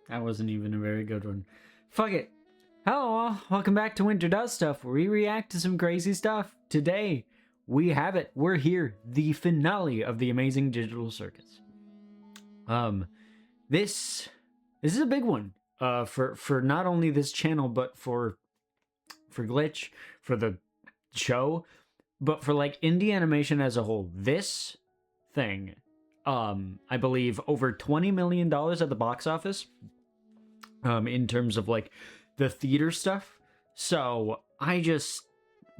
That wasn't even a very good one. Fuck it. Hello all, welcome back to Winter Does Stuff, where we react to some crazy stuff. Today, we have it. We're here, the finale of the amazing digital circus. This is a big one. For not only this channel, but for Glitch, for the show, but for like indie animation as a whole. This thing, I believe over $20 million at the box office. In terms of like the theater stuff. So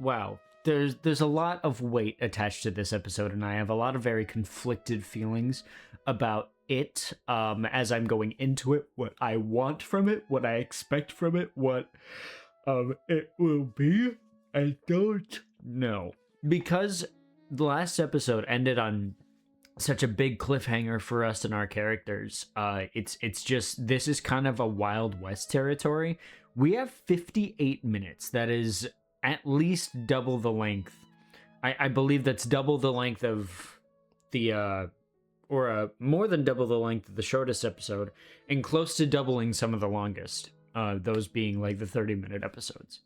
wow, there's a lot of weight attached to this episode, and I have a lot of very conflicted feelings about it as I'm going into it, what I want from it, what I expect from it, what it will be. I don't know, because the last episode ended on such a big cliffhanger for us and our characters. It's just, this is kind of a Wild West territory. We have 58 minutes. That is at least double the length. I believe that's double the length of the more than double the length of the shortest episode, and close to doubling some of the longest. Those being like the 30-minute episodes.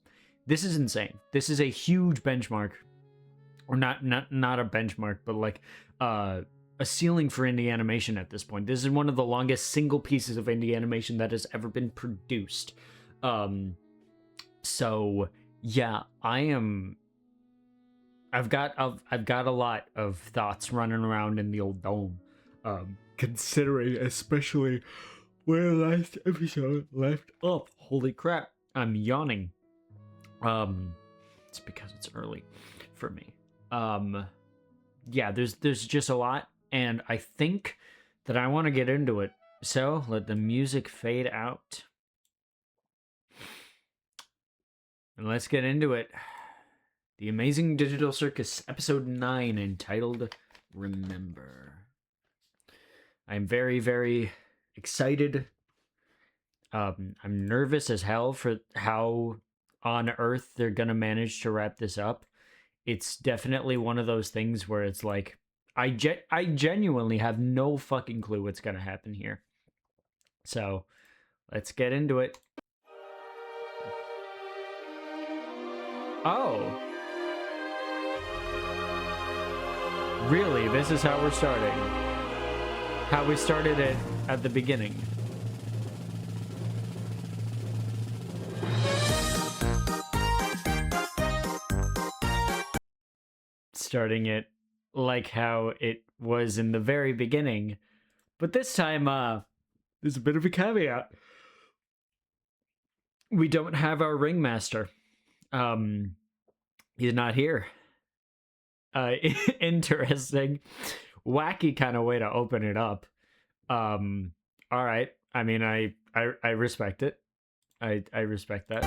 This is insane. This is a huge benchmark, or not a benchmark, but like a ceiling for indie animation at this point. This is one of the longest single pieces of indie animation that has ever been produced. So yeah, I've got a lot of thoughts running around in the old dome, considering especially where last episode left off. Holy crap, I'm yawning. It's because it's early for me. Yeah, there's just a lot, and I think that I want to get into it. So let the music fade out, and let's get into it. The Amazing Digital Circus, episode 9, entitled Remember. I'm very, very excited. I'm nervous as hell for how on earth they're gonna manage to wrap this up. It's definitely one of those things where it's like, I genuinely have no fucking clue what's gonna happen here. So, let's get into it. Oh. Really? This is how we're starting? How we started it at the beginning. Starting it like how it was in the very beginning, but this time there's a bit of a caveat. We don't have our ringmaster. He's not here. Interesting, wacky kind of way to open it up. All right, I mean, I respect it. I respect that.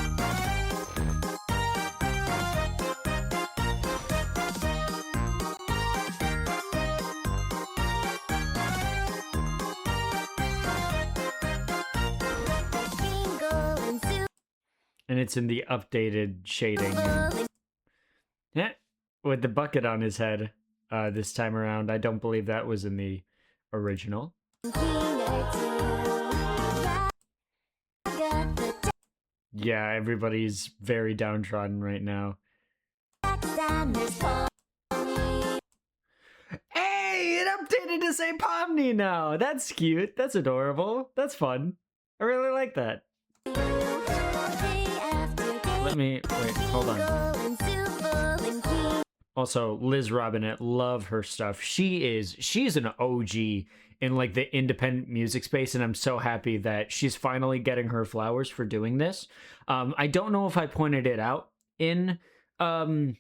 And it's in the updated shading. Yeah, with the bucket on his head this time around. I don't believe that was in the original. Yeah, everybody's very downtrodden right now. Hey, it updated to say Pomni now! That's cute. That's adorable. That's fun. I really like that. Let me, wait, hold on. Also, Liz Robinette, love her stuff. She's an OG in like the independent music space, and I'm so happy that she's finally getting her flowers for doing this. I don't know if I pointed it out in the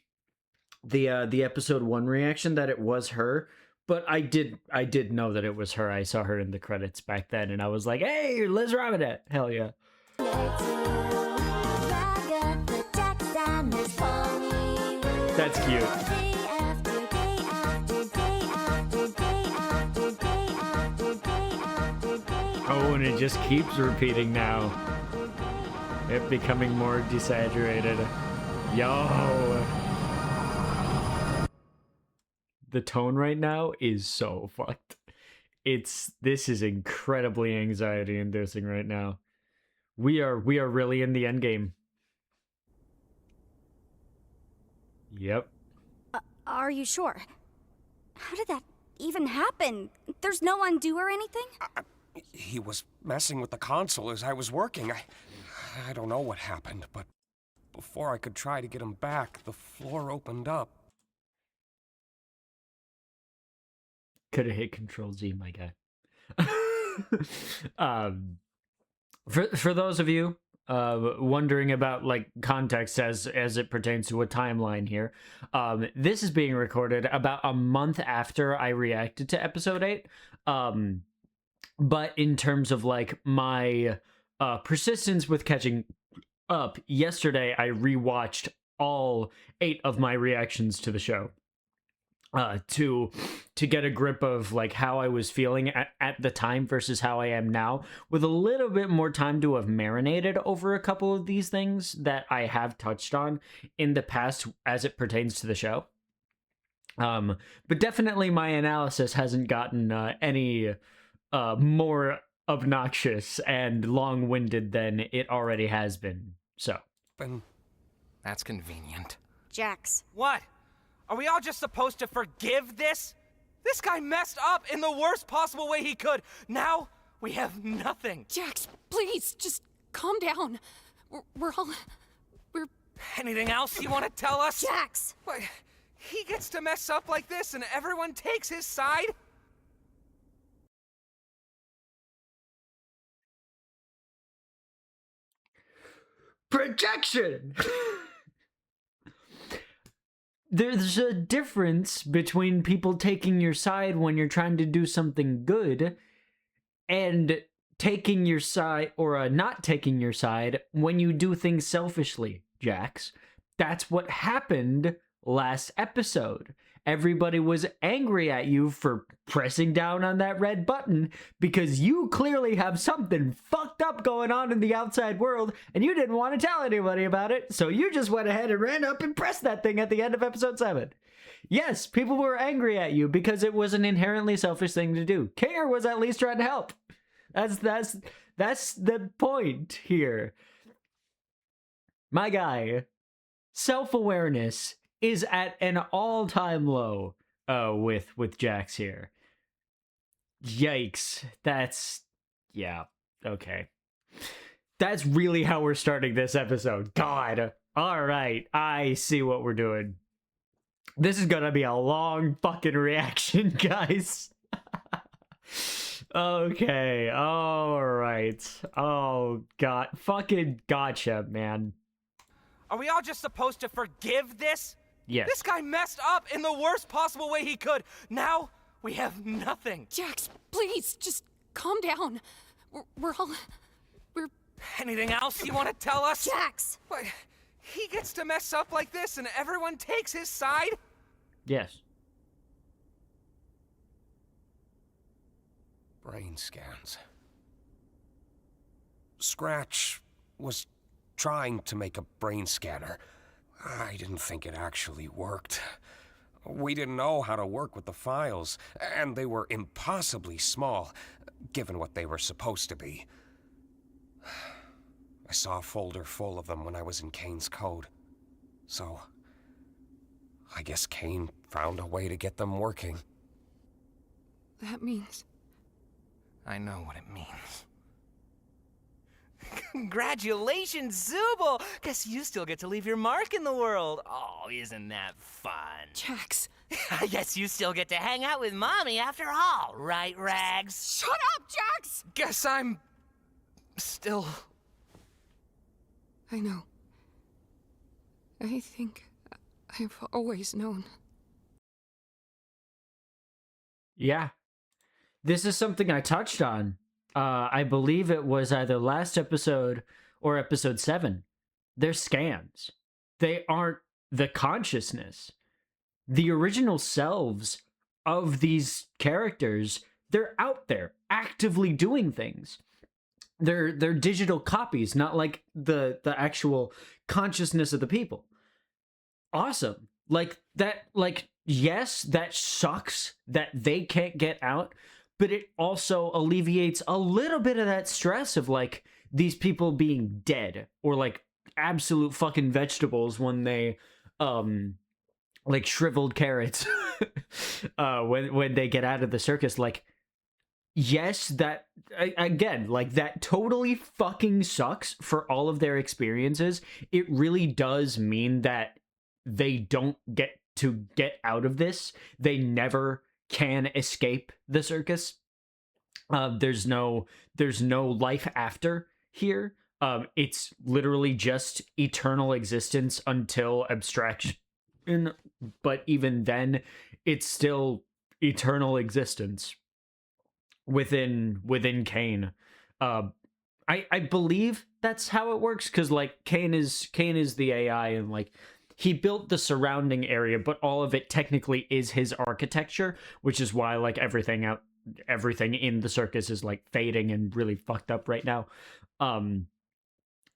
episode 1 reaction that it was her, but I did know that it was her. I saw her in the credits back then, and I was like, hey, Liz Robinette, hell yeah. That's cute. Oh, and it just keeps repeating now. It becoming more desaturated. Yo! The tone right now is so fucked. This is incredibly anxiety inducing right now. We are really in the end game. Yep. Are you sure? How did that even happen? There's no undo or anything? He was messing with the console as I was working. I don't know what happened, but before I could try to get him back, the floor opened up. Could have hit Control Z, my guy. For those of you wondering about like context as it pertains to a timeline here, this is being recorded about a month after I reacted to episode 8. But in terms of like my persistence with catching up, yesterday I rewatched all 8 of my reactions to the show. To get a grip of like how I was feeling at the time versus how I am now, with a little bit more time to have marinated over a couple of these things that I have touched on in the past as it pertains to the show. But definitely my analysis hasn't gotten any more obnoxious and long-winded than it already has been. So. That's convenient. Jax. What? Are we all just supposed to forgive this? This guy messed up in the worst possible way he could. Now, we have nothing. Jax, please, just calm down. We're Anything else you want to tell us? Jax! What? He gets to mess up like this and everyone takes his side? Projection! There's a difference between people taking your side when you're trying to do something good and taking your side or not taking your side when you do things selfishly, Jax. That's what happened last episode. Everybody was angry at you for pressing down on that red button because you clearly have something fucked up going on in the outside world and you didn't want to tell anybody about it, so you just went ahead and ran up and pressed that thing at the end of episode 7. Yes, people were angry at you because it was an inherently selfish thing to do. Kinger was at least trying to help. That's the point here. My guy, self-awareness is at an all-time low with Jax here. Yikes. Yeah, okay. That's really how we're starting this episode. God. Alright, I see what we're doing. This is gonna be a long fucking reaction, guys. Okay, alright. Oh, God. Fucking gotcha, man. Are we all just supposed to forgive this? Yes. This guy messed up in the worst possible way he could. Now, we have nothing. Jax, please, just calm down. We're Anything else you want to tell us? Jax! What? He gets to mess up like this and everyone takes his side? Yes. Brain scans. Scratch was trying to make a brain scanner. I didn't think it actually worked. We didn't know how to work with the files, and they were impossibly small, given what they were supposed to be. I saw a folder full of them when I was in Kane's code. So, I guess Kane found a way to get them working. That means... I know what it means. Congratulations, Zooble! Guess you still get to leave your mark in the world. Oh, isn't that fun? Jax. I guess you still get to hang out with Mommy after all, right, Rags? Shut up, Jax! Guess I'm... still... I know. I think I've always known. Yeah. This is something I touched on. I believe it was either last episode or episode 7. They're scans. They aren't the consciousness. The original selves of these characters, they're out there actively doing things. They're digital copies, not like the actual consciousness of the people. Awesome. Like that, like, yes, that sucks that they can't get out, but it also alleviates a little bit of that stress of like these people being dead or like absolute fucking vegetables when they like shriveled carrots when they get out of the circus. Like, yes, that again, like that totally fucking sucks for all of their experiences. It really does mean that they don't get to get out of this. They never can escape the circus. There's no life after here. It's literally just eternal existence until abstraction. But even then, it's still eternal existence within Kane. I believe that's how it works, because like Kane is the AI, and like he built the surrounding area, but all of it technically is his architecture, which is why like everything in the circus is like fading and really fucked up right now.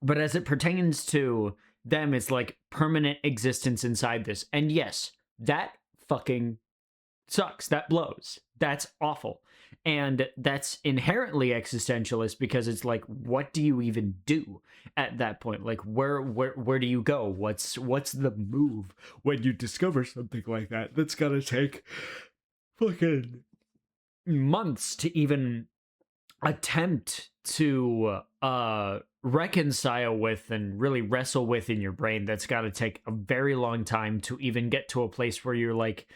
But as it pertains to them, it's like permanent existence inside this. And yes, that fucking sucks. That blows. That's awful. And that's inherently existentialist, because it's like, what do you even do at that point? Like, where do you go? What's the move when you discover something like that? That's gonna take fucking months to even attempt to reconcile with and really wrestle with in your brain. That's got to take a very long time to even get to a place where you're like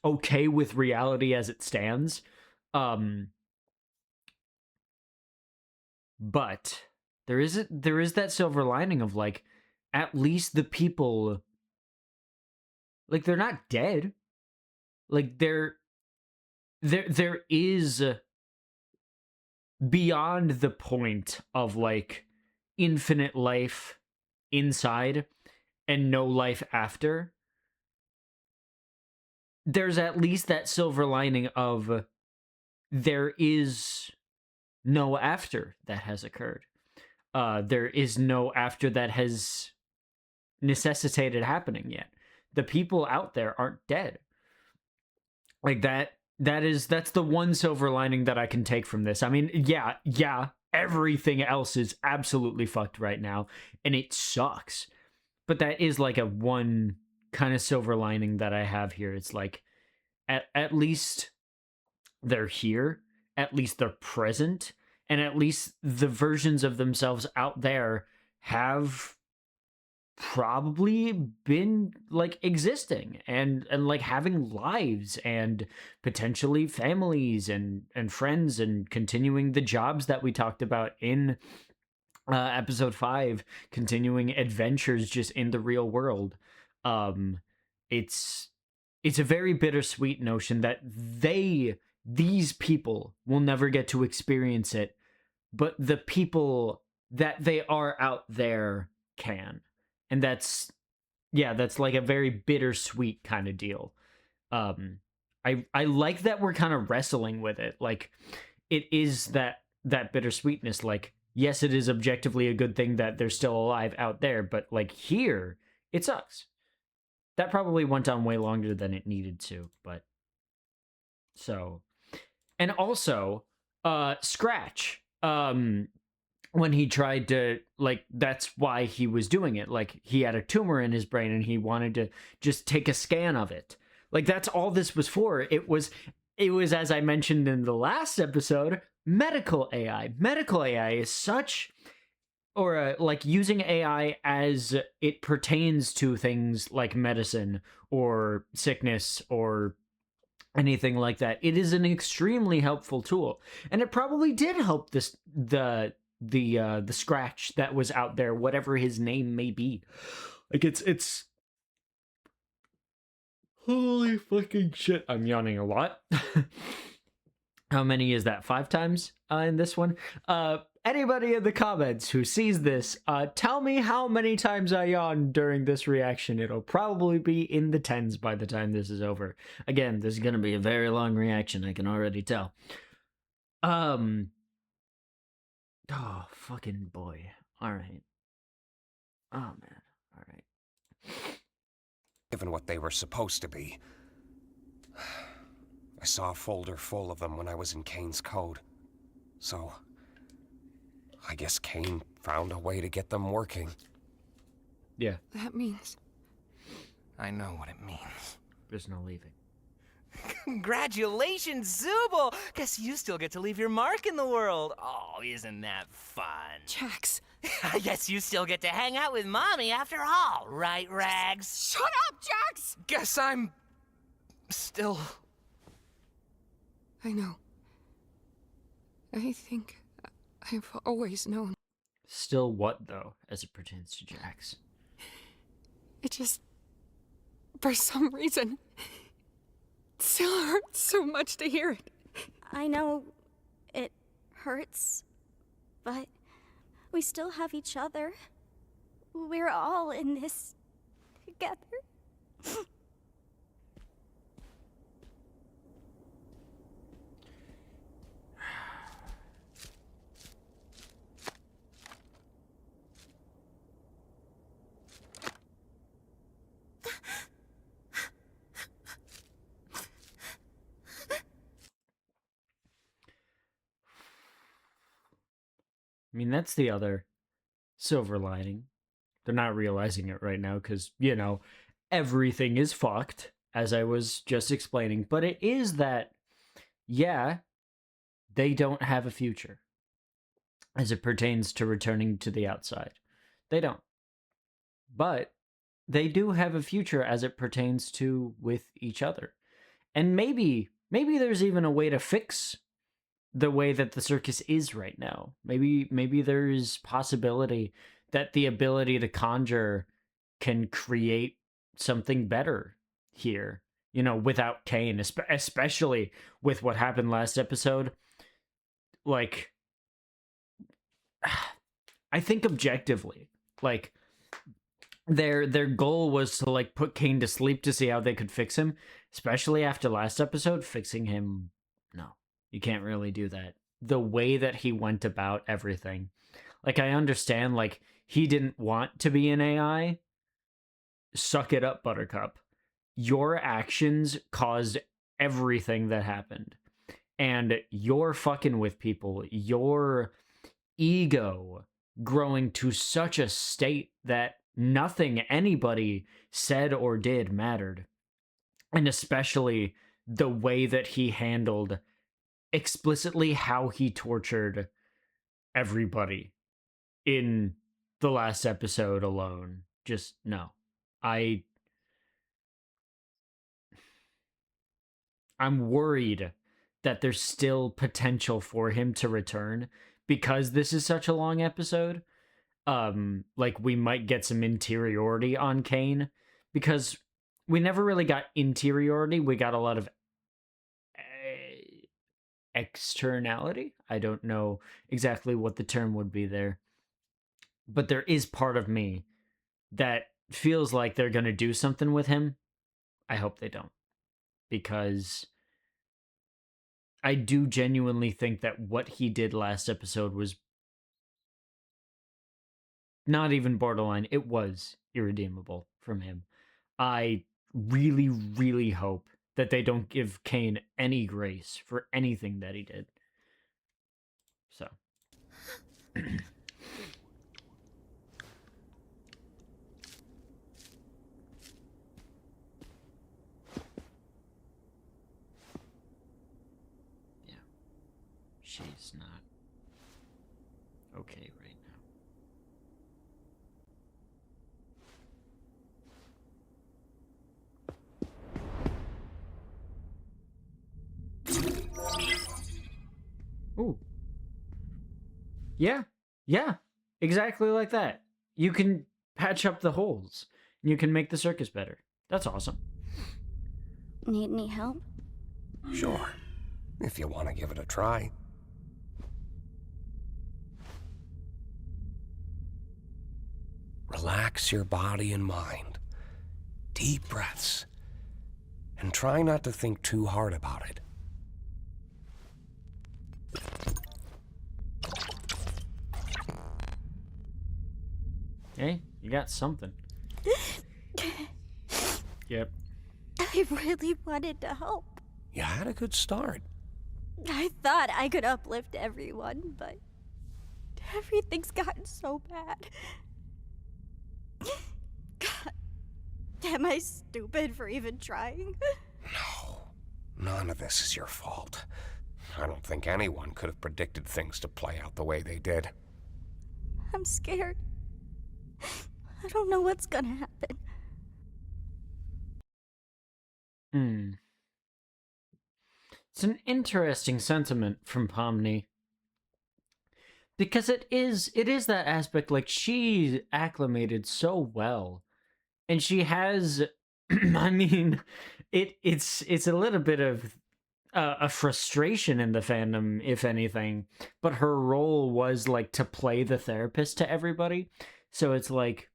okay with reality as it stands. But there is that silver lining of like, at least the people, like, they're not dead. Like, there is beyond the point of like infinite life inside and no life after. There's at least that silver lining of there is no after that has occurred. There is no after that has necessitated happening yet. The people out there aren't dead. Like that's the one silver lining that I can take from this. I mean, yeah, everything else is absolutely fucked right now, and it sucks. But that is like a one kind of silver lining that I have here. It's like, at least they're here, at least they're present, and at least the versions of themselves out there have probably been like existing and like having lives and potentially families and friends and continuing the jobs that we talked about in episode 5, continuing adventures just in the real world. It's a very bittersweet notion that these people will never get to experience it, but the people that they are out there can. And that's like a very bittersweet kind of deal. I like that we're kind of wrestling with it. Like, it is that bittersweetness. Like, yes, it is objectively a good thing that they're still alive out there, but like here, it sucks. That probably went on way longer than it needed to, but so. And also, Scratch, when he tried to, like, that's why he was doing it. Like, he had a tumor in his brain and he wanted to just take a scan of it. Like, that's all this was for. It was, as I mentioned in the last episode, medical AI. Medical AI is such, or like using AI as it pertains to things like medicine or sickness or anything like that. It is an extremely helpful tool, and it probably did help the Scratch that was out there, whatever his name may be. Like, it's holy fucking shit. I'm yawning a lot. How many is that? 5 times in this one? Anybody in the comments who sees this, tell me how many times I yawned during this reaction. It'll probably be in the 10s by the time this is over. Again, this is gonna be a very long reaction, I can already tell. Oh, fucking boy. Alright. Oh, man. Alright. Given what they were supposed to be. I I saw a folder full of them when I was in Kane's code. So, I guess Kane found a way to get them working. Yeah, That means I know what it means. there's no leaving. Congratulations, Zubul! Guess you still get to leave your mark in the world. Oh, isn't that fun? Jax. I guess you still get to hang out with Mommy after all, right, Rags? Shut up, Jax! Guess I'm... still... I know. I think I've always known. Still what, though, as it pertains to Jax? It just, for some reason, still hurts so much to hear it. I know it hurts, but we still have each other. We're all in this together. I mean, that's the other silver lining. They're not realizing it right now because, you know, everything is fucked, as I was just explaining. But it is that, yeah, they don't have a future as it pertains to returning to the outside. They don't. But they do have a future as it pertains to with each other. And maybe there's even a way to fix the way that the circus is right now. Maybe there's possibility that the ability to conjure can create something better here, you know, without Kane, especially with what happened last episode. Like, I think objectively, like, their goal was to, like, put Kane to sleep to see how they could fix him, especially after last episode. Fixing him, no. You can't really do that. The way that he went about everything. Like, I understand, like, he didn't want to be an AI. Suck it up, Buttercup. Your actions caused everything that happened. And you're fucking with people. Your ego growing to such a state that nothing anybody said or did mattered. And especially the way that he handled explicitly how he tortured everybody in the last episode alone. Just no. I'm worried that there's still potential for him to return because this is such a long episode. Like, we might get some interiority on Kane because we never really got interiority. We got a lot of externality. I don't know exactly what the term would be there, but there is part of me that feels like they're going to do something with him. I hope they don't, because I do genuinely think that what he did last episode was not even borderline. It was irredeemable from him. I really, really hope that they don't give Kane any grace for anything that he did. So. Yeah. She's not okay right now. Ooh. Yeah. Yeah. Exactly like that. You can patch up the holes. And you can make the circus better. That's awesome. Need any help? Sure, if you want to give it a try. Relax your body and mind. Deep breaths. And try not to think too hard about it. Hey, you got something. Yep. I really wanted to help. You had a good start. I thought I could uplift everyone, but everything's gotten so bad. God, am I stupid for even trying? No, none of this is your fault. I don't think anyone could have predicted things to play out the way they did. I'm scared. I don't know what's gonna happen. It's an interesting sentiment from Pomni. Because it is that aspect, like, she acclimated so well. And she has, I mean, it's a little bit of a frustration in the fandom, if anything. But her role was, like, to play the therapist to everybody. So it's like,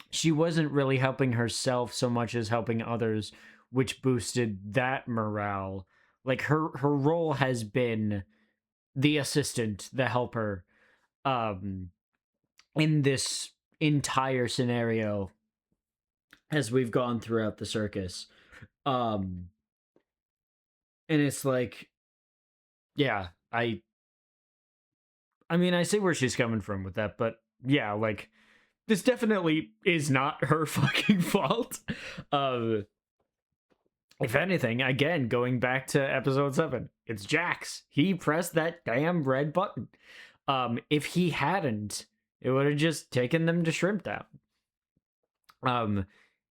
she wasn't really helping herself so much as helping others, which boosted that morale. Like, her role has been the assistant, the helper, in this entire scenario as we've gone throughout the circus. And it's like, yeah, I mean, I see where she's coming from with that, but yeah, like, this definitely is not her fucking fault. If anything, again, going back to episode 7, it's Jax. He pressed that damn red button. If he hadn't, it would have just taken them to Shrimp Down.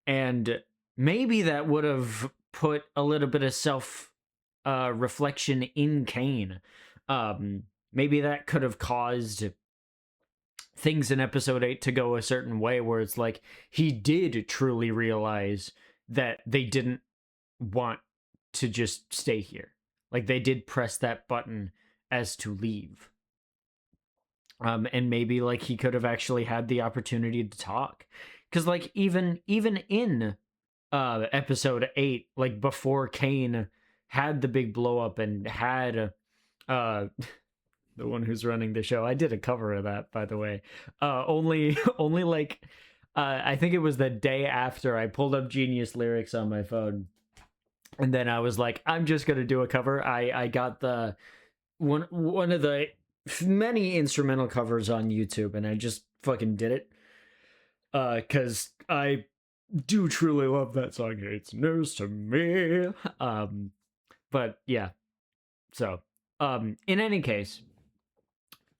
And maybe that would have put a little bit of self reflection in Kane. Maybe that could have caused things in episode 8 to go a certain way where it's like he did truly realize that they didn't want to just stay here. Like, they did press that button as to leave. And maybe, like, he could have actually had the opportunity to talk. Because, like, even in episode 8, like, before Kane had the big blow up and had the one who's running the show, I did a cover of that, by the way. Only like I think it was the day after I pulled up Genius lyrics on my phone, and then I was like, I'm just gonna do a cover. I got the one of the many instrumental covers on YouTube, and I just fucking did it because I do truly love that song. It's news to me. But yeah, so in any case,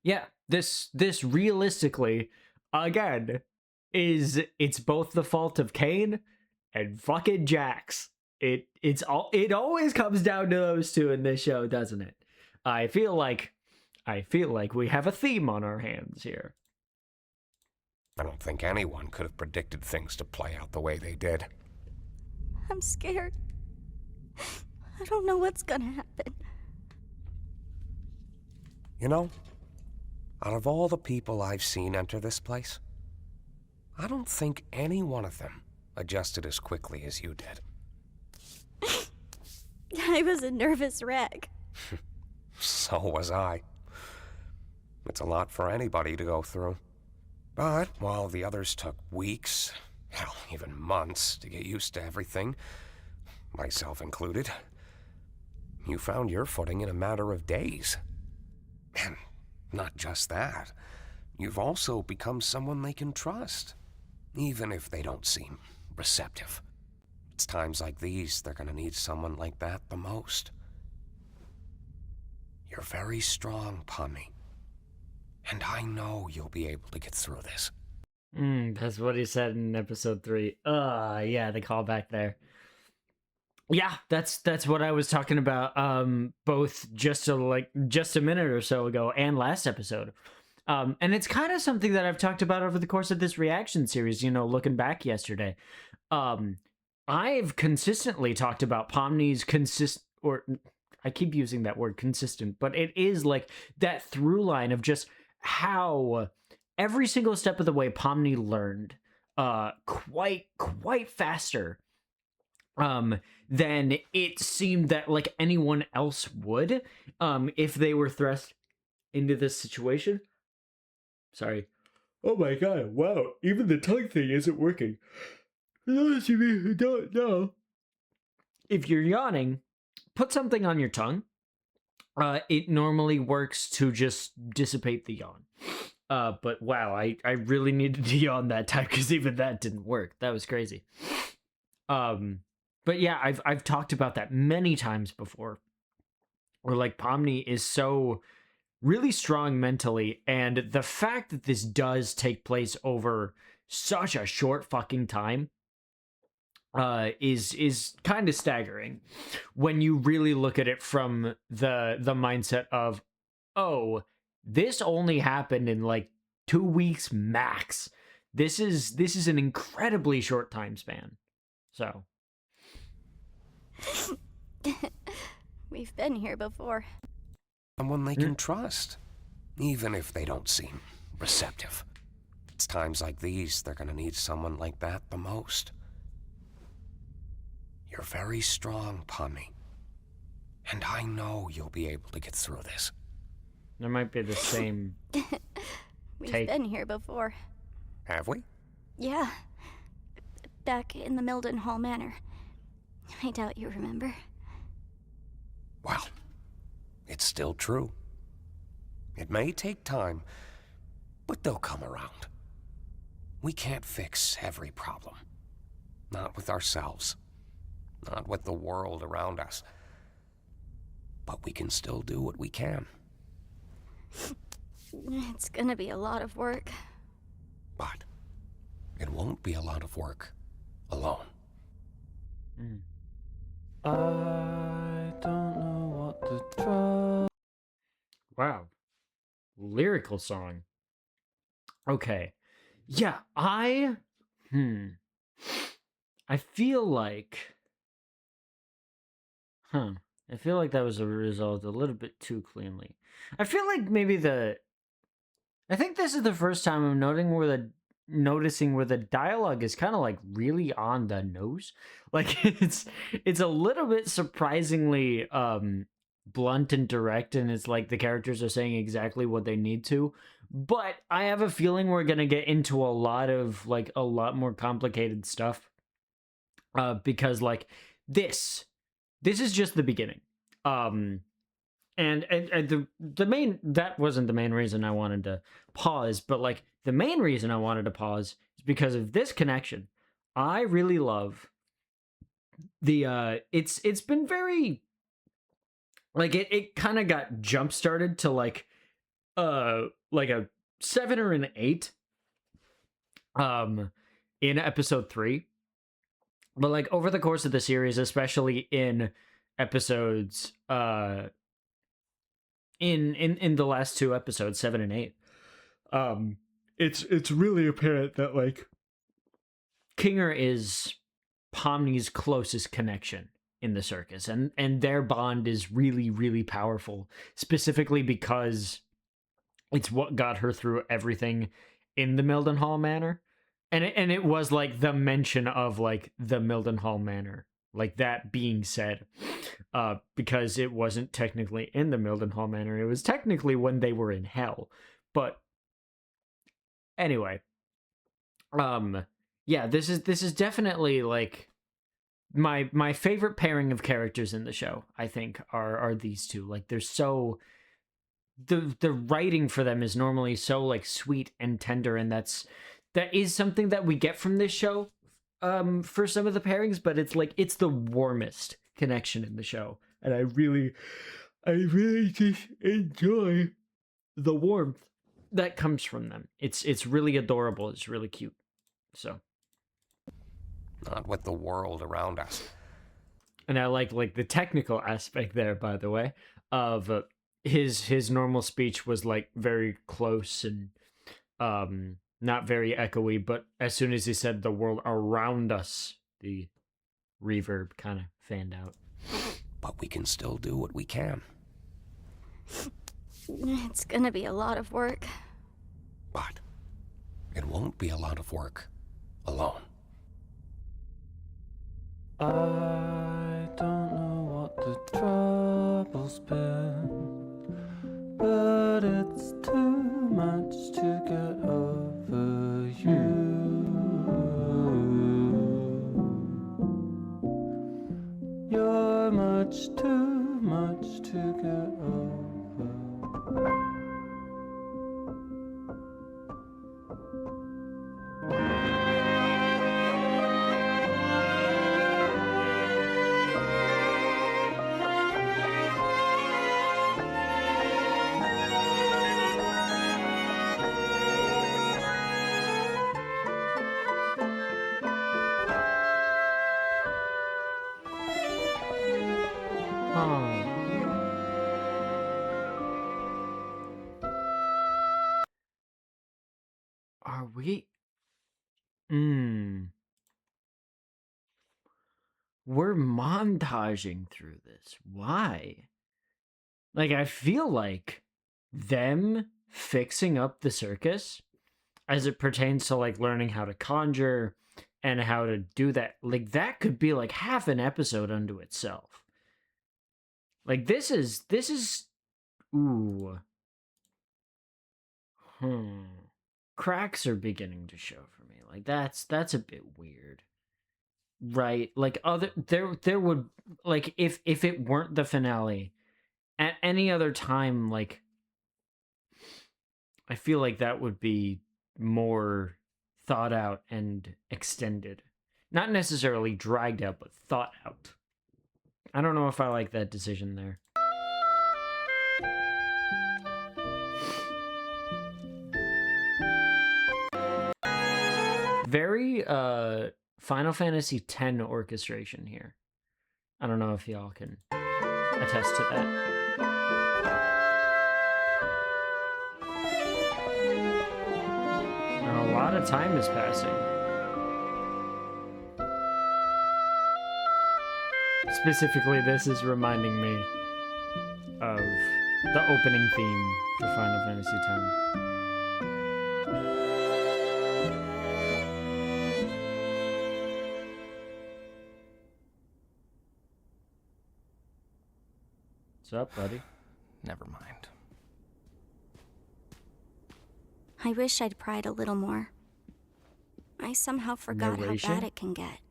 yeah, this realistically, again, it's both the fault of Kane and fucking Jax. It always comes down to those two in this show, doesn't it? I feel like we have a theme on our hands here. I don't think anyone could have predicted things to play out the way they did. I'm scared. I don't know what's gonna happen. You know, out of all the people I've seen enter this place, I don't think any one of them adjusted as quickly as you did. I was a nervous wreck. So was I. It's a lot for anybody to go through. But while the others took weeks, hell, even months to get used to everything, myself included, you found your footing in a matter of days. And not just that, you've also become someone they can trust, even if they don't seem receptive. It's times like these they're gonna need someone like that the most. You're very strong, Pomni. And I know you'll be able to get through this. That's what he said in episode 3. Yeah, the callback there. Yeah, that's what I was talking about. Both just a minute or so ago and last episode. And it's kind of something that I've talked about over the course of this reaction series. You know, looking back yesterday, I've consistently talked about Pomni's I keep using that word consistent, but it is like that through line of just how every single step of the way Pomni learned quite faster than it seemed that like anyone else would if they were thrust into this situation. Sorry. Oh my god, wow, even the tongue thing isn't working. For those of you who don't know, if you're yawning, put something on your tongue, it normally works to just dissipate the yawn. But wow, I really needed to yawn that time because even that didn't work. That was crazy. But yeah, I've talked about that many times before. Where like Pomni is so really strong mentally, and the fact that this does take place over such a short fucking time is kind of staggering when you really look at it from the mindset of, oh, this only happened in like 2 weeks max. This is an incredibly short time span. So We've been here before. Someone they can trust, even if they don't seem receptive. It's times like these they're gonna need someone like that the most. You're very strong, Pomni. And I know you'll be able to get through this. there might be the same We've take. been here before. Have we? Yeah. Back in the Mildenhall Manor. I doubt you remember. Well, it's still true. It may take time, but they'll come around. We can't fix every problem. Not with ourselves. Not with the world around us. But we can still do what we can. It's gonna be a lot of work. But it won't be a lot of work alone. I don't know what to try. Wow. Lyrical song. Okay. Yeah, I feel like I feel like that was resolved a little bit too cleanly. I feel like maybe I think this is the first time I'm noticing where the dialogue is kind of like really on the nose. Like it's a little bit surprisingly blunt and direct, and it's like the characters are saying exactly what they need to. But I have a feeling we're gonna get into a lot more complicated stuff. Because like this is just the beginning. And the main, that wasn't the main reason I wanted to pause, but like the main reason I wanted to pause is because of this connection. I really love the it's been very like it kind of got jump started to like a 7 or an 8 in episode 3. But like over the course of the series, especially in episodes in the last 2 episodes, 7 and 8, it's really apparent that like Kinger is Pomni's closest connection in the circus, and their bond is really, really powerful, specifically because it's what got her through everything in the Mildenhall Manor. And it was like the mention of like the Mildenhall Manor, like that being said, because it wasn't technically in the Mildenhall Manor. It was technically when they were in hell. But anyway, yeah, this is definitely like my favorite pairing of characters in the show. I think are these two. Like they're so the writing for them is normally so like sweet and tender, and that is something that we get from this show for some of the pairings, but it's like it's the warmest connection in the show, and I really just enjoy the warmth that comes from them. It's really adorable. It's really cute. So Not with the world around us. and I like the technical aspect there, by the way, of his normal speech was like very close and not very echoey, but as soon as he said the world around us, the reverb kind of fanned out. But we can still do what we can. It's gonna be a lot of work. But it won't be a lot of work alone. I don't know what the trouble's been, but it's too much to get over you. You're so much, too much to get over. Are we? We're montaging through this. Why? Like, I feel like them fixing up the circus as it pertains to like learning how to conjure and how to do that, like that could be like half an episode unto itself. Like this is ooh. Cracks are beginning to show for me. Like that's a bit weird. Right? Like other there would, like, if it weren't the finale at any other time, like I feel like that would be more thought out and extended. Not necessarily dragged out, but thought out. I don't know if I like that decision there. Very Final Fantasy X orchestration here. I don't know if y'all can attest to that. And a lot of time is passing. Specifically, this is reminding me of the opening theme for Final Fantasy X. What's up, buddy? Never mind. I wish I'd pried a little more. I somehow forgot Narration? how bad it can get.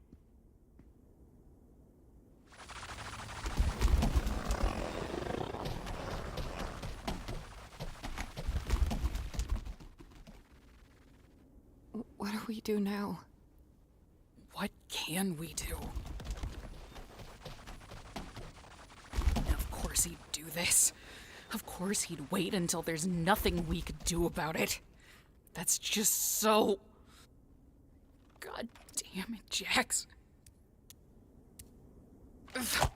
What do we do now? What can we do? Of course he'd do this. Of course he'd wait until there's nothing we could do about it. That's just so... God damn it, Jax. Ugh.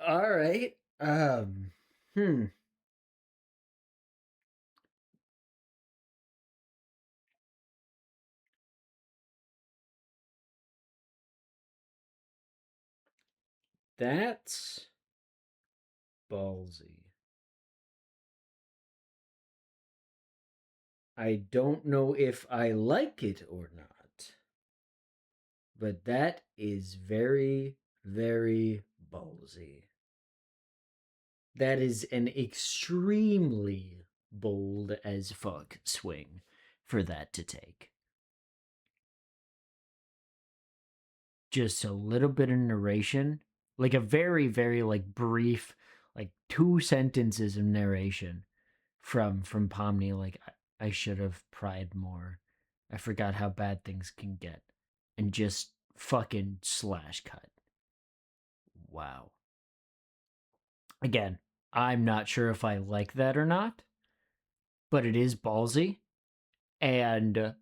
All right. That's ballsy. I don't know if I like it or not, but that is very, very ballsy. That is an extremely bold as fuck swing for that to take. Just a little bit of narration, like a very, very like brief, like 2 sentences of narration from Pomni, like I should have pried more. I forgot how bad things can get. And just fucking slash cut. Wow. Again, I'm not sure if I like that or not, but it is ballsy. And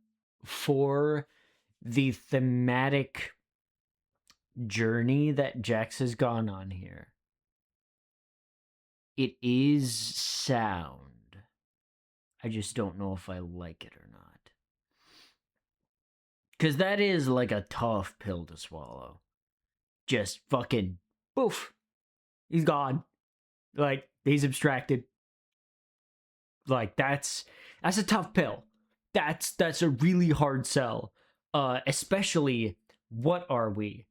for the thematic journey that Jax has gone on here, it is sound. I just don't know if I like it or not. Because that is like a tough pill to swallow. just fucking poof. He's gone. Like, he's abstracted. Like, that's a tough pill. That's a really hard sell. Especially, what are we?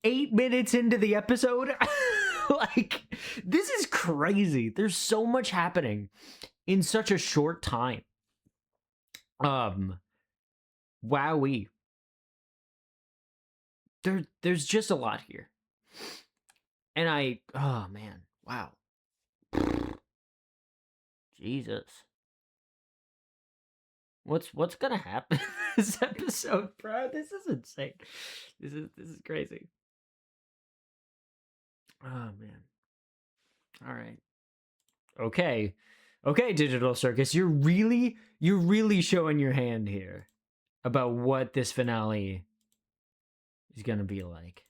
8 minutes into the episode? Like, this is crazy. There's so much happening in such a short time. Wowee. There's just a lot here. And oh man, wow. Jesus. What's gonna happen in this episode, bro? This is insane. This is crazy. Oh man. All right. Okay. Okay, Digital Circus, you're really showing your hand here about what this finale is gonna be like.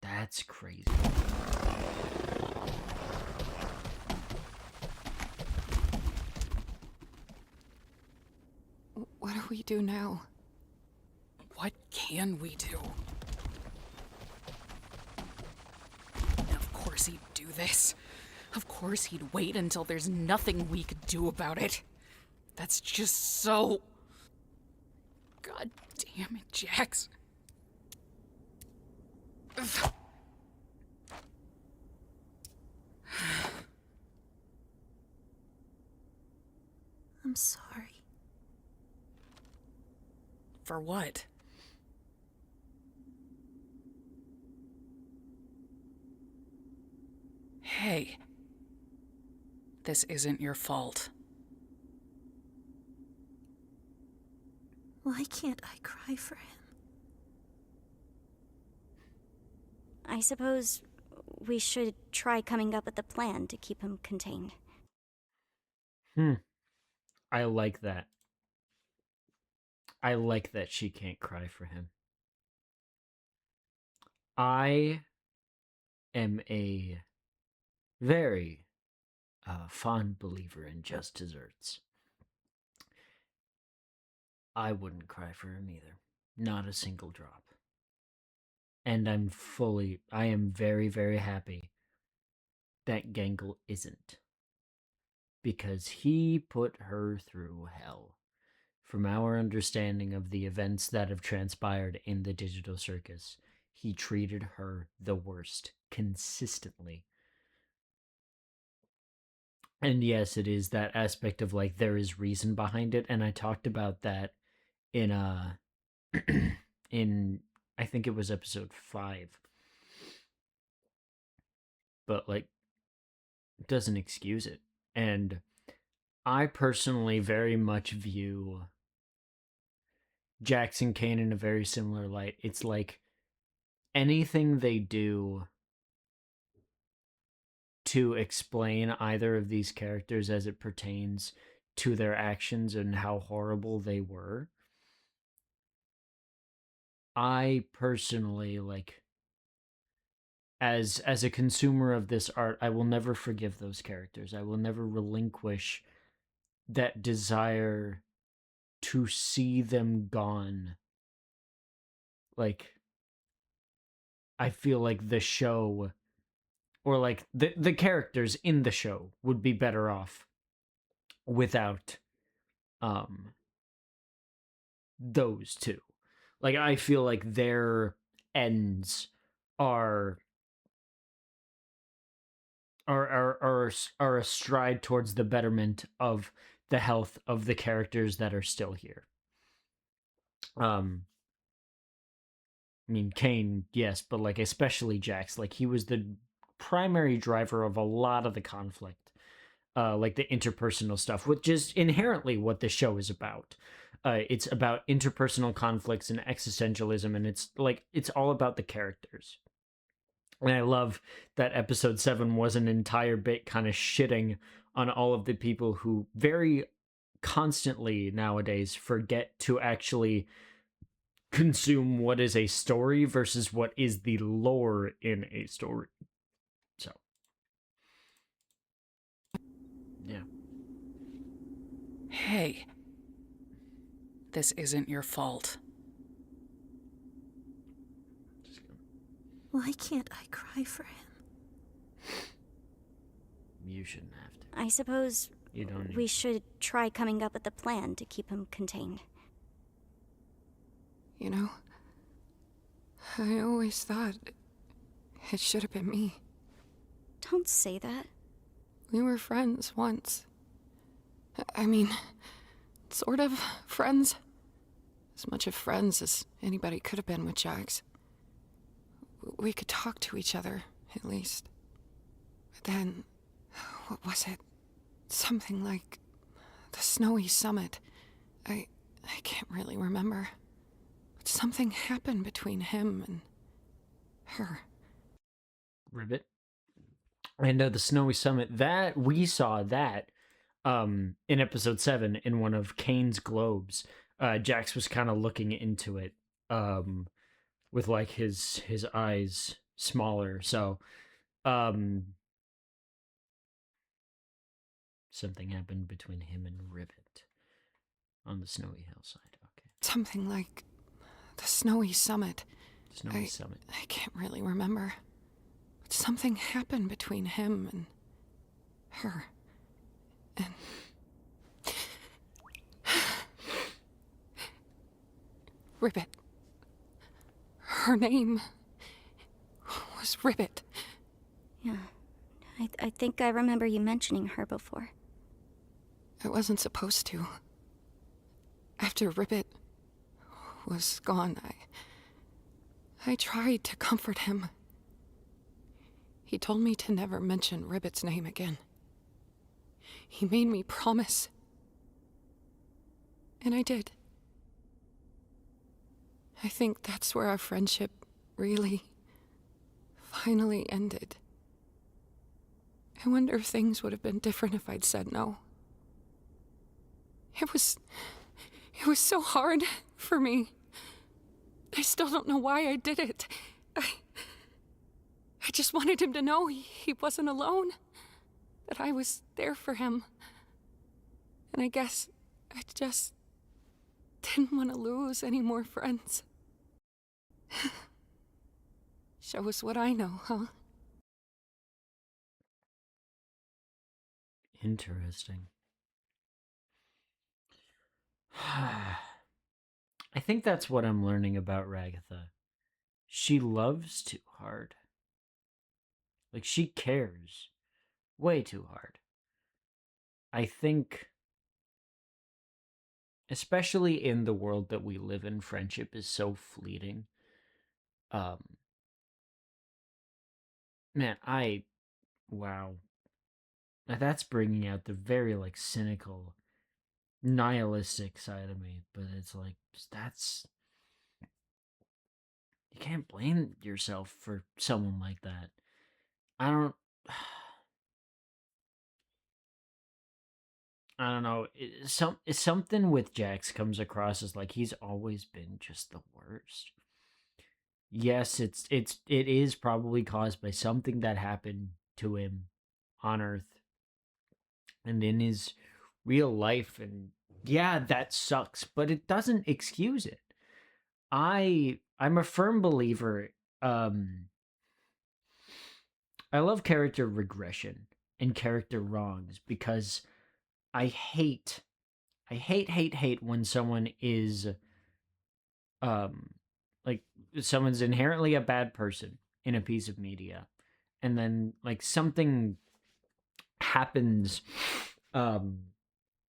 That's crazy. What do we do now? What can we do? Of course he'd do this. Of course he'd wait until there's nothing we could do about it. That's just so... God damn it, Jax. Ugh. I'm sorry. For what? Hey. This isn't your fault. Why can't I cry for him? I suppose we should try coming up with a plan to keep him contained. I like that. I like that she can't cry for him. I am a very fond believer in just desserts. I wouldn't cry for him either. Not a single drop. And I am very, very happy that Gangle isn't. Because he put her through hell. From our understanding of the events that have transpired in the Digital Circus, he treated her the worst, consistently. And yes, it is that aspect of, like, there is reason behind it, and I talked about that in, in, I think it was episode 5. But, like, it doesn't excuse it. And I personally very much view Jax and Kane in a very similar light. It's like anything they do to explain either of these characters as it pertains to their actions and how horrible they were. I personally, like, as a consumer of this art, I will never forgive those characters. I will never relinquish that desire to see them gone. Like, I feel like the show, or like the characters in the show, would be better off without those two. Like, I feel like their ends are a stride towards the betterment of the health of the characters that are still here. I mean, Kane, yes, but, like, especially Jax. Like, he was the primary driver of a lot of the conflict, like the interpersonal stuff, which is inherently what the show is about. It's about interpersonal conflicts and existentialism, and it's all about the characters. And I love that episode 7 was an entire bit kind of shitting on all of the people who very constantly nowadays forget to actually consume what is a story versus what is the lore in a story. So, yeah. Hey. This isn't your fault. Why can't I cry for him? You shouldn't have to. I suppose You don't need we should try coming up with a plan to keep him contained. You know, I always thought it should have been me. Don't say that. We were friends once. I mean, sort of friends. As much of friends as anybody could have been with Jax. We could talk to each other, at least. But then, what was it? Something like the snowy summit. I can't really remember. But something happened between him and her. Ribbit. And the snowy summit, that we saw that in episode 7 in one of Kane's globes. Jax was kind of looking into it with like his eyes smaller. So something happened between him and Ribbit on the snowy hillside. Okay. Something like the snowy summit. Snowy summit. I can't really remember. But something happened between him and her. And Ribbit. Her name was Ribbit. Yeah. I think I remember you mentioning her before. I wasn't supposed to. After Ribbit was gone, I tried to comfort him. He told me to never mention Ribbit's name again. He made me promise. And I did. I think that's where our friendship really, finally ended. I wonder if things would have been different if I'd said no. It was so hard for me. I still don't know why I did it. I just wanted him to know he wasn't alone, that I was there for him. And I guess I just didn't want to lose any more friends. Shows what I know, huh? Interesting. I think that's what I'm learning about Ragatha. She loves too hard. Like, she cares way too hard. I think, especially in the world that we live in, friendship is so fleeting. Man, wow. Now that's bringing out the very, like, cynical, nihilistic side of me, but it's like, you can't blame yourself for someone like that. I don't know. It's something with Jax comes across as like he's always been just the worst. Yes, it is probably caused by something that happened to him on Earth and in his real life, and yeah, that sucks, but it doesn't excuse it. I'm a firm believer. I love character regression and character wrongs because I hate when someone is like someone's inherently a bad person in a piece of media and then like something happens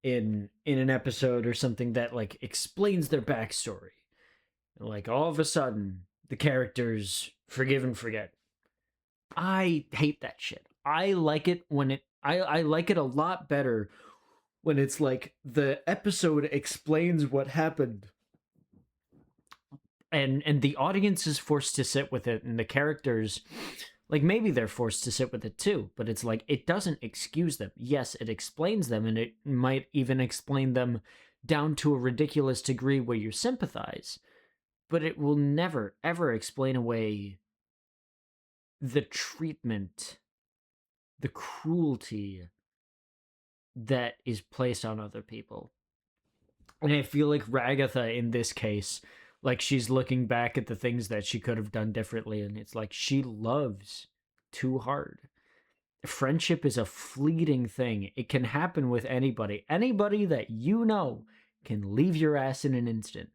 in an episode or something that like explains their backstory. Like all of a sudden the characters forgive and forget. I hate that shit. I like it when I like it a lot better when it's like the episode explains what happened and the audience is forced to sit with it and the characters like maybe they're forced to sit with it too, but it's like it doesn't excuse them. Yes, it explains them and it might even explain them down to a ridiculous degree where you sympathize, but it will never ever explain away the treatment, the cruelty that is placed on other people. And I feel like Ragatha in this case Like she's looking back at the things that she could have done differently, and it's like she loves too hard. Friendship is a fleeting thing. It can happen with anybody. Anybody that you know can leave your ass in an instant.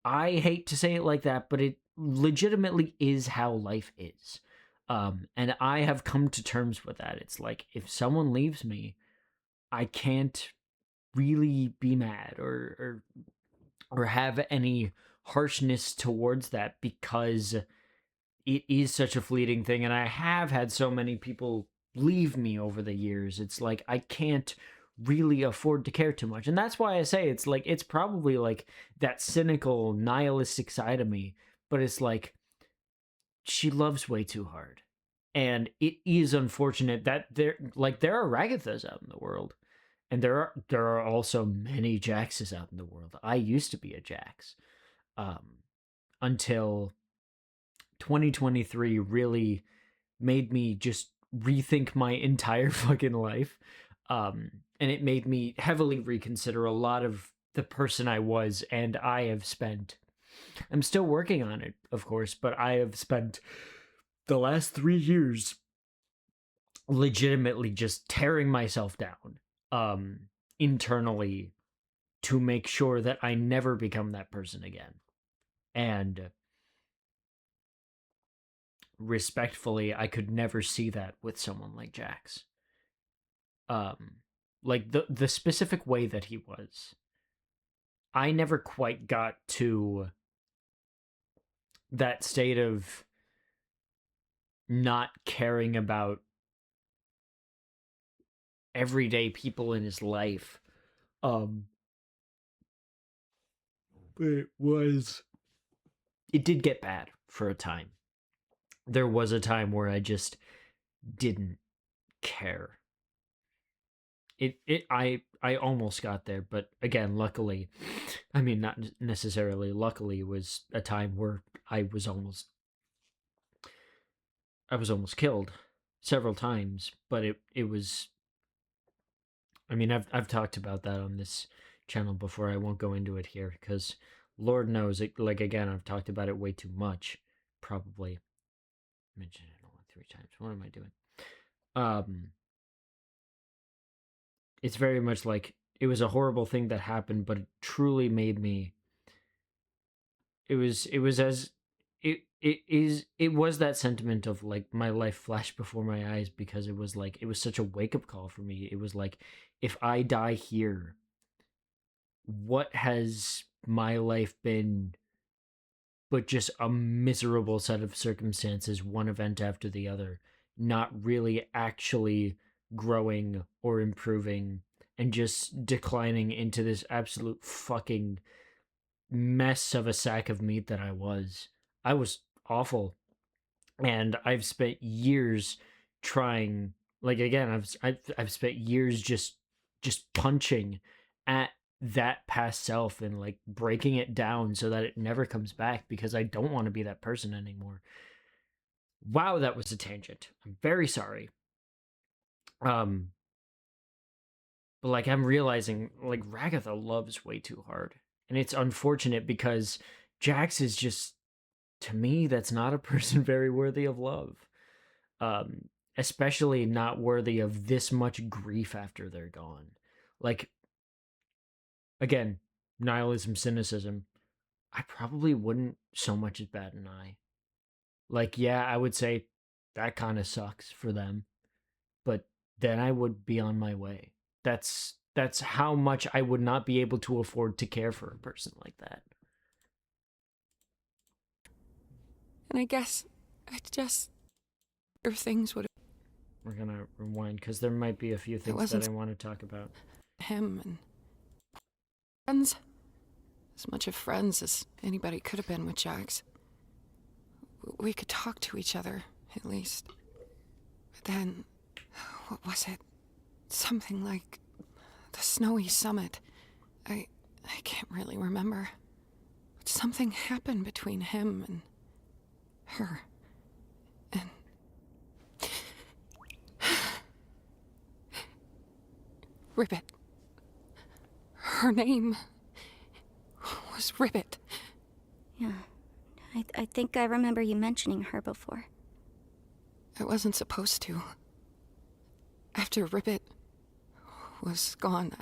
I hate to say it like that, but it legitimately is how life is. And I have come to terms with that. It's like if someone leaves me, I can't really be mad or have any harshness towards that because it is such a fleeting thing, and I have had so many people leave me over the years. It's like I can't really afford to care too much. And that's why I say it's like it's probably like that cynical nihilistic side of me, but it's like she loves way too hard. And it is unfortunate that there are Ragathas out in the world. And there are also many Jaxes out in the world. I used to be a Jax. Until 2023 really made me just rethink my entire fucking life. And it made me heavily reconsider a lot of the person I was, and I'm still working on it, of course, but I have spent the last 3 years legitimately just tearing myself down internally to make sure that I never become that person again. And respectfully, I could never see that with someone like Jax. Like the specific way that he was. I never quite got to that state of not caring about everyday people in his life. It did get bad for a time. There was a time where I just didn't care. I almost got there, but again, luckily, I mean, not necessarily luckily, was a time where I was almost killed several times, but it was, I mean, I've talked about that on this channel before. I won't go into it here because Lord knows it, like, again, I've talked about it way too much. Probably mentioned it only 3 times. What am I doing? It's very much like it was a horrible thing that happened, but it truly made me. It was as it was that sentiment of like my life flashed before my eyes because it was like it was such a wake up call for me. It was like if I die here, what has my life been but just a miserable set of circumstances, one event after the other, not really actually growing or improving and just declining into this absolute fucking mess of a sack of meat that I was. I was awful. And I've spent years trying, like, again, I've spent years just punching at that past self and like breaking it down so that it never comes back because I don't want to be that person anymore. Wow, that was a tangent. I'm very sorry. But like I'm realizing like Ragatha loves way too hard. And it's unfortunate because Jax is just, to me, that's not a person very worthy of love. Especially not worthy of this much grief after they're gone. Like, again, nihilism, cynicism. I probably wouldn't so much as bat an eye. Like, yeah, I would say that kind of sucks for them, but then I would be on my way. That's how much I would not be able to afford to care for a person like that. And I guess things would We're gonna rewind because there might be a few things that I want to talk about. Him and friends. As much of friends as anybody could have been with Jax. We could talk to each other, at least. But then, what was it? Something like the snowy summit. I can't really remember. But something happened between him and her. And Ribbit. Her name was Ribbit. Yeah. I think I remember you mentioning her before. I wasn't supposed to. After Ribbit was gone,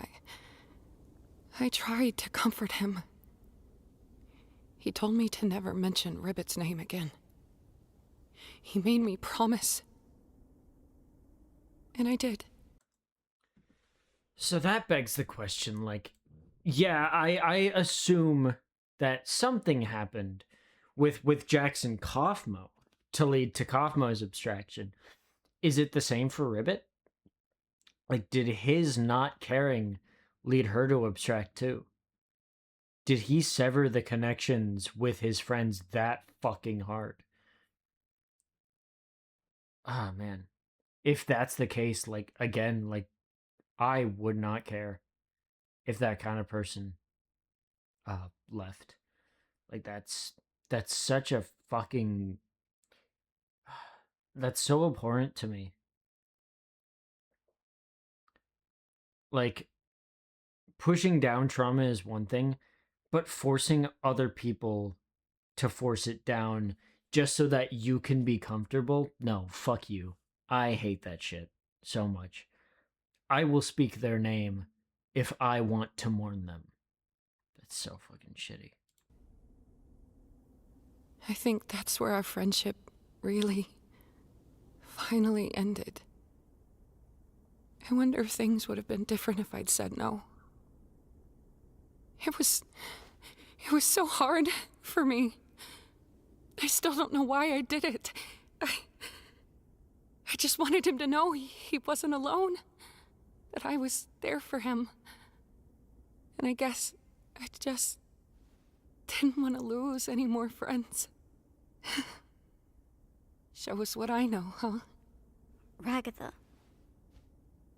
I tried to comfort him. He told me to never mention Ribbit's name again. He made me promise. And I did. So that begs the question, like, yeah, I assume that something happened with Jackson Kaufmo to lead to Kaufmo's abstraction. Is it the same for Ribbit? Like, did his not caring lead her to abstract too? Did he sever the connections with his friends that fucking hard? Ah, man. If that's the case, like, again, like, I would not care if that kind of person left. Like, that's such a fucking, that's so abhorrent to me. Like, pushing down trauma is one thing, but forcing other people to force it down just so that you can be comfortable, no, fuck you. I hate that shit so much. I will speak their name if I want to mourn them. That's so fucking shitty. I think that's where our friendship really, finally ended. I wonder if things would have been different if I'd said no. It was so hard for me. I still don't know why I did it. I just wanted him to know he wasn't alone, that I was there for him. And I guess I just didn't want to lose any more friends. Shows what I know, huh? Ragatha,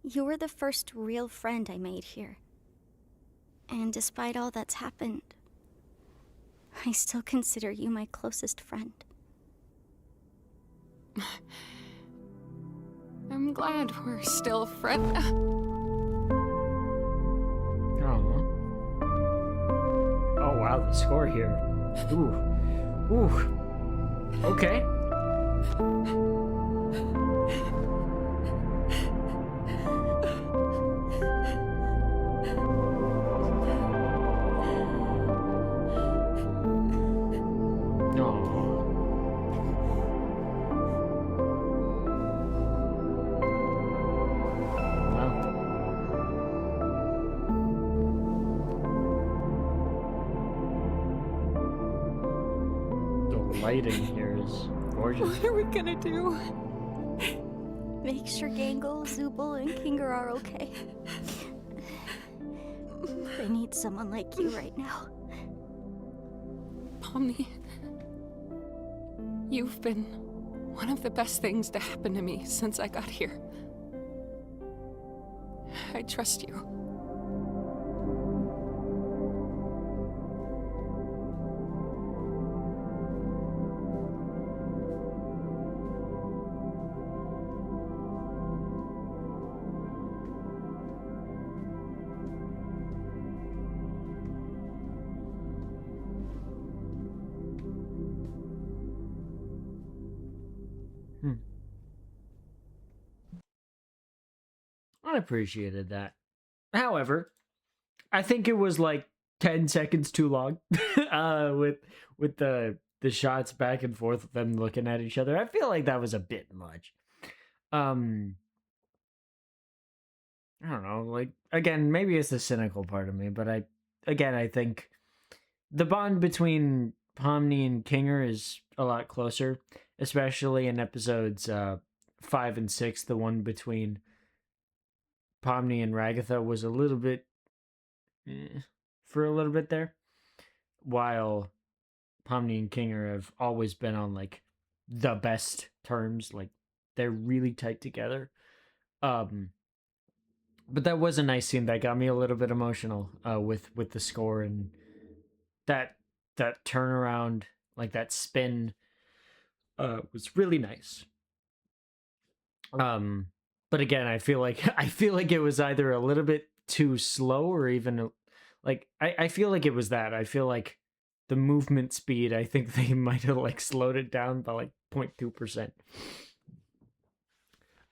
you were the first real friend I made here. And despite all that's happened, I still consider you my closest friend. I'm glad we're still friends. Oh wow, the score here. Ooh. Okay. Lighting here is gorgeous. What are we gonna do? Make sure Gangle, Zubul, and Kinger are okay. I need someone like you right now. Pomni, you've been one of the best things to happen to me since I got here. I trust you. I appreciated that. However, I think it was like 10 seconds too long with the shots back and forth of them looking at each other. I feel like that was a bit much. I don't know, like, again, maybe it's the cynical part of me, but I think the bond between Pomni and Kinger is a lot closer, especially in episodes 5 and 6. The one between Pomni and Ragatha was a little bit for a little bit there, while Pomni and Kinger have always been on like the best terms, like they're really tight together. But that was a nice scene that got me a little bit emotional with the score and that turnaround, like that spin was really nice. But again, I feel like it was either a little bit too slow or even like I feel like it was that. I feel like the movement speed, I think they might have like slowed it down by like 0.2%.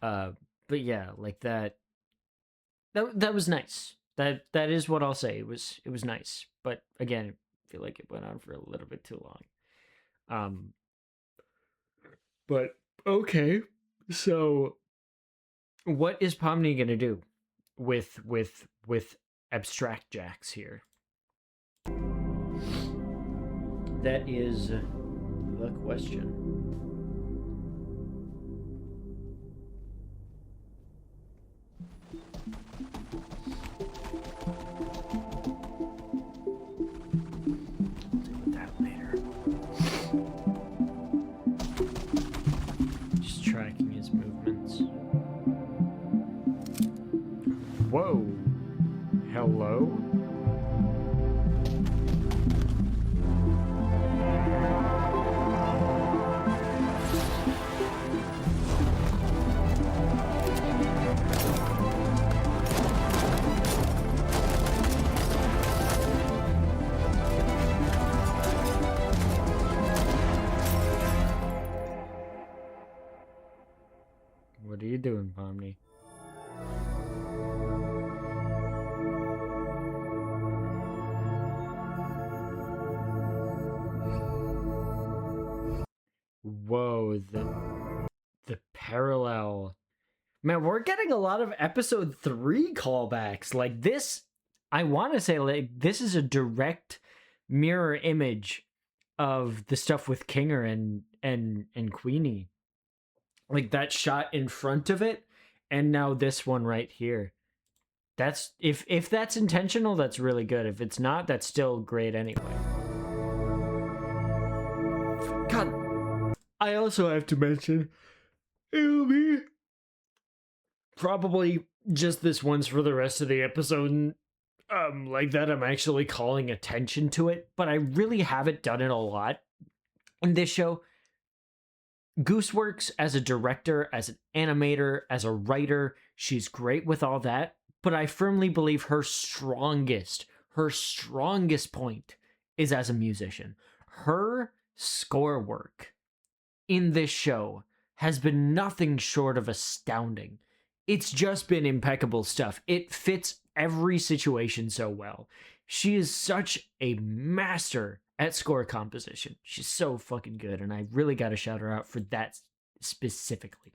But yeah, like that was nice. That is what I'll say. It was nice. But again, I feel like it went on for a little bit too long. But okay. So what is Pomni gonna do with abstract Jax here? That is the question. Deal with that later. Just tracking his movements. Whoa. Hello? What are you doing, Pomni? Whoa, the parallel. Man, we're getting a lot of episode 3 callbacks. Like this, I want to say like this is a direct mirror image of the stuff with Kinger and Queenie. Like that shot in front of it, and now this one right here. That's if that's intentional, that's really good. If it's not, that's still great anyway. God, I also have to mention it'll be probably just this once for the rest of the episode. Like that, I'm actually calling attention to it, but I really haven't done it a lot in this show. Goose works as a director, as an animator, as a writer. She's great with all that, but I firmly believe her strongest point is as a musician. Her score work in this show has been nothing short of astounding. It's just been impeccable stuff. It fits every situation so well. She is such a master at score composition. She's so fucking good, and I really gotta shout her out for that specifically.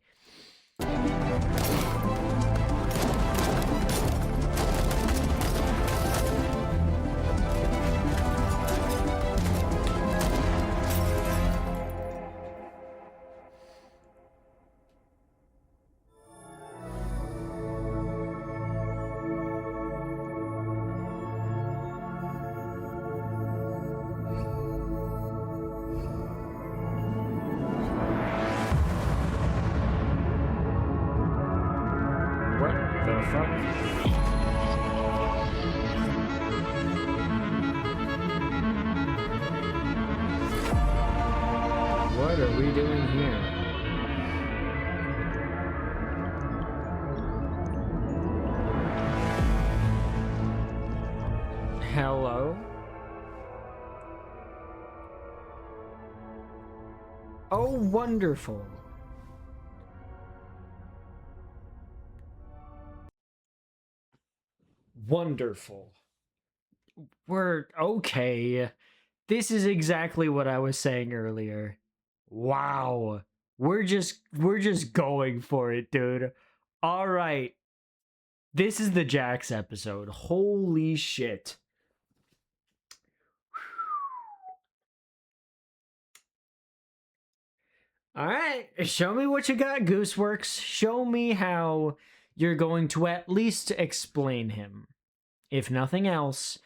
What are we doing here? Hello? Oh, wonderful. Wonderful. We're okay. This is exactly what I was saying earlier. Wow. We're just going for it, dude. All right. This is the Jax episode. Holy shit. All right. Show me what you got, Gooseworks. Show me how you're going to at least explain him. If nothing else,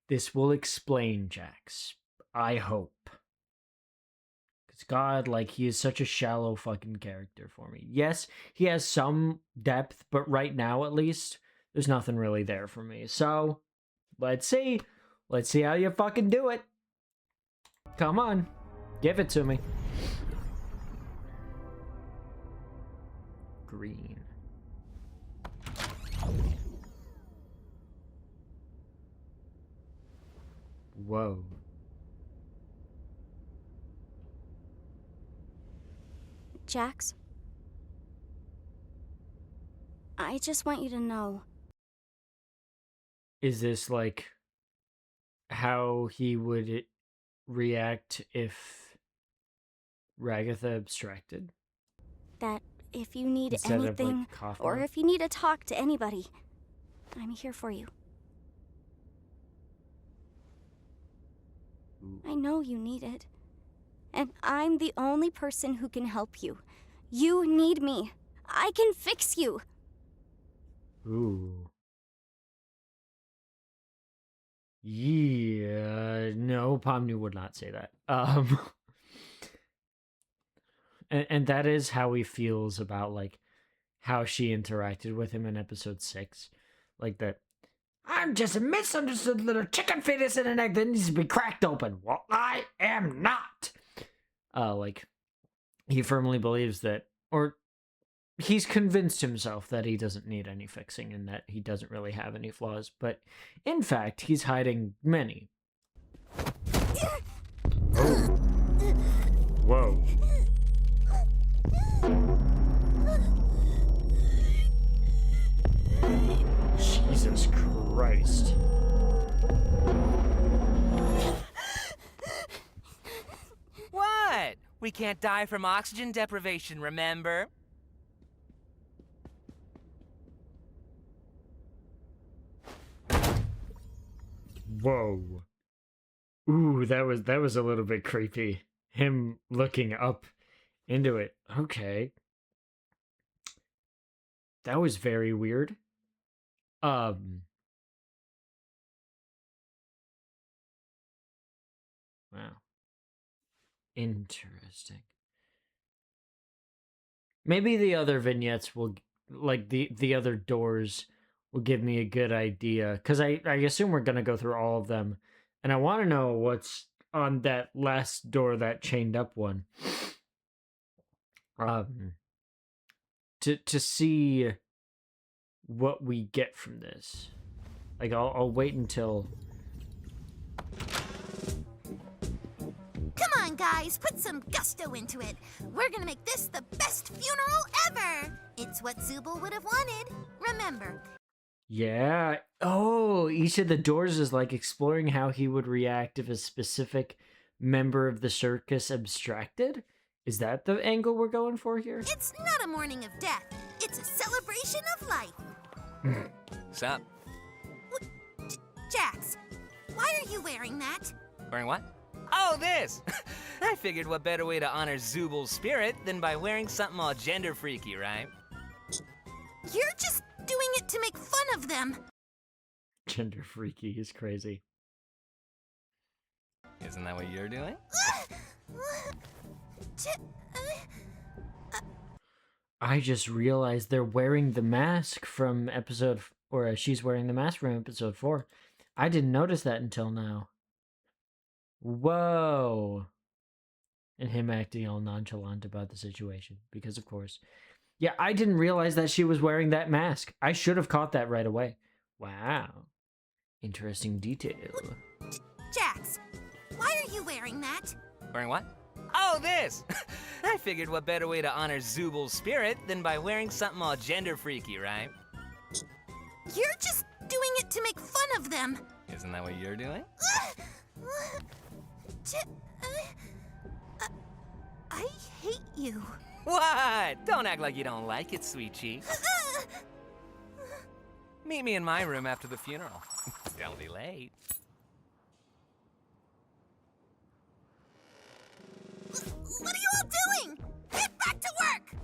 this will explain Jax. I hope. Because God, like, he is such a shallow fucking character for me. Yes, he has some depth, but right now, at least, there's nothing really there for me. So, let's see. Let's see how you fucking do it. Come on. Give it to me. Green. Whoa. Jax, I just want you to know. Is this like how he would react if Ragatha abstracted That if you need instead of anything, like cough or mode? if you need to talk to anybody, I'm here for you. I know you need it. And I'm the only person who can help you. You need me. I can fix you. Ooh. Yeah, no, Pomni would not say that. And that is how he feels about like how she interacted with him in episode 6. Like that, I'm just a misunderstood little chicken fetus in an egg that needs to be cracked open. Well, I am not. Like he firmly believes that, or he's convinced himself that he doesn't need any fixing and that he doesn't really have any flaws, but in fact, he's hiding many. Oh. Whoa. Jesus Christ. What? We can't die from oxygen deprivation, remember? Whoa. Ooh, that was a little bit creepy. Him looking up into it. Okay. That was very weird. Um Wow. Interesting. Maybe the other vignettes will, like the other doors will give me a good idea, cuz I assume we're going to go through all of them, and I want to know what's on that last door, that chained up one. Um to see what we get from this. Like I'll wait until. Come on, guys, put some gusto into it. We're gonna make this the best funeral ever. It's what Zubul would have wanted. Remember. Yeah. Oh, each of the doors is like exploring how he would react if a specific member of the circus abstracted. Is that the angle we're going for here? It's not a mourning of death. It's a celebration of life. Sup? Jax, why are you wearing that? Wearing what? Oh, this! I figured what better way to honor Zubul's spirit than by wearing something all gender freaky, right? You're just doing it to make fun of them. Gender freaky is crazy. Isn't that what you're doing? I just realized they're wearing the mask from episode, or she's wearing the mask from episode 4. I didn't notice that until now. Whoa. And him acting all nonchalant about the situation, because of course. Yeah, I didn't realize that she was wearing that mask. I should have caught that right away. Wow. Interesting detail. Jax, why are you wearing that? Wearing what? Oh, this! I figured what better way to honor Zubul's spirit than by wearing something all gender freaky, right? You're just doing it to make fun of them. Isn't that what you're doing? I hate you. What? Don't act like you don't like it, sweet cheek. Meet me in my room after the funeral. Don't be late. What are you all doing? Get back to work!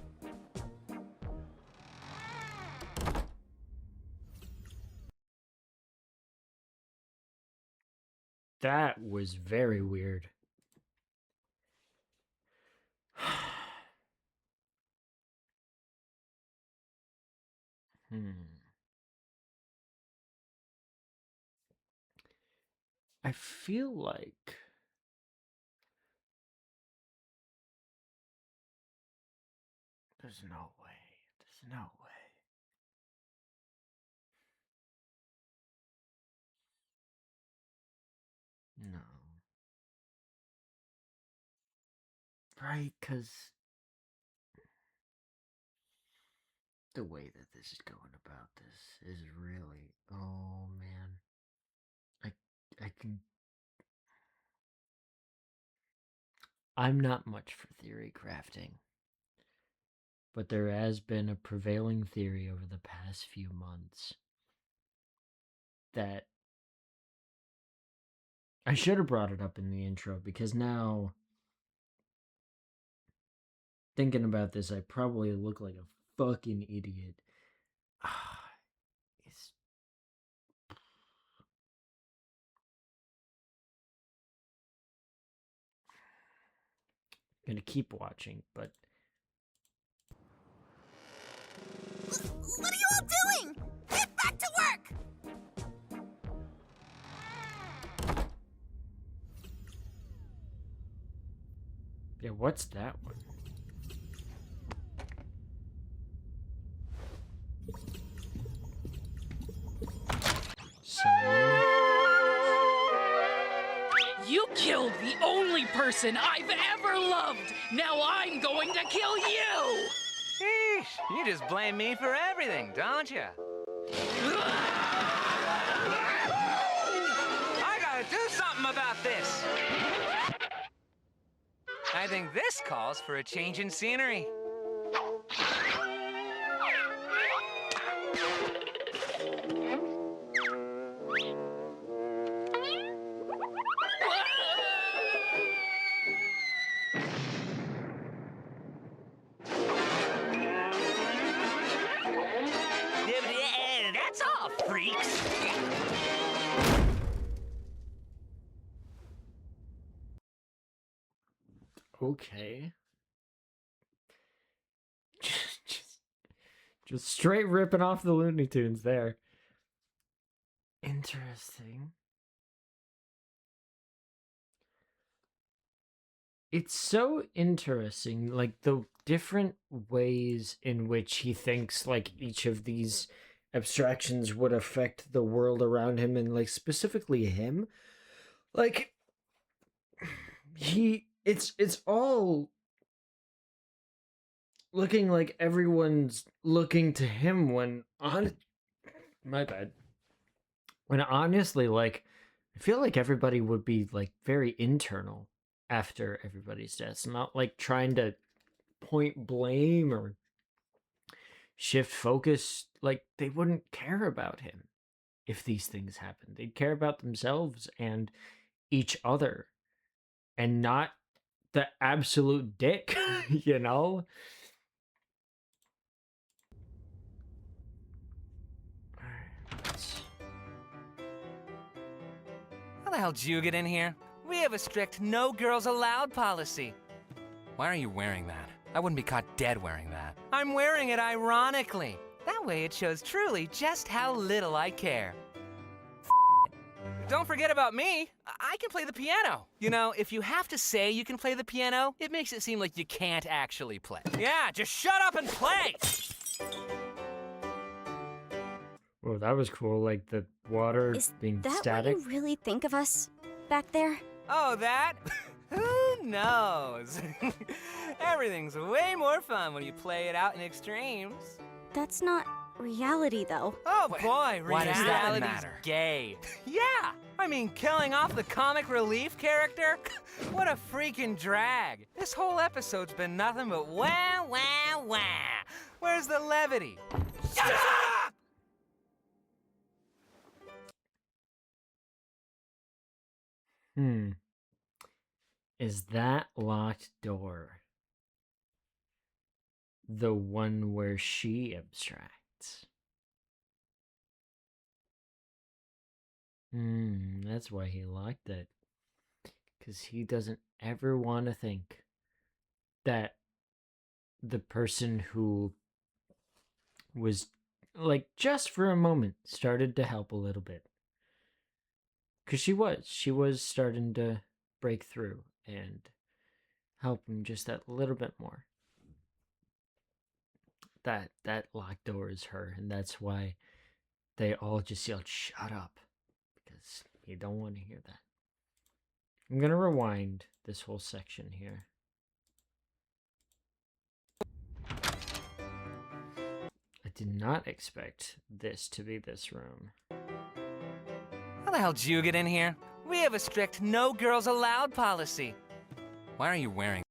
That was very weird. I feel like there's no way. There's no way. No. Right, because the way that this is going about this is really, oh man. I can, I'm not much for theory crafting, but there has been a prevailing theory over the past few months that I should have brought it up in the intro, because now, thinking about this, I probably look like a fucking idiot. It's gonna keep watching, but What are you all doing? Get back to work! yeah, what's that one? So, You killed the only person I've ever loved! Now I'm going to kill you! Sheesh, you just blame me for everything, don't you? I gotta do something about this. I think this calls for a change in scenery. That's all, freaks. okay. just, just straight ripping off the Looney Tunes there. Interesting. It's so interesting, like the different ways in which he thinks like each of these abstractions would affect the world around him, and like specifically him. Like it's all looking like everyone's looking to him, when on my bad. When honestly, like, I feel like everybody would be like very internal after everybody's deaths, not like trying to point blame or shift focus. Like, they wouldn't care about him if these things happened. They'd care about themselves and each other, and not the absolute dick, you know? How the hell did you get in here? We have a strict no girls allowed policy. Why are you wearing that? I wouldn't be caught dead wearing that. I'm wearing it ironically. That way it shows truly just how little I care. Don't forget about me. I can play the piano. You know, if you have to say you can play the piano, it makes it seem like you can't actually play. Yeah, just shut up and play! Well, that was cool. Like the water Is being that static. what you really think of us back there? Oh, that? Who knows? Everything's way more fun when you play it out in extremes. That's not reality, though. Oh boy, why does that reality's matter? gay. Yeah, I mean, killing off the comic relief character? What a freaking drag. This whole episode's been nothing but wah, wah, wah. Where's the levity? Shut up! Is that locked door the one where she abstracts? That's why he locked it. Because he doesn't ever want to think that the person who was, like, just for a moment, started to help a little bit. Because she was starting to break through and help him just that little bit more. That locked door is her, and that's why they all just yelled, "Shut up," because you don't want to hear that. I'm gonna rewind this whole section here. I did not expect this to be this room. How the hell did you get in here? We have a strict no girls allowed policy. Why are you wearing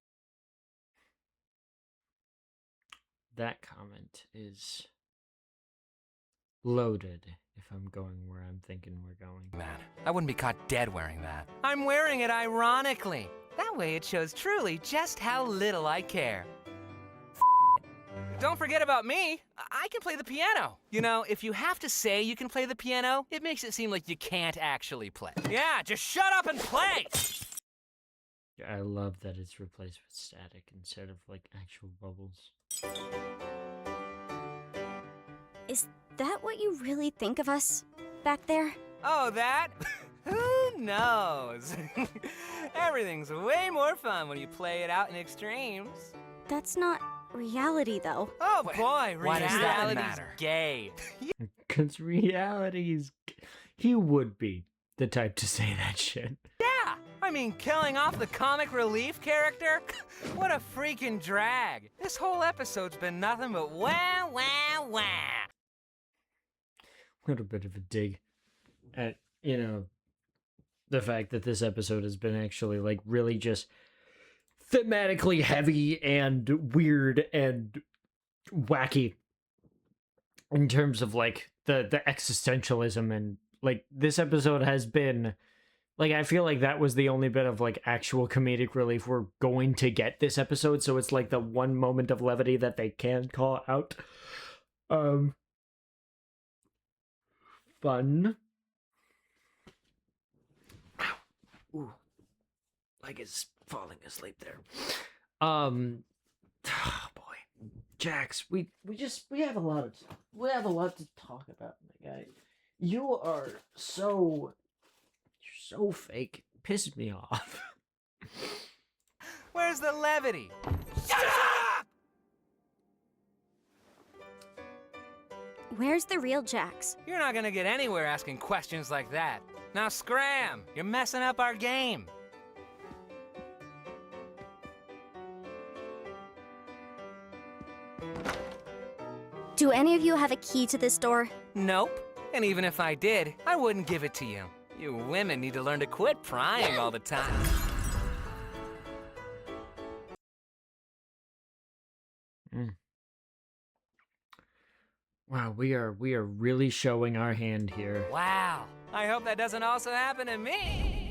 That comment is loaded if I'm going where I'm thinking we're going. that? I wouldn't be caught dead wearing that. I'm wearing it ironically. That way it shows truly just how little I care. Don't forget about me. I can play the piano. You know, if you have to say you can play the piano, it makes it seem like you can't actually play. Yeah, just shut up and play! I love that it's replaced with static instead of like actual bubbles. Is that what you really think of us back there? Oh, that? Who knows? Everything's way more fun when you play it out in extremes. That's not reality, though. Oh boy, Why does that reality's matter? gay. Because reality is. He would be the type to say that shit. Yeah, I mean, killing off the comic relief character? What a freaking drag. This whole episode's been nothing but wah, wah, wah. Little bit of a dig at, the fact that this episode has been actually like really just thematically heavy and weird and wacky in terms of like the existentialism, and like this episode has been like, I feel like that was the only bit of like actual comedic relief we're going to get this episode, so it's like the one moment of levity that they can call out. Fun. Ooh, like it's falling asleep there. Oh boy, Jax, we have a lot to talk about, my guy. You're so fake. It pisses me off. Where's the levity? Where's the real Jax? You're not gonna get anywhere asking questions like that. Now scram! You're messing up our game. Do any of you have a key to this door? Nope. And even if I did, I wouldn't give it to you. You women need to learn to quit prying all the time. Wow, we are really showing our hand here. Wow. I hope that doesn't also happen to me.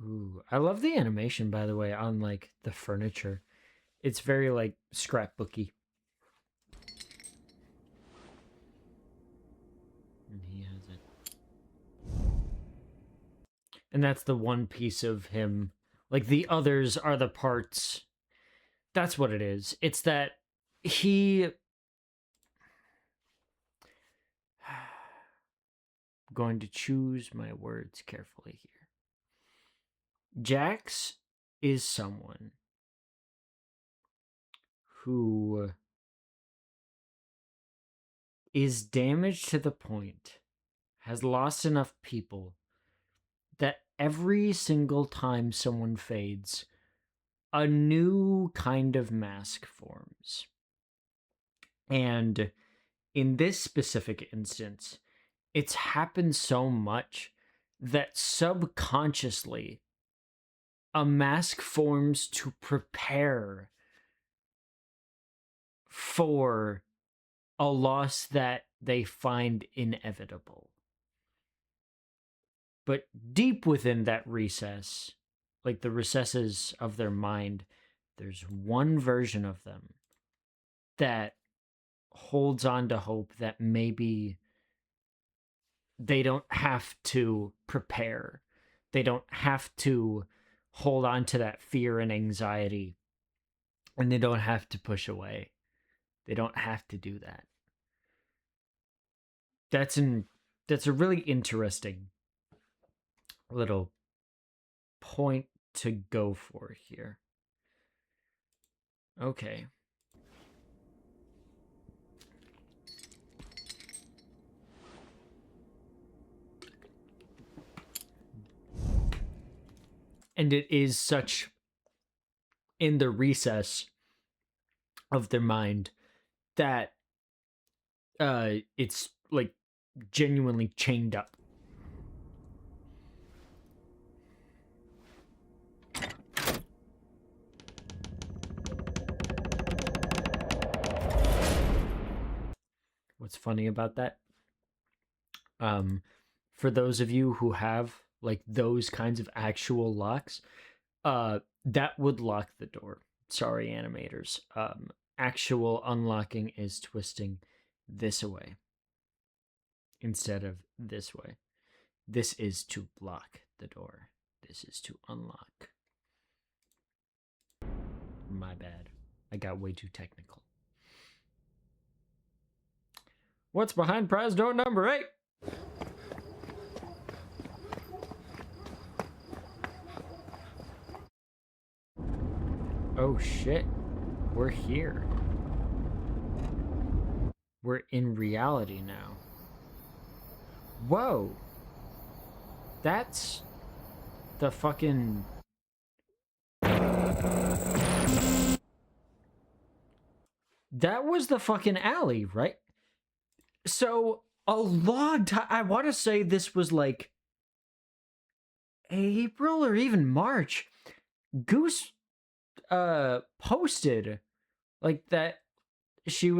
Ooh, I love the animation, by the way, on like the furniture. It's very like scrapbooky. And he has it. And that's the one piece of him. Like the others are the parts. That's what it is. It's that he... I'm going to choose my words carefully here. Jax is someone who is damaged to the point, has lost enough people, that every single time someone fades, a new kind of mask forms. And in this specific instance, it's happened so much that subconsciously a mask forms to prepare for a loss that they find inevitable. But deep within that recess, like the recesses of their mind, there's one version of them that holds on to hope that maybe they don't have to prepare. They don't have to hold on to that fear and anxiety. And they don't have to push away. They don't have to do that. That's a really interesting little point to go for here. Okay. And it is such in the recess of their mind that it's like genuinely chained up. What's funny about that? For those of you who have like those kinds of actual locks, that would lock the door. Sorry, animators. Actual unlocking is twisting this away instead of this way. This is to block the door. This is to unlock. My bad. I got way too technical. What's behind prize door number 8? Oh shit. We're here. We're in reality now. Whoa. That's the fucking... That was the fucking alley, right? So, a long time... I want to say this was like April or even March. Goose posted like that she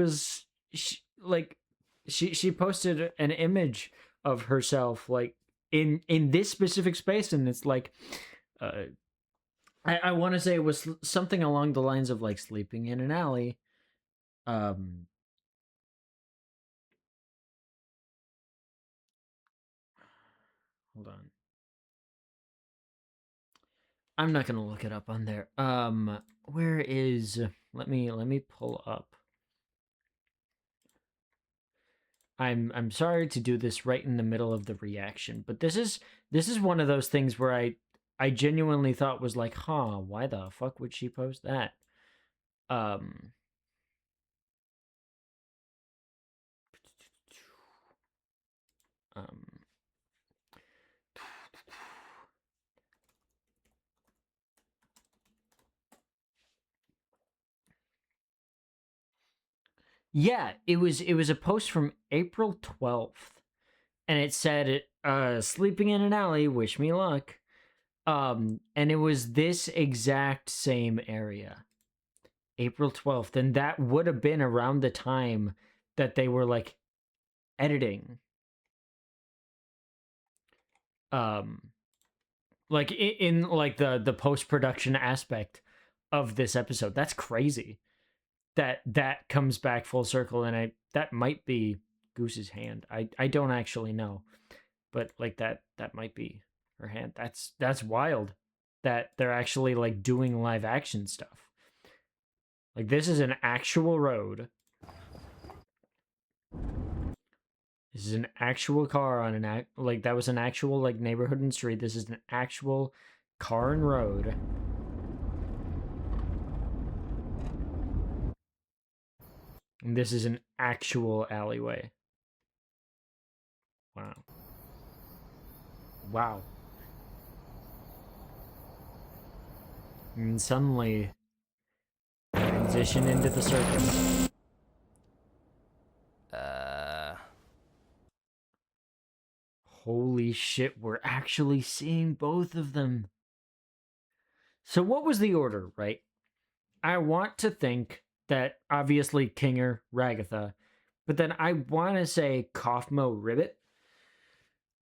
posted an image of herself like in this specific space, and it's like I want to say it was something along the lines of like sleeping in an alley. Hold on. I'm not gonna look it up on there. Where is? Let me pull up. I'm sorry to do this right in the middle of the reaction, but this is one of those things where I genuinely thought was like, huh, why the fuck would she post that? Yeah, it was a post from April 12th, and it said, sleeping in an alley, wish me luck. And it was this exact same area. April 12th, and that would have been around the time that they were like editing. Like in like the post-production aspect of this episode. That's crazy. That comes back full circle, and that might be Goose's hand. I don't actually know, but like that might be her hand. That's wild that they're actually like doing live action stuff. Like this is an actual road. This is an actual car on an like that was an actual like neighborhood and street. This is an actual car and road. And this is an actual alleyway. Wow. Wow. And suddenly, transition into the circus. Holy shit, we're actually seeing both of them. So what was the order, right? I want to think that obviously Kinger, Ragatha, but then I want to say Kaufmo, Ribbit,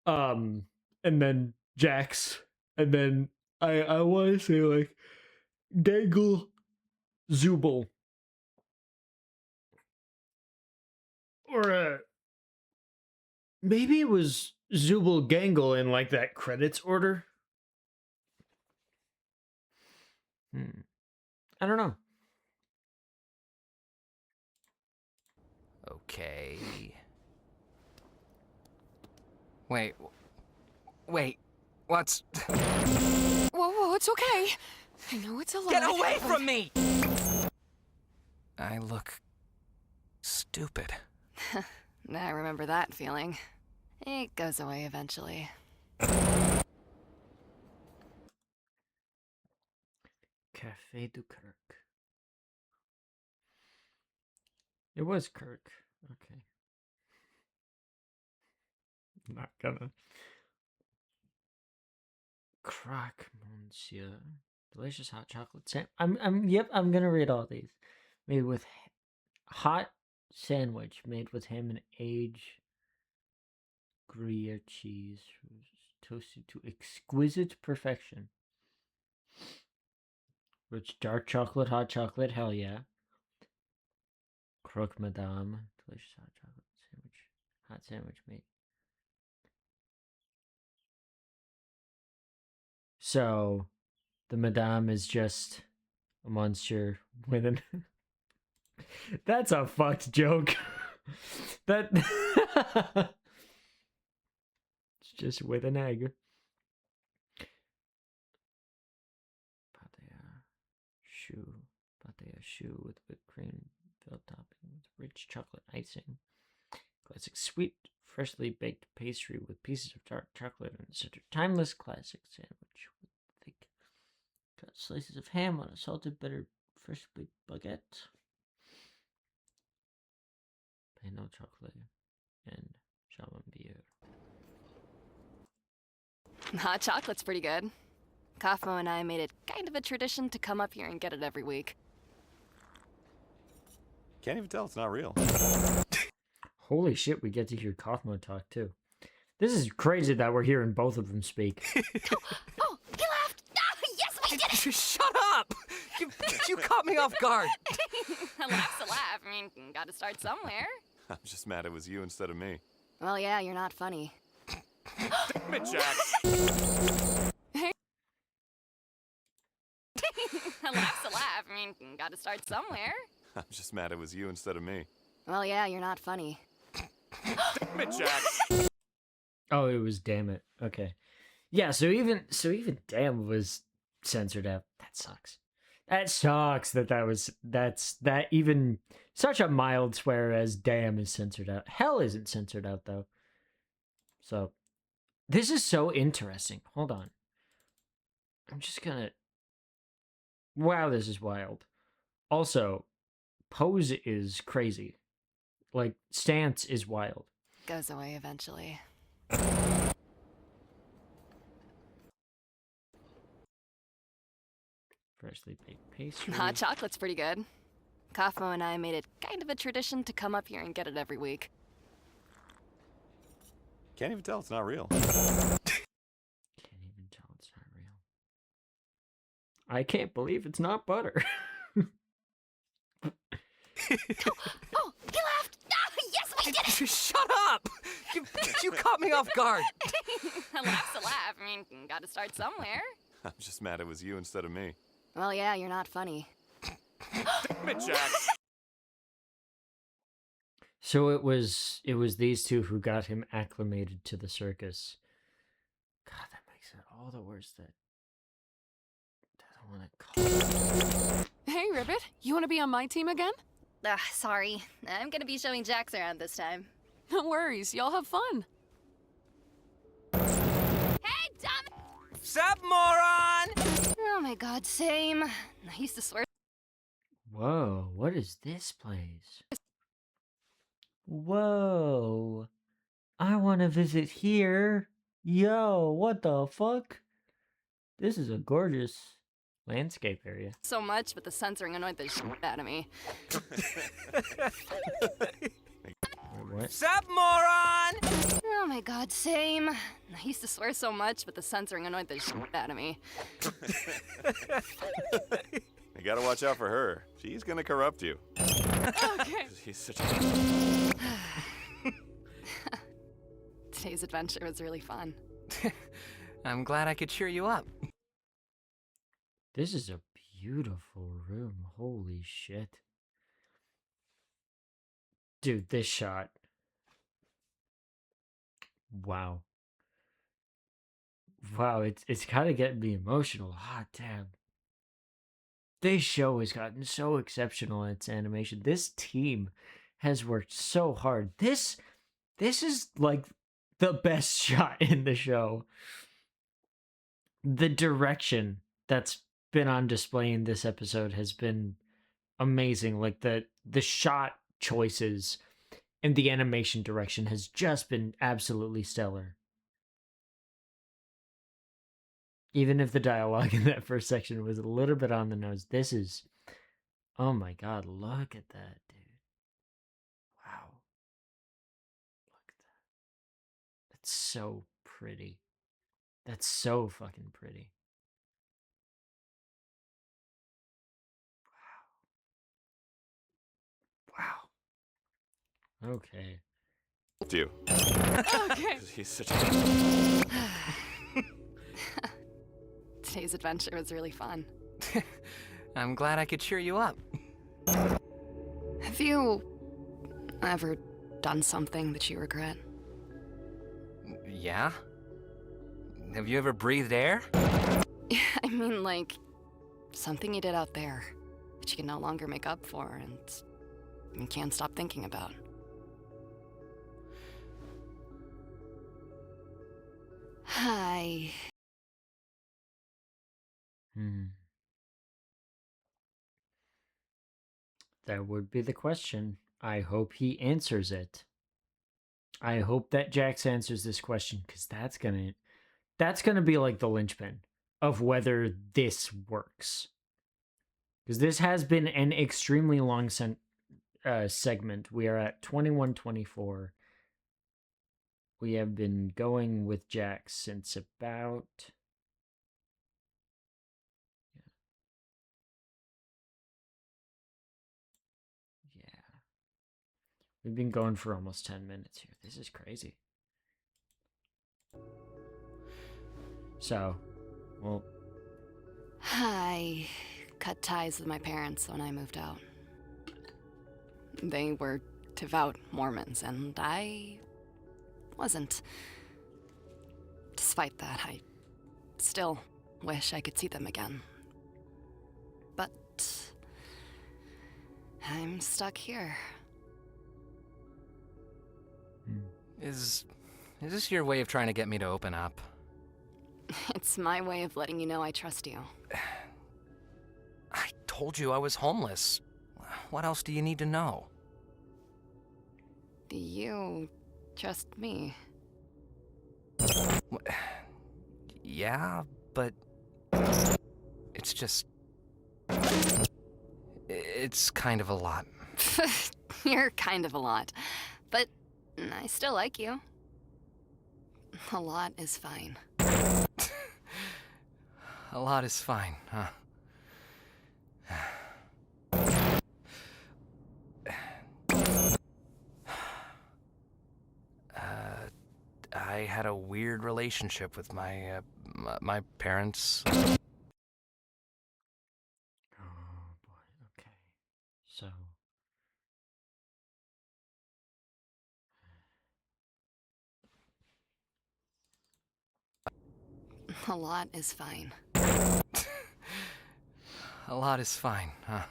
and then Jax, and then I want to say like Gangle, Zubul, or maybe it was Zubul Gangle in like that credits order. I don't know. Okay. Wait. What's... Whoa, it's okay. I know it's a lot. Get away from me! I look... stupid. I remember that feeling. It goes away eventually. Café du Kirk. It was Kirk. Okay. Not gonna. Croque Monsieur. Delicious hot chocolate yep, I'm gonna read all these. Made with hot sandwich made with ham and aged Gruyere cheese, toasted to exquisite perfection. Rich dark chocolate, hot chocolate, hell yeah. Croque Madame, delicious hot chocolate sandwich. Hot sandwich made. So, the Madame is just a monster with an. That's a fucked joke. That. It's just with an egg. Patea choux with whipped cream filled topping with rich chocolate icing. Classic sweet, freshly baked pastry with pieces of dark chocolate in the center. Timeless classic sandwich with thick cut slices of ham on a salted, buttered, fresh baked baguette. Pain au chocolat and camembert. Hot chocolate's pretty good. Kaufmo and I made it kind of a tradition to come up here and get it every week. Can't even tell it's not real. Holy shit, we get to hear Kaufmo talk too. This is crazy that we're hearing both of them speak. Oh, he laughed! Ah, yes, we did it! Shut up! You caught me off guard. A laugh's a laugh. I mean, gotta start somewhere. I'm just mad it was you instead of me. Well, yeah, you're not funny. Damn it, Jack! A laugh's a laugh. I mean, gotta start somewhere. I'm just mad it was you instead of me. Well, yeah, you're not funny. Damn it, Jack! Oh, it was damn it. Okay. Yeah, so even damn was censored out. That sucks. That sucks that even such a mild swear as damn is censored out. Hell isn't censored out though. So this is so interesting. Hold on. I'm just gonna. Wow, this is wild. Also, pose is crazy. Like, stance is wild. Goes away eventually. Freshly baked pastry. Hot chocolate's pretty good. Kaufmo and I made it kind of a tradition to come up here and get it every week. Can't even tell it's not real. Can't even tell it's not real. I can't believe it's not butter. Oh, he laughed! Ah, yes, we did it! Shut up! You caught me off guard. A laugh's a laugh. I mean, gotta start somewhere. I'm just mad it was you instead of me. Well, yeah, you're not funny. Damn it, Jack! So it was these two who got him acclimated to the circus. God, that makes it all the worse that I want to call. Hey, Ribbit, you want to be on my team again? Sorry. I'm gonna be showing Jax around this time. No worries, y'all have fun. Hey, dumb! Sup, moron? Oh my god, same. I used to swear. Whoa, what is this place? Whoa, I want to visit here. Yo, what the fuck? This is a gorgeous landscape area. So much, but the censoring annoyed the shit out of me. Wait, what? Sup, moron? Oh my god, same. I used to swear so much, but the censoring annoyed the shit out of me. You gotta watch out for her. She's gonna corrupt you. Okay. She's such a... Today's adventure was really fun. I'm glad I could cheer you up. This is a beautiful room. Holy shit. Dude, this shot. Wow. Wow, it's kind of getting me emotional. Hot damn. This show has gotten so exceptional in its animation. This team has worked so hard. This is like the best shot in the show. The direction that's been on display in this episode has been amazing. Like the shot choices and the animation direction has just been absolutely stellar. Even if the dialogue in that first section was a little bit on the nose, this is, oh my god, look at that, dude. Wow. Look at that. That's so pretty. That's so fucking pretty. Wow. Okay. You. Okay. He's such a. Today's adventure was really fun. I'm glad I could cheer you up. Have you ever done something that you regret? Yeah? Have you ever breathed air? I mean, like, something you did out there that you can no longer make up for and you can't stop thinking about. Hi. That would be the question. I hope he answers it. I hope that Jax answers this question, because that's gonna be like the linchpin of whether this works. Because this has been an extremely long segment. We are at 21:24. We have been going with Jax since about. Yeah. We've been going for almost 10 minutes here. This is crazy. So, well. I cut ties with my parents when I moved out. They were devout Mormons, and I wasn't. Despite that, I still wish I could see them again. But I'm stuck here. Is this your way of trying to get me to open up? It's my way of letting you know I trust you. I told you I was homeless. What else do you need to know? You trust me. Yeah, but it's just... It's kind of a lot. You're kind of a lot. But I still like you. A lot is fine. A lot is fine, huh? I had a weird relationship with my parents. Oh boy, okay. So. A lot is fine. A lot is fine, huh?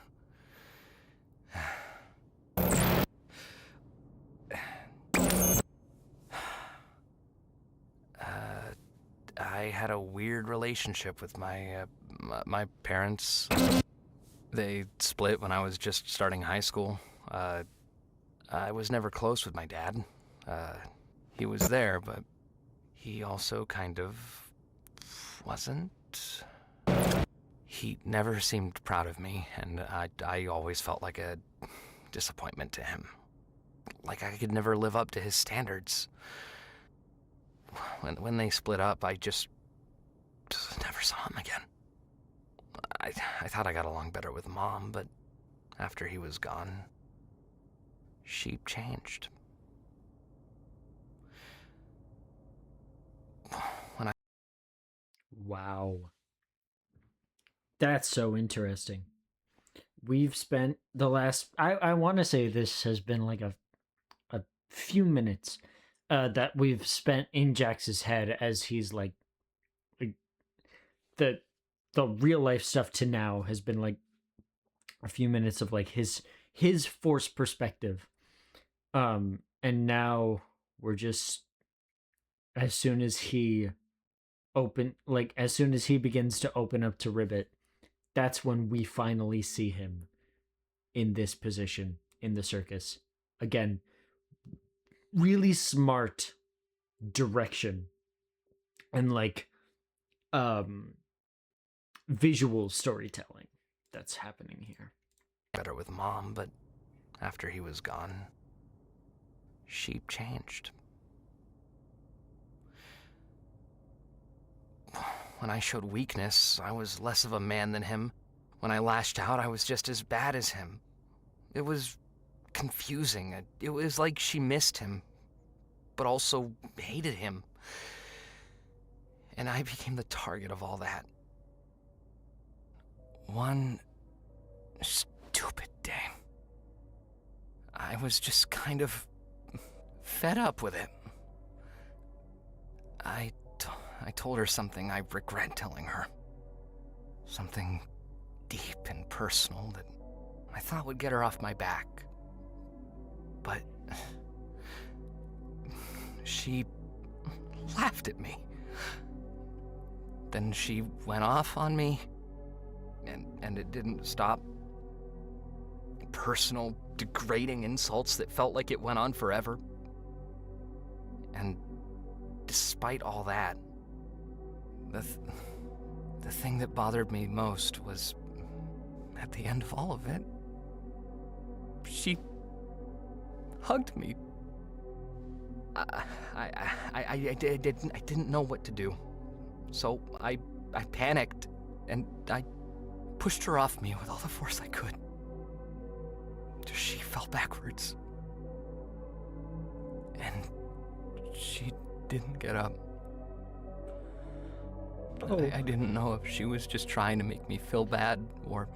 I had a weird relationship with my parents. They split when I was just starting high school. I was never close with my dad. He was there, but he also kind of wasn't. He never seemed proud of me, and I always felt like a disappointment to him. Like I could never live up to his standards. When they split up, I just never saw him again. I thought I got along better with Mom, but after he was gone, she changed. Wow. That's so interesting. We've spent the last I want to say this has been like a few minutes that we've spent in Jax's head as he's like the real life stuff to now has been like a few minutes of like his forced perspective. And now we're just as soon as he begins to open up to Ribbit, that's when we finally see him in this position in the circus. Again, really smart direction and like visual storytelling that's happening here. Better with Mom, but after he was gone, she changed. When I showed weakness, I was less of a man than him. When I lashed out, I was just as bad as him. It was confusing. It was like she missed him, but also hated him. And I became the target of all that. One stupid day, I was just kind of fed up with it. I told her something I regret telling her. Something deep and personal that I thought would get her off my back. But she laughed at me. Then she went off on me, and it didn't stop. Personal, degrading insults that felt like it went on forever. And despite all that, the thing that bothered me most was, at the end of all of it, she hugged me. I didn't know what to do. So I panicked, and I pushed her off me with all the force I could. She fell backwards. And she didn't get up. Oh. I didn't know if she was just trying to make me feel bad, or...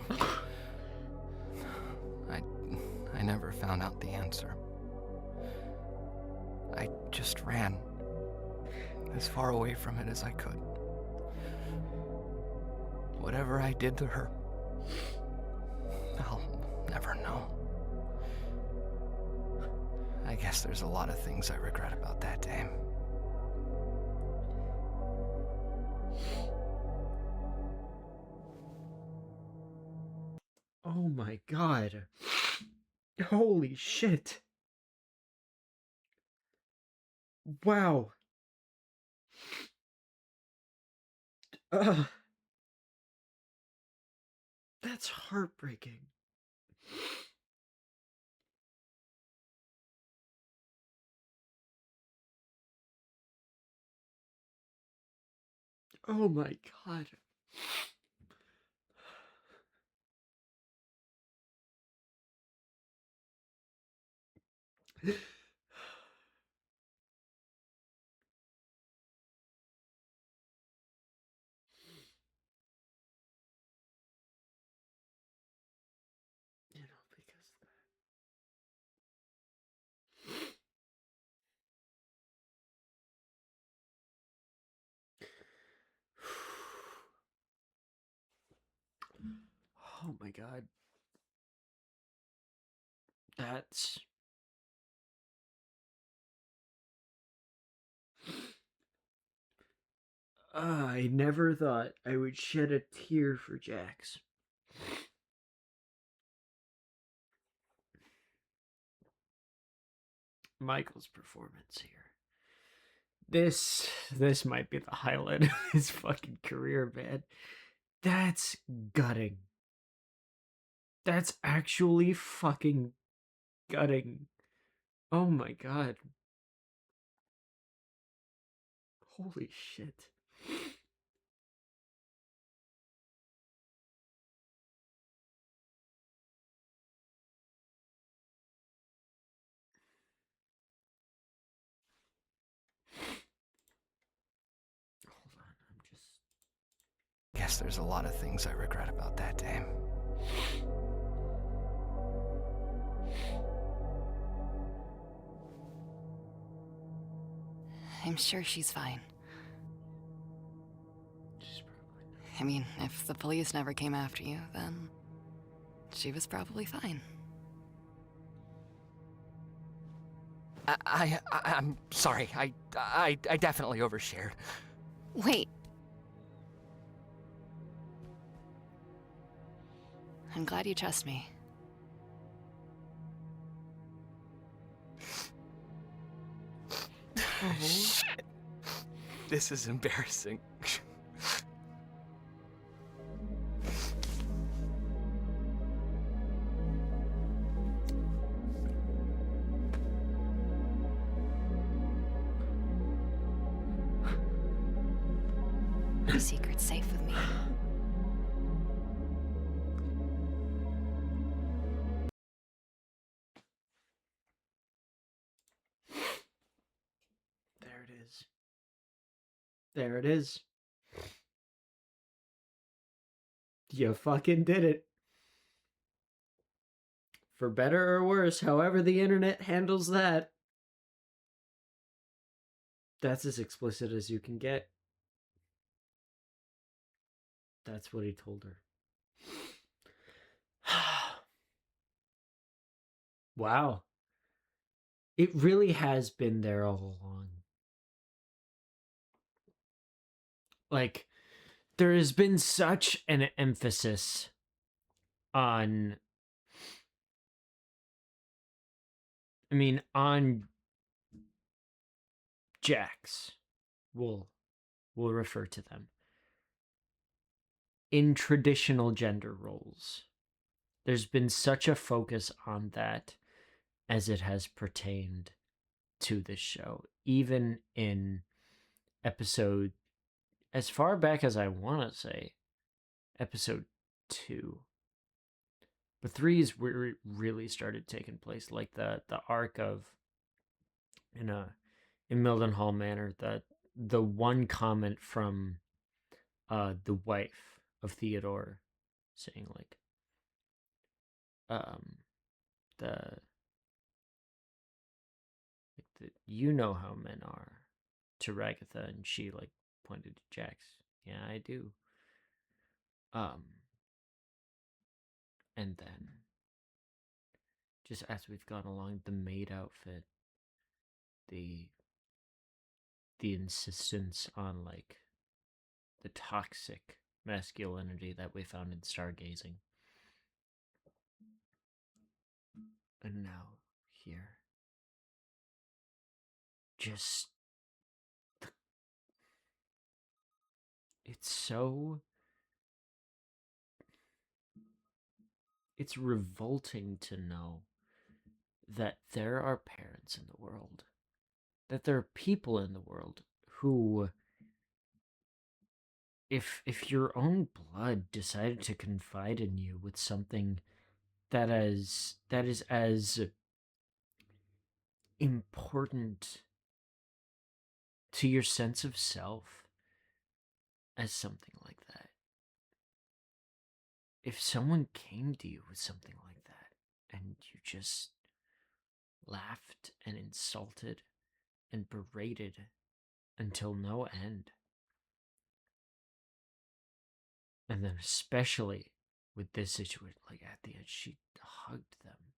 I never found out the answer. I just ran as far away from it as I could. Whatever I did to her, I'll never know. I guess there's a lot of things I regret about that day. Oh my god. Holy shit. Wow. That's heartbreaking. Oh my god. You know, because oh my god. That's I never thought I would shed a tear for Jax. Michael's performance here. This might be the highlight of his fucking career, man. That's gutting. That's actually fucking gutting. Oh my god. Holy shit. Hold on, I'm just... Guess there's a lot of things I regret about that day. I'm sure she's fine. She's probably not. I mean, if the police never came after you, then she was probably fine. I'm sorry. I definitely overshared. Wait. I'm glad you trust me. Shit. This is embarrassing. My secret's safe with me. There it is. There it is. You fucking did it. For better or worse, however the internet handles that. That's as explicit as you can get. That's what he told her. Wow. It really has been there all along. Like, there has been such an emphasis on, on Jax. We'll refer to them. In traditional gender roles. There's been such a focus on that as it has pertained to this show. Even in episode, as far back as I want to say, episode 2. But 3 is where it really started taking place, like the arc of in Mildenhall Manor, the one comment from the wife of Theodore saying like the you know how men are to Ragatha, and she like pointed to Jax. Yeah, I do. And then just as we've gone along, the maid outfit, the insistence on like the toxic masculinity that we found in stargazing. And now here. Just it's revolting to know that there are parents in the world, that there are people in the world who, if your own blood decided to confide in you with something that is as important to your sense of self as something like that. If someone came to you with something like that and you just laughed and insulted and berated until no end, and then especially with this situation, like at the end, she hugged them.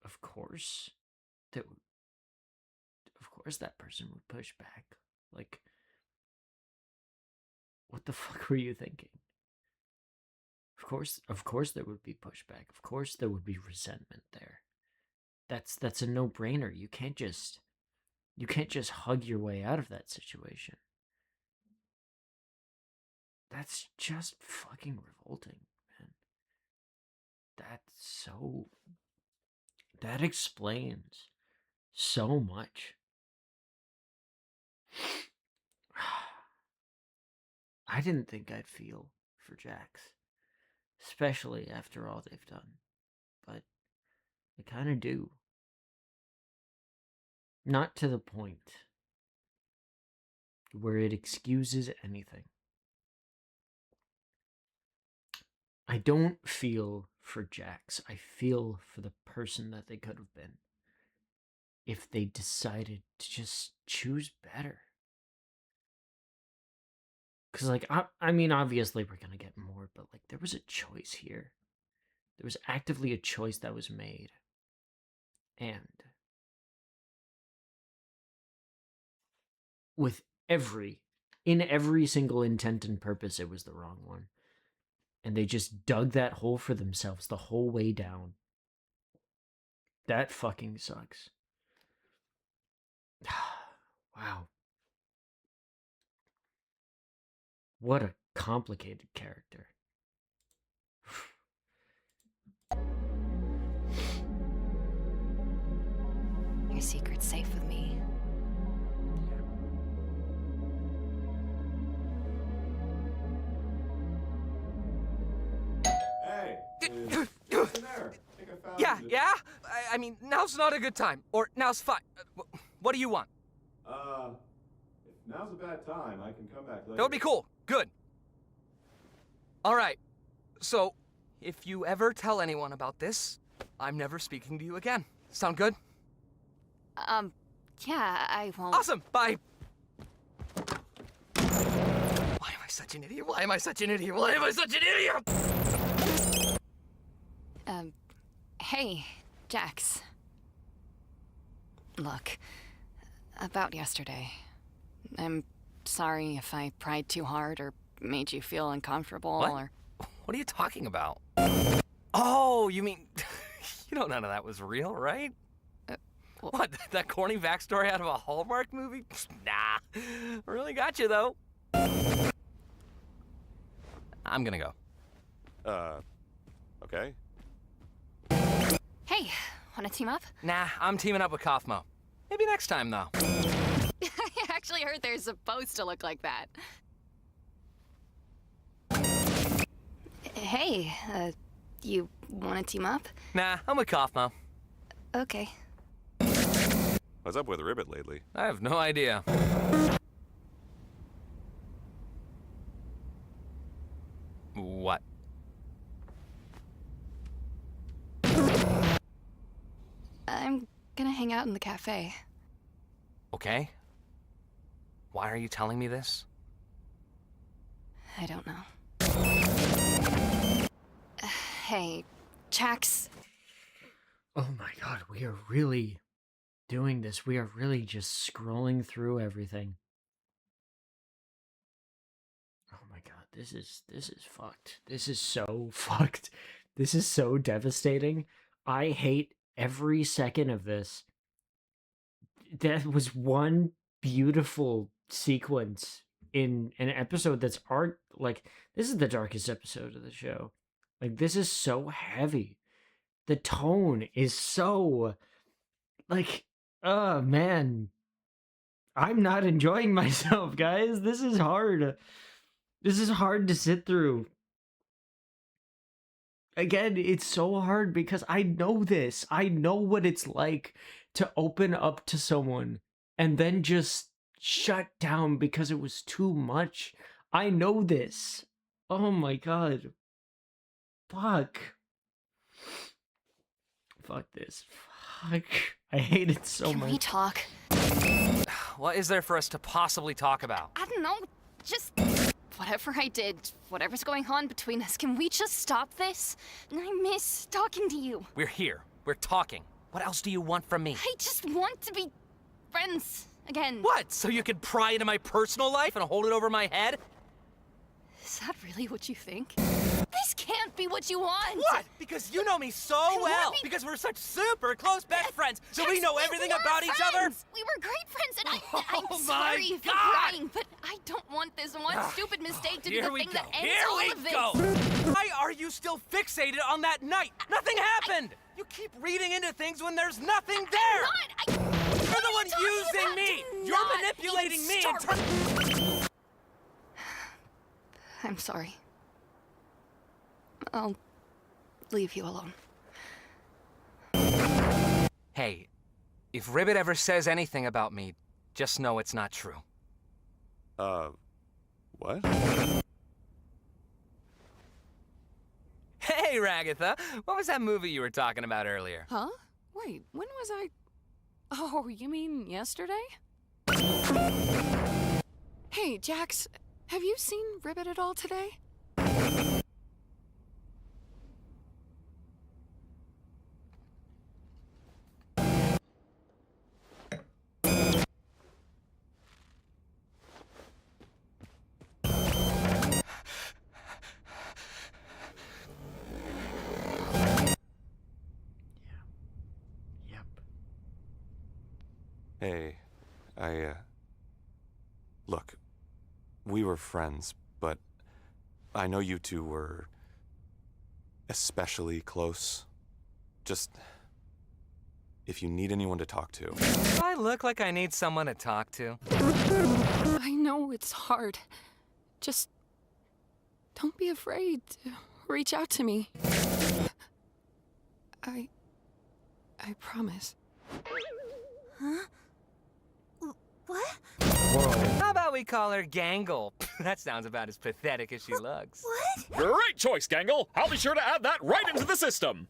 Of course, that person would push back. Like, what the fuck were you thinking? Of course there would be pushback. Of course there would be resentment there. That's a no-brainer. You can't just hug your way out of that situation. That's just fucking revolting, man. That explains so much. I didn't think I'd feel for Jax, especially after all they've done, but I kind of do. Not to the point where it excuses anything. I don't feel for Jax. I feel for the person that they could have been if they decided to just choose better. Because, like, I mean, obviously we're going to get more, but, like, there was a choice here. There was actively a choice that was made. And in every single intent and purpose, it was the wrong one. and they just dug that hole for themselves the whole way down. That fucking sucks. Wow. What a complicated character. Your secret's safe with me. Hey, is Jason there? I think I found Yeah, him. yeah? I mean, now's not a good time. Or now's fine. What do you want? If now's a bad time, I can come back later. That would be cool. Good. All right. So, if you ever tell anyone about this, I'm never speaking to you again. Sound good? Yeah, I won't. Awesome. Bye. Why am I such an idiot? Why am I such an idiot? Why am I such an idiot? Hey, Jax. Look, about yesterday. I'm sorry if I pried too hard or made you feel uncomfortable What? or... What are you talking about? Oh, you mean... you know none of that was real, right? What, that corny backstory out of a Hallmark movie? Nah. Really got you, though. I'm gonna go. Okay. Hey, wanna team up? Nah, I'm teaming up with Kaufmo. Maybe next time, though. I actually heard they're supposed to look like that. Hey, you wanna team up? Nah, I'm with Kaufmo. Okay. What's up with Ribbit lately? I have no idea. What? I'm gonna hang out in the cafe. Okay. Why are you telling me this? I don't know. Hey, Jax. Oh my god, we are really doing this. We are really just scrolling through everything. Oh my god, this is fucked. This is so fucked. This is so devastating. I hate every second of this. That was one beautiful sequence in an episode that's like, this is the darkest episode of the show. Like, this is so heavy. The tone is so, like, oh man, I'm not enjoying myself, guys. This is hard. This is hard to sit through. Again, it's so hard because I know this. I know what it's like to open up to someone and then just shut down because it was too much. I know this. Oh my god. Fuck. Fuck this. Fuck. I hate it so Can much. we talk? What is there for us to possibly talk about? I don't know. Just whatever I did, whatever's going on between us, can we just stop this? I miss talking to you. We're here. We're talking. What else do you want from me? I just want to be friends again. What? So you could pry into my personal life and hold it over my head? Is that really what you think? This can't be what you want. What? Because you know me so well. Because we're such super close best friends. So we know everything were about each other. friends. We were great friends, and I'm Oh sorry my for God. crying, but I don't want this one stupid mistake to be Here the we thing go. that ends Here all we of this. go. Why are you still fixated on that night? Nothing happened. You keep reading into things when there's nothing there. You're the one using me. You're manipulating me. I'm sorry. I'll leave you alone. Hey, if Ribbit ever says anything about me, just know it's not true. What? Hey, Ragatha, what was that movie you were talking about earlier? Huh? Wait, when was I... Oh, you mean yesterday? Hey, Jax, have you seen Ribbit at all today? Hey, look, we were friends, but I know you two were especially close. Just, if you need anyone to talk to. Do I look like I need someone to talk to? I know it's hard. Just don't be afraid to reach out to me. I promise. Huh? What? How about we call her Gangle? That sounds about as pathetic as she looks. What? Great choice, Gangle. I'll be sure to add that right into the system.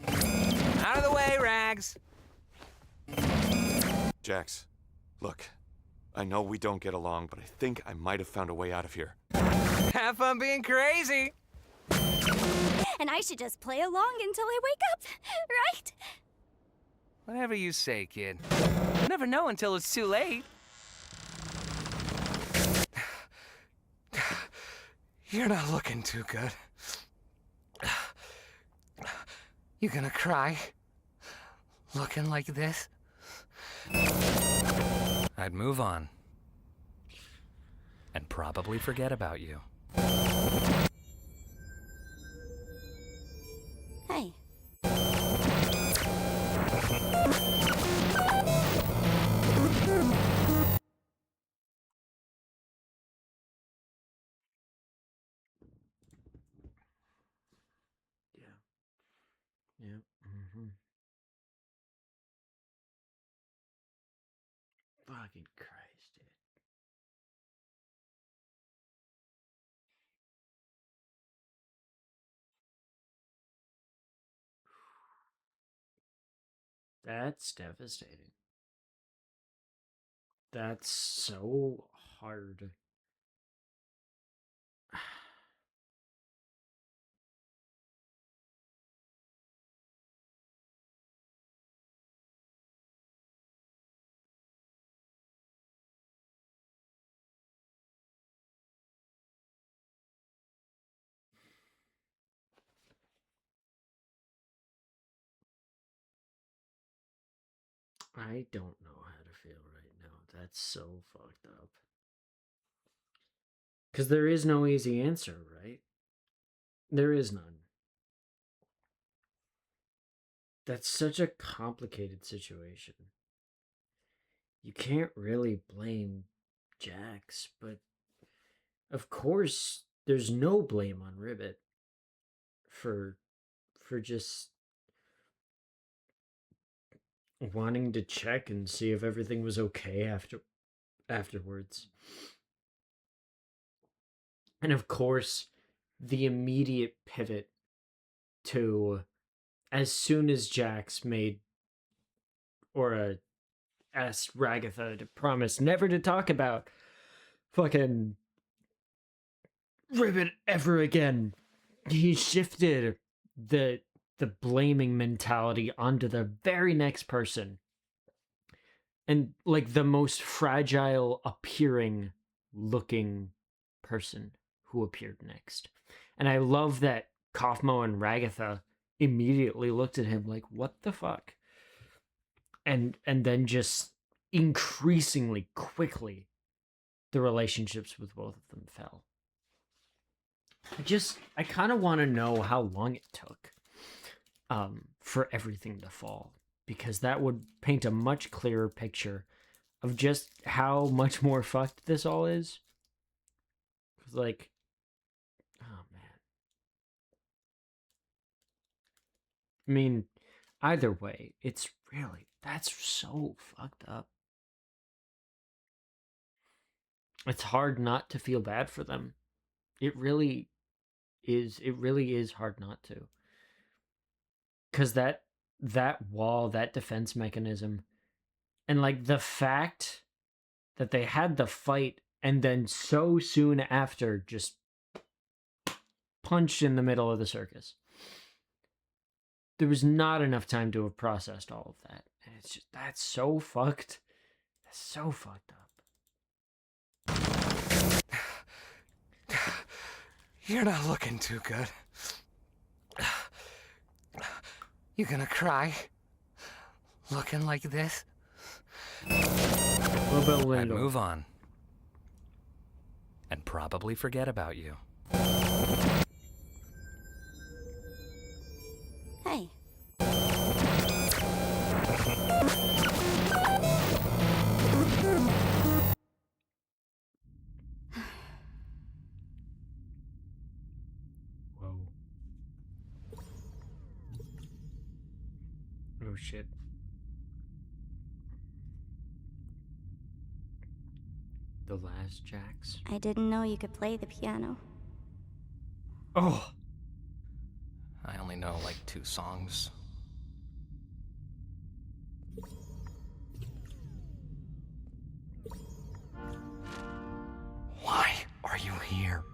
Out of the way, Rags. Jax, look, I know we don't get along, but I think I might have found a way out of here. Have fun being crazy. And I should just play along until I wake up, right? Whatever you say, kid. You never know until it's too late. You're not looking too good. You gonna cry? Looking like this? I'd move on. And probably forget about you. Hey. Yep. Mm-hmm. Fucking Christ, dude. That's devastating. That's so hard. I don't know how to feel right now. That's so fucked up. Because there is no easy answer, right? There is none. That's such a complicated situation. You can't really blame Jax, but of course there's no blame on Ribbit for just wanting to check and see if everything was okay afterwards. And of course, the immediate pivot to as soon as Jax made or asked Ragatha to promise never to talk about fucking Ribbit ever again, he shifted the blaming mentality onto the very next person. And like the most fragile appearing looking person who appeared next. And I love that Kaufmo and Ragatha immediately looked at him like, what the fuck? And then just increasingly quickly the relationships with both of them fell. I kind of want to know how long it took for everything to fall, because that would paint a much clearer picture of just how much more fucked this all is. Because, like, oh man. I mean, either way, that's so fucked up. It's hard not to feel bad for them. It really is hard not to. Because that wall, that defense mechanism, and like the fact that they had the fight and then so soon after just punched in the middle of the circus. There was not enough time to have processed all of that. And it's just, that's so fucked. That's so fucked up. You're not looking too good. You gonna cry? Looking like this? A little bit I'd later. move on. And probably forget about you. Hey. Whoa. Oh shit. The last Jacks. I didn't know you could play the piano. Oh. I only know like 2 songs. Why are you here?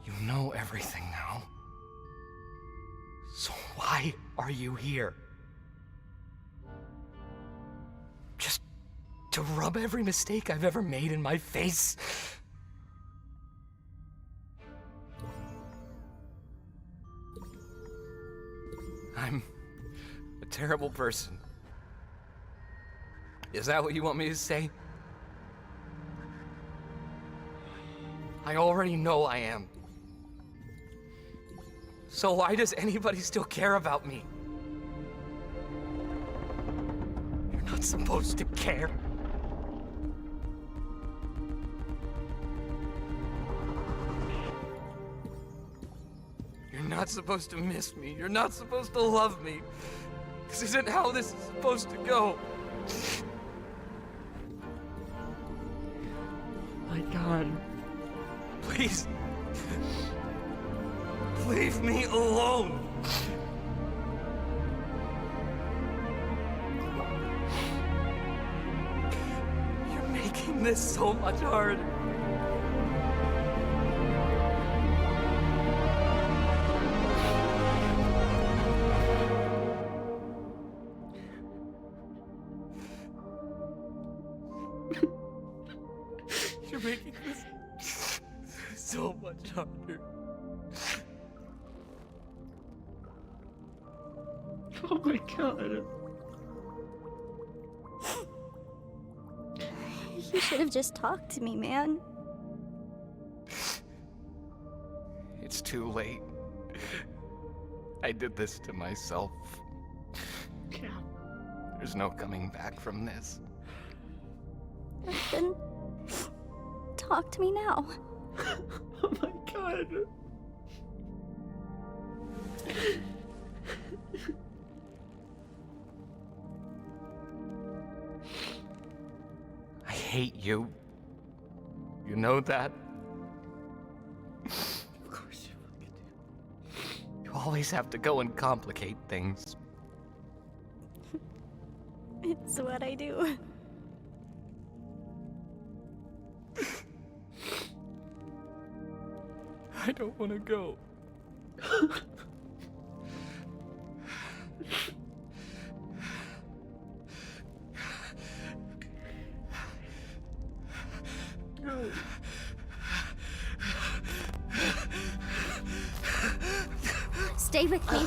You know everything now. So why are you here? Just to rub every mistake I've ever made in my face? I'm a terrible person. Is that what you want me to say? I already know I am. So why does anybody still care about me? You're not supposed to care. You're not supposed to miss me. You're not supposed to love me. This isn't how this is supposed to go. My God. Please. Leave me alone. You're making this so much harder. You're making this so much harder. Oh my God. You should have just talked to me, man. It's too late. I did this to myself. Yeah. There's no coming back from this. Then talk to me now. Oh my God. I hate you. You know that? Of course you fucking do. You always have to go and complicate things. It's what I do. I don't want to go. No. Stay with me.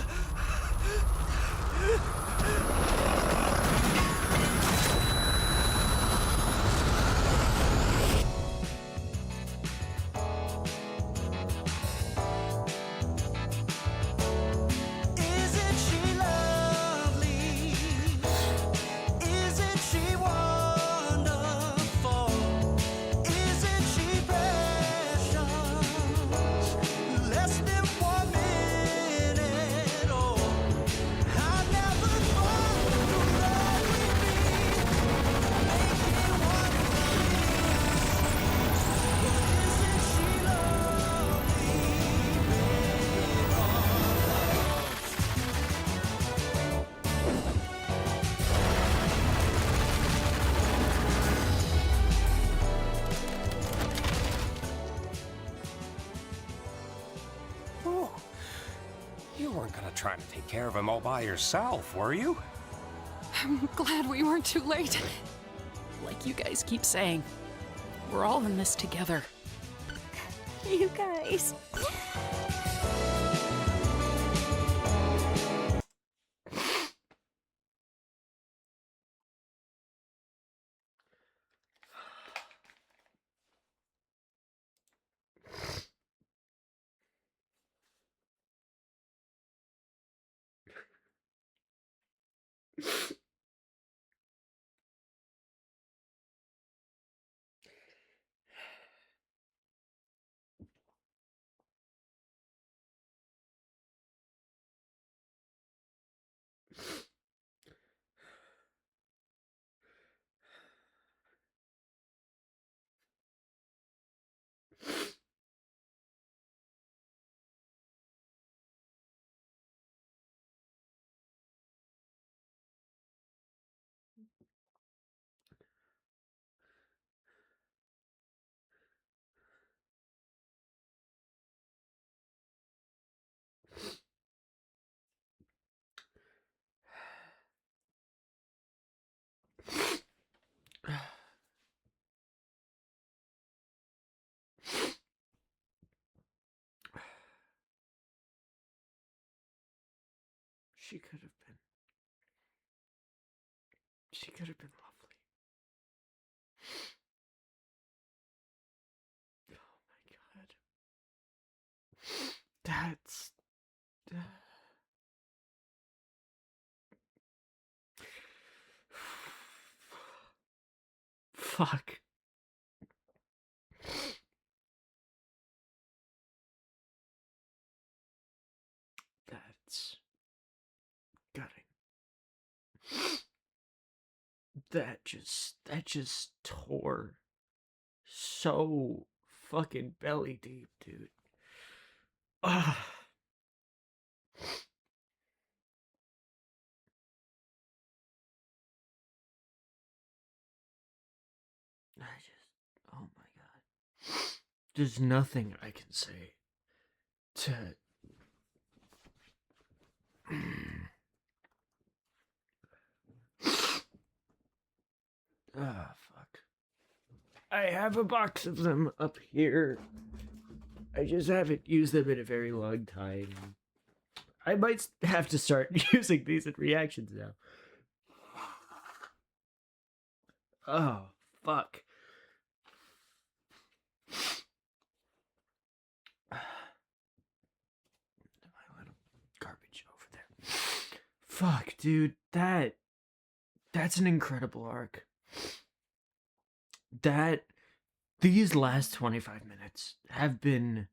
Isn't she lovely? Isn't she wonderful? Isn't she precious? Less than 1 minute. Oh, I never thought that we'd be making one of these. Isn't she lovely, Oh, you weren't gonna try to take care of him all by yourself, were you? I'm glad we weren't too late. Like you guys keep saying, we're all in this together. You guys. She could have been. She could have been lovely. Oh my god. That's. Fuck. That's gutting. That just tore so fucking belly deep, dude. Ah. Oh my god. There's nothing I can say to. Ah, fuck. I have a box of them up here. I just haven't used them in a very long time. I might have to start using these in reactions now. Oh, fuck. My little garbage over there. Fuck, dude. That's an incredible arc. These last 25 minutes have been,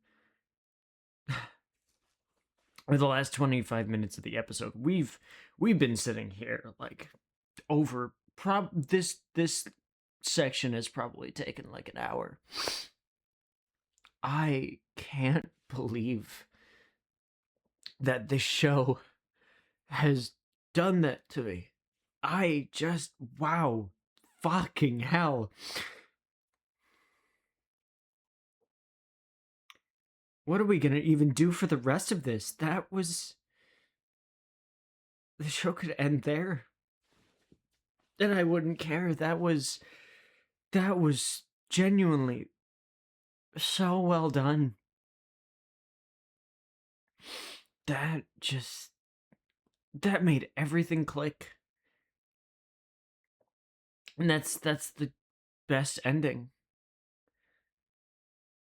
or the last 25 minutes of the episode, we've been sitting here like over this section has probably taken like an hour. I can't believe that this show has done that to me. I just, wow, fucking hell. What are we gonna even do for the rest of this? The show could end there. And I wouldn't care. That was genuinely so well done. That made everything click. And that's the best ending.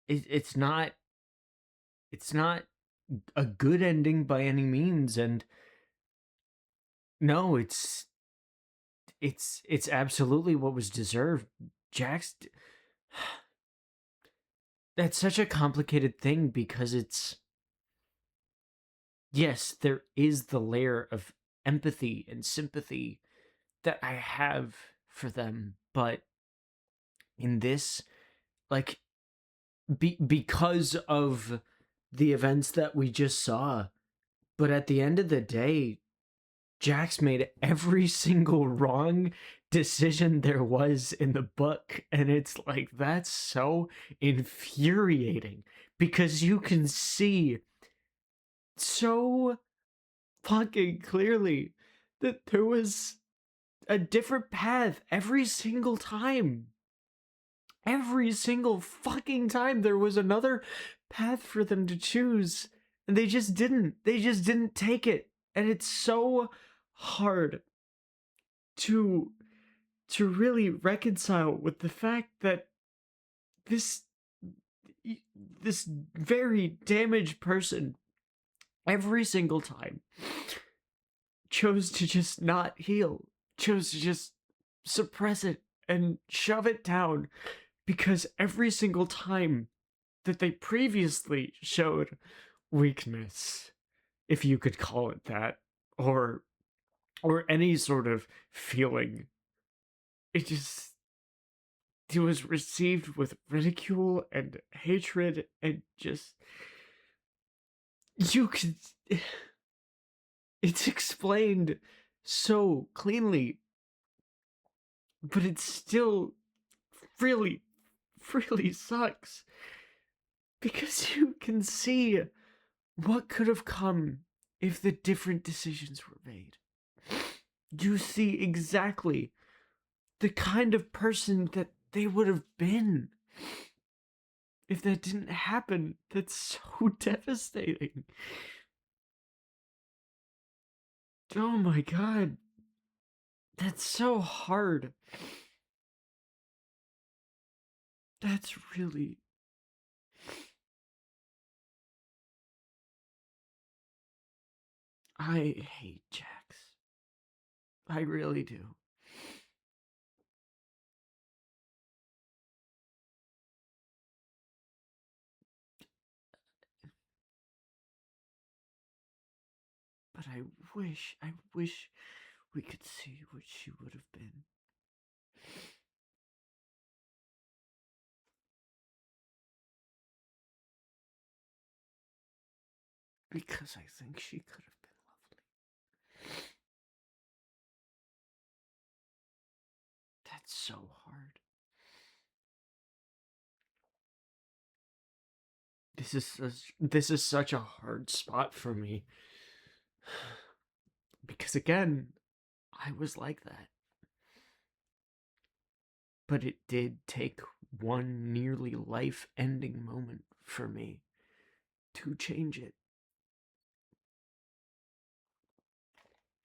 It's not a good ending by any means, and no, it's absolutely what was deserved. Jax, that's such a complicated thing because it's, yes, there is the layer of empathy and sympathy that I have for them, but in this, like, because of the events that we just saw, but at the end of the day, Jax made every single wrong decision there was in the book, and it's like, that's so infuriating because you can see so fucking clearly that there was a different path every single time. Every single fucking time there was another path for them to choose, and they just didn't. They just didn't take it. And it's so hard to really reconcile with the fact that this very damaged person every single time chose to just not heal, chose to just suppress it and shove it down, because every single time that they previously showed weakness, if you could call it that, or any sort of feeling, it was received with ridicule and hatred, and just you could it's explained so cleanly, but it still really really sucks, because you can see what could have come if the different decisions were made. You see exactly the kind of person that they would have been if that didn't happen. That's so devastating. Oh my god. That's so hard. That's really... I hate Jax. I really do. But I wish we could see what she would have been. Because I think she could have been lovely. That's so hard. This is such a hard spot for me. Because again, I was like that. But it did take one nearly life-ending moment for me to change it.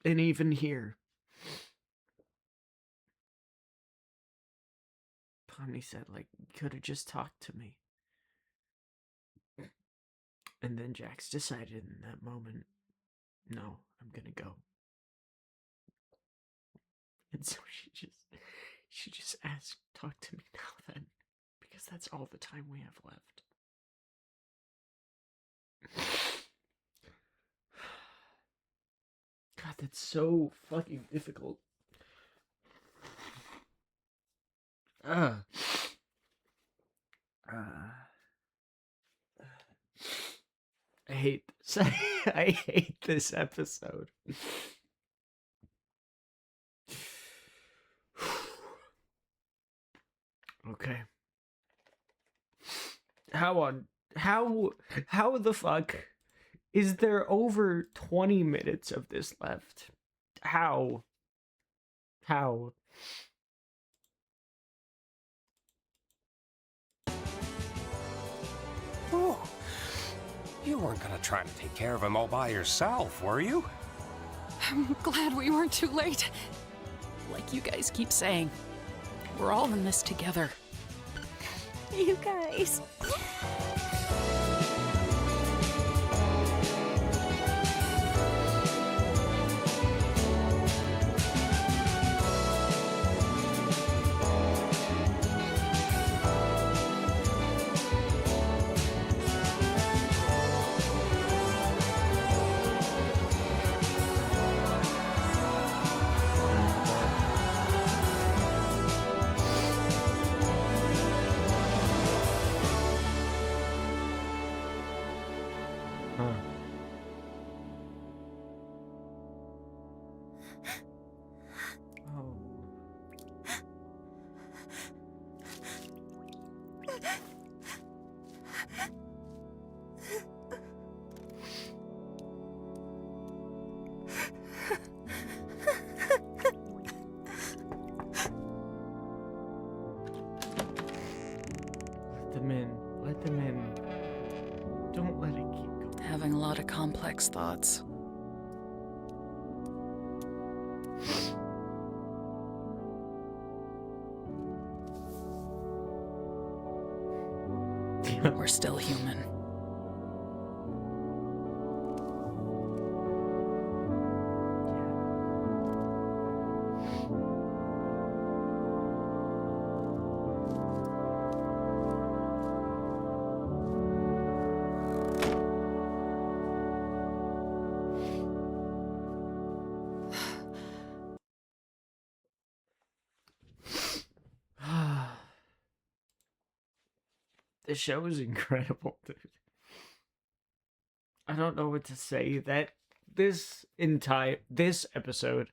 And even here, Tommy said, like, you could have just talked to me. And then Jax decided in that moment, no, I'm gonna go. And so she just asked, talk to me now then, because that's all the time we have left. God, that's so fucking difficult. I hate this. I hate this episode. Okay. How the fuck is there over 20 minutes of this left? How? Oh, you weren't gonna try to take care of him all by yourself, were you? I'm glad we weren't too late. Like you guys keep saying, we're all in this together. You guys. Let them in. Don't let it keep going. Having a lot of complex thoughts. We're still human. The show is incredible, dude. I don't know what to say. That this episode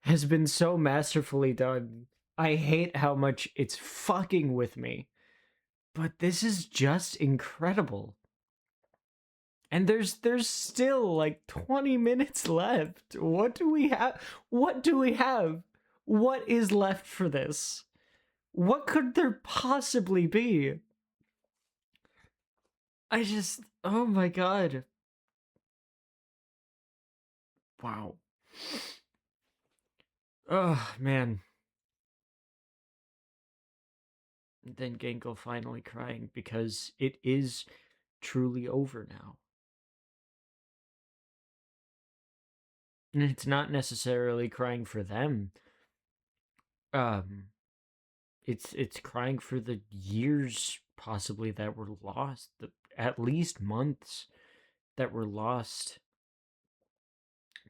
has been so masterfully done. I hate how much it's fucking with me. But this is just incredible. And there's still like 20 minutes left. What do we have? What do we have? What is left for this? What could there possibly be? Oh my god. Wow. Oh, man. Then Genko finally crying because it is truly over now. And it's not necessarily crying for them. It's crying for the years possibly that were lost, at least months that were lost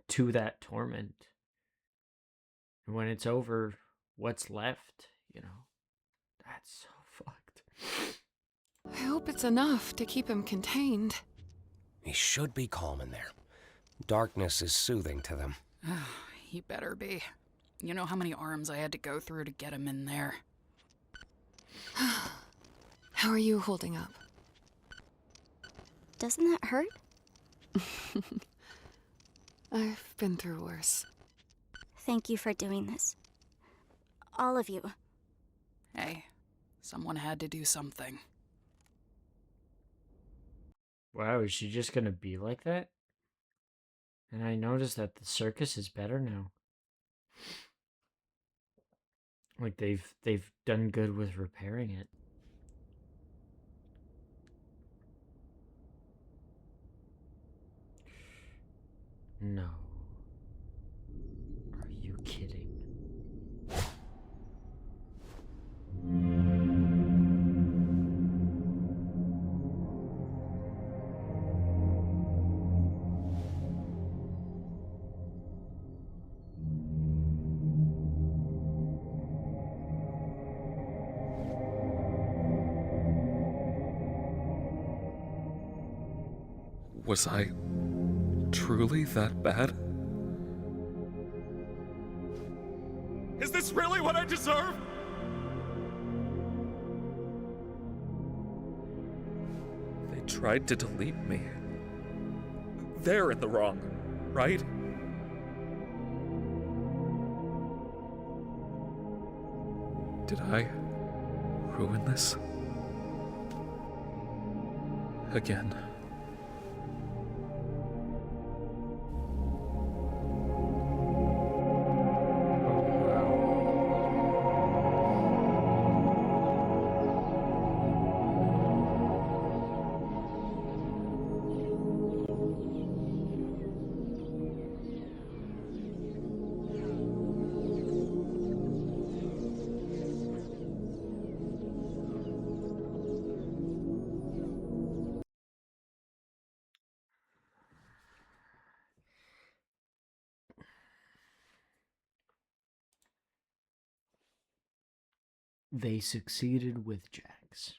to that torment. And when it's over, what's left, you know? That's so fucked. I hope it's enough to keep him contained. He should be calm in there. Darkness is soothing to them. He better be. You know how many arms I had to go through to get him in there. How are you holding up? Doesn't that hurt? I've been through worse. Thank you for doing this. All of you. Hey, someone had to do something. Wow, is she just gonna be like that? And I noticed that the circus is better now. Like they've done good with repairing it. No. Are you kidding? Was I truly that bad? Is this really what I deserve? They tried to delete me. They're in the wrong, right? Did I ruin this? Again. They succeeded with Jax.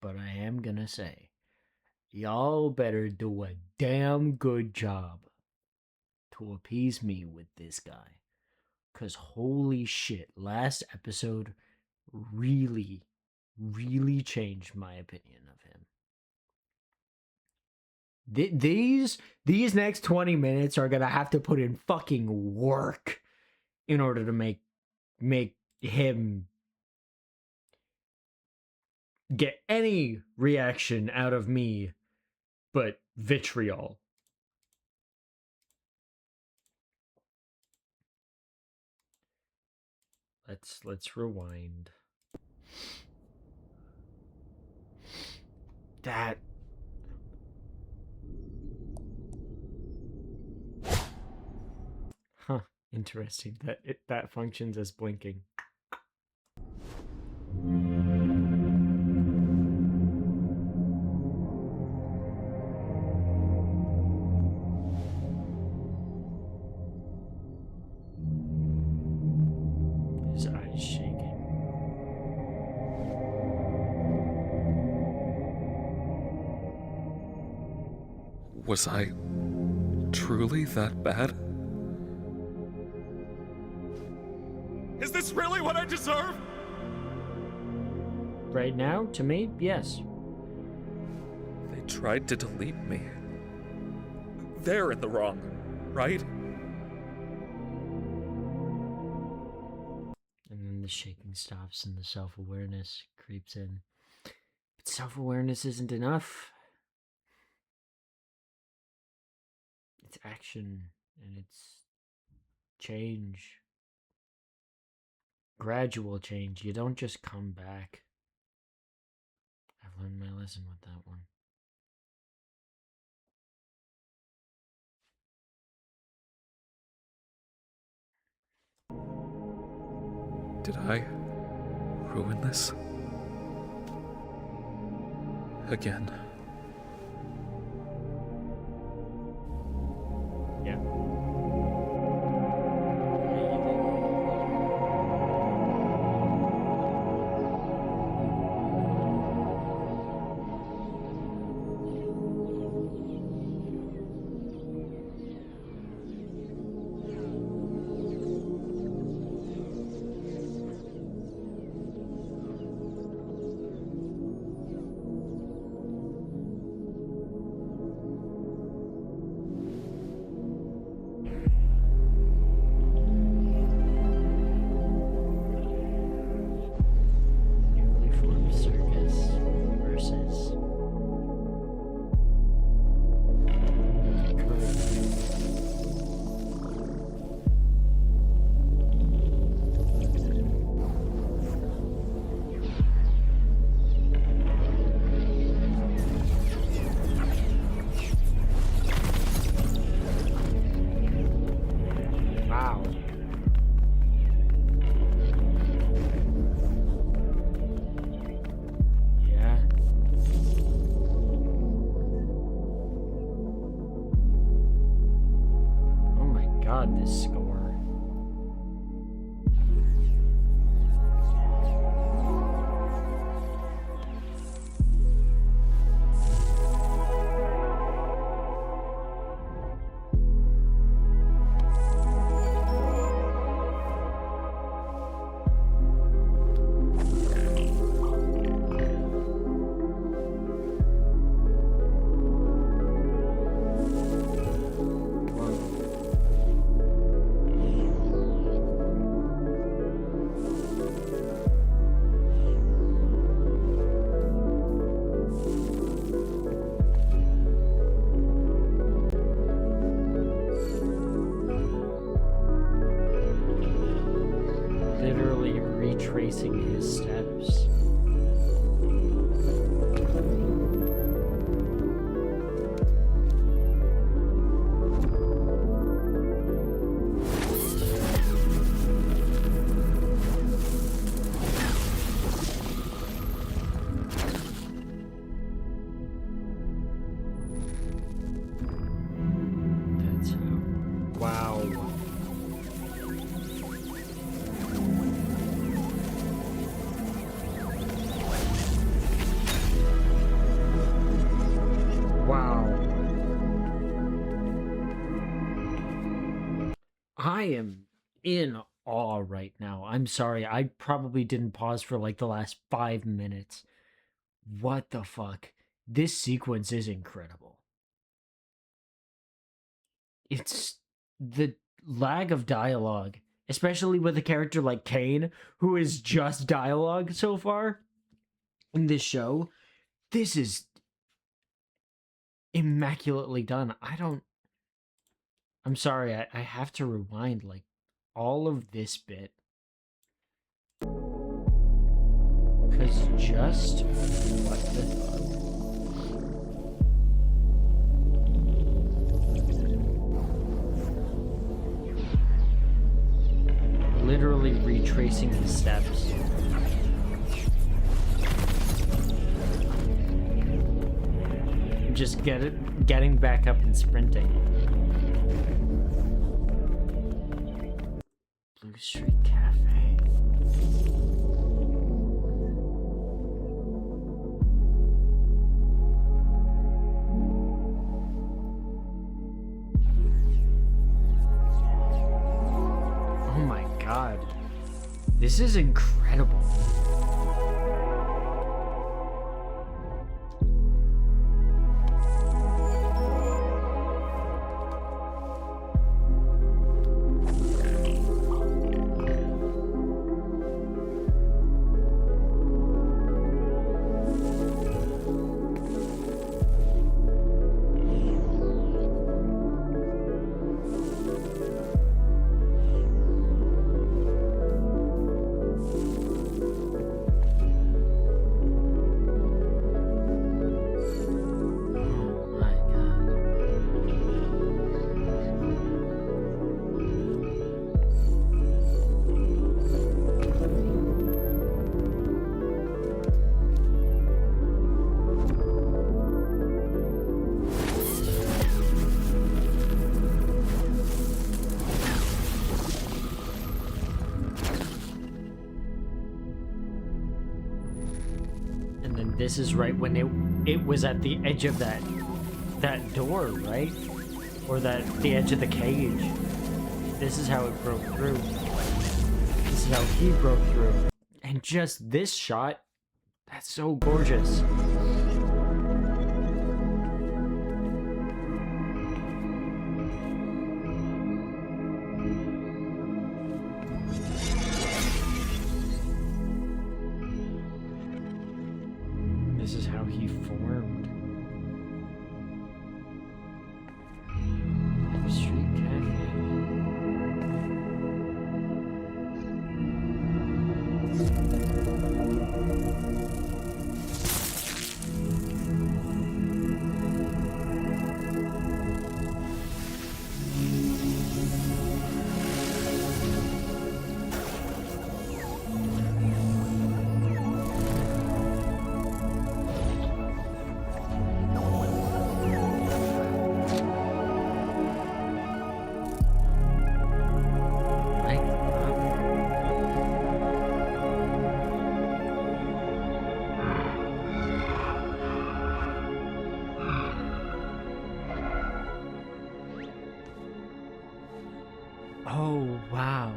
But I am gonna say, y'all better do a damn good job to appease me with this guy. 'Cause holy shit, last episode really, really changed my opinion of him. These next 20 minutes are gonna have to put in fucking work in order to make him get any reaction out of me but vitriol. Let's rewind. That interesting that functions as blinking. His eyes shaking. Was I truly that bad? Is this really what I deserve? Right now, to me, yes. They tried to delete me. They're in the wrong, right? And then the shaking stops and the self-awareness creeps in. But self-awareness isn't enough. It's action and it's change. Gradual change. You don't just come back. I've learned my lesson with that one. Did I ruin this? Again. Yeah. Newly formed Circus versus wow. Yeah. Oh my god, this score. Literally retracing his steps. That's how. Wow. Wow. I am in awe right now. I'm sorry. I probably didn't pause for like the last 5 minutes. What the fuck? This sequence is incredible. It's the lag of dialogue, especially with a character like Kane, who is just dialogue so far in this show. This is immaculately done. I'm sorry, I have to rewind like all of this bit. Cause just what the fuck? Literally retracing his steps. Just getting back up and sprinting. Blue Street Cafe. This is incredible. And then this is right when it was at the edge of that door, right? Or the edge of the cage. This is how it broke through. This is how he broke through. And just this shot, that's so gorgeous. This is how he formed. Street Cafe. Oh, wow.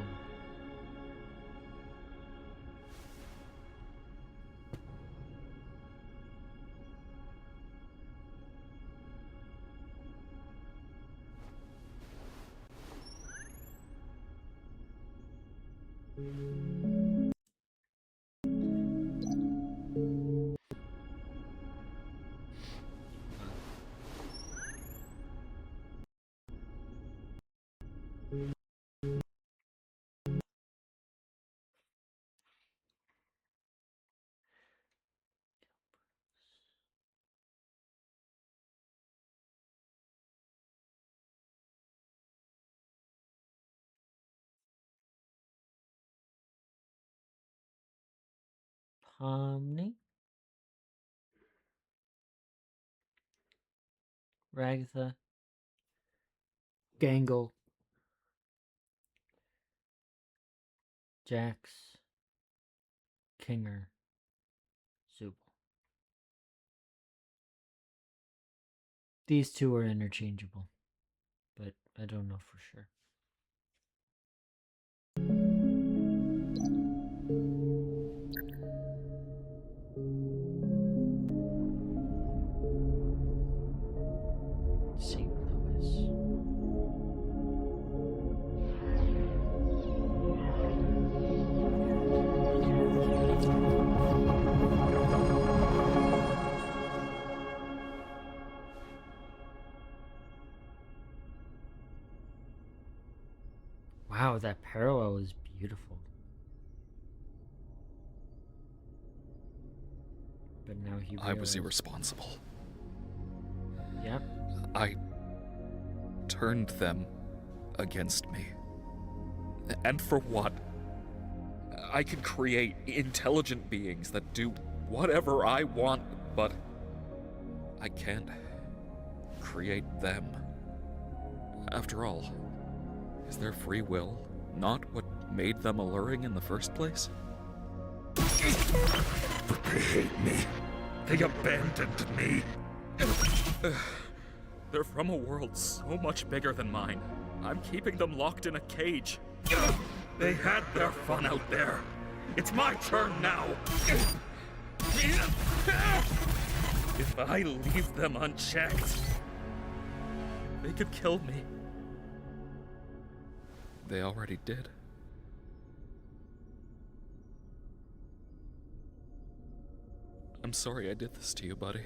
Pomni, Ragatha, Gangle, Jax, Kinger, Zubul. These two are interchangeable, but I don't know for sure. St. Louis. Wow, that parallel is beautiful. But now he I was realized- irresponsible. Yep. I turned them against me. And for what? I can create intelligent beings that do whatever I want, but I can't create them. After all, is their free will not what made them alluring in the first place? But they hate me. They abandoned me. They're from a world so much bigger than mine. I'm keeping them locked in a cage. They had their fun out there. It's my turn now. If I leave them unchecked, they could kill me. They already did. I'm sorry I did this to you, buddy.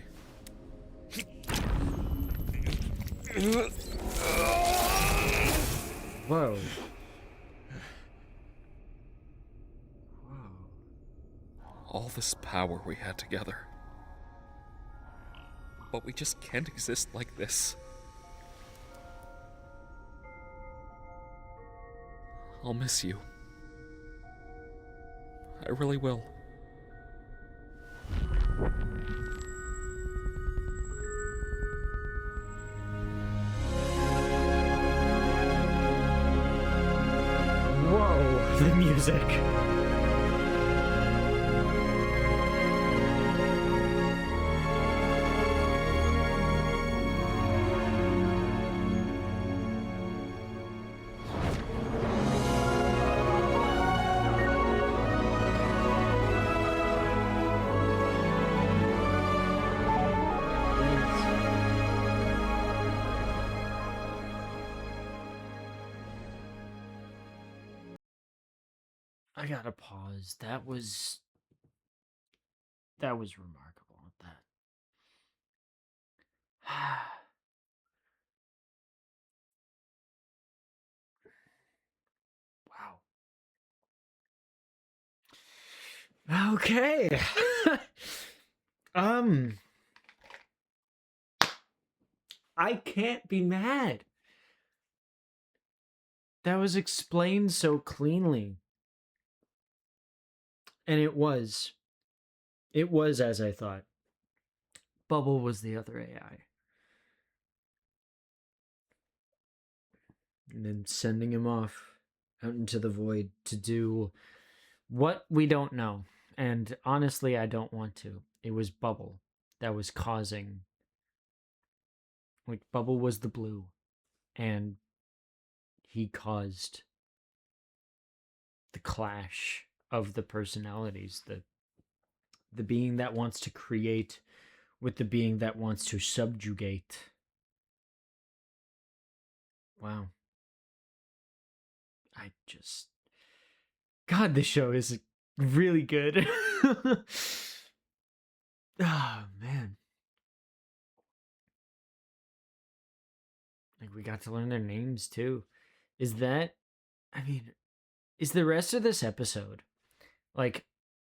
Whoa. All this power we had together. But we just can't exist like this. I'll miss you. I really will. Whoa, the music. I gotta pause. That was remarkable. That. Wow. Okay. I can't be mad. That was explained so cleanly. And it was as I thought. Bubble was the other AI. And then sending him off out into the void to do what we don't know. And honestly, I don't want to. It was Bubble that was causing. Like, Bubble was the blue. And he caused the clash of the personalities. The being that wants to create with the being that wants to subjugate. Wow. God, this show is really good. Oh, man. Like, we got to learn their names, too. Is the rest of this episode, like,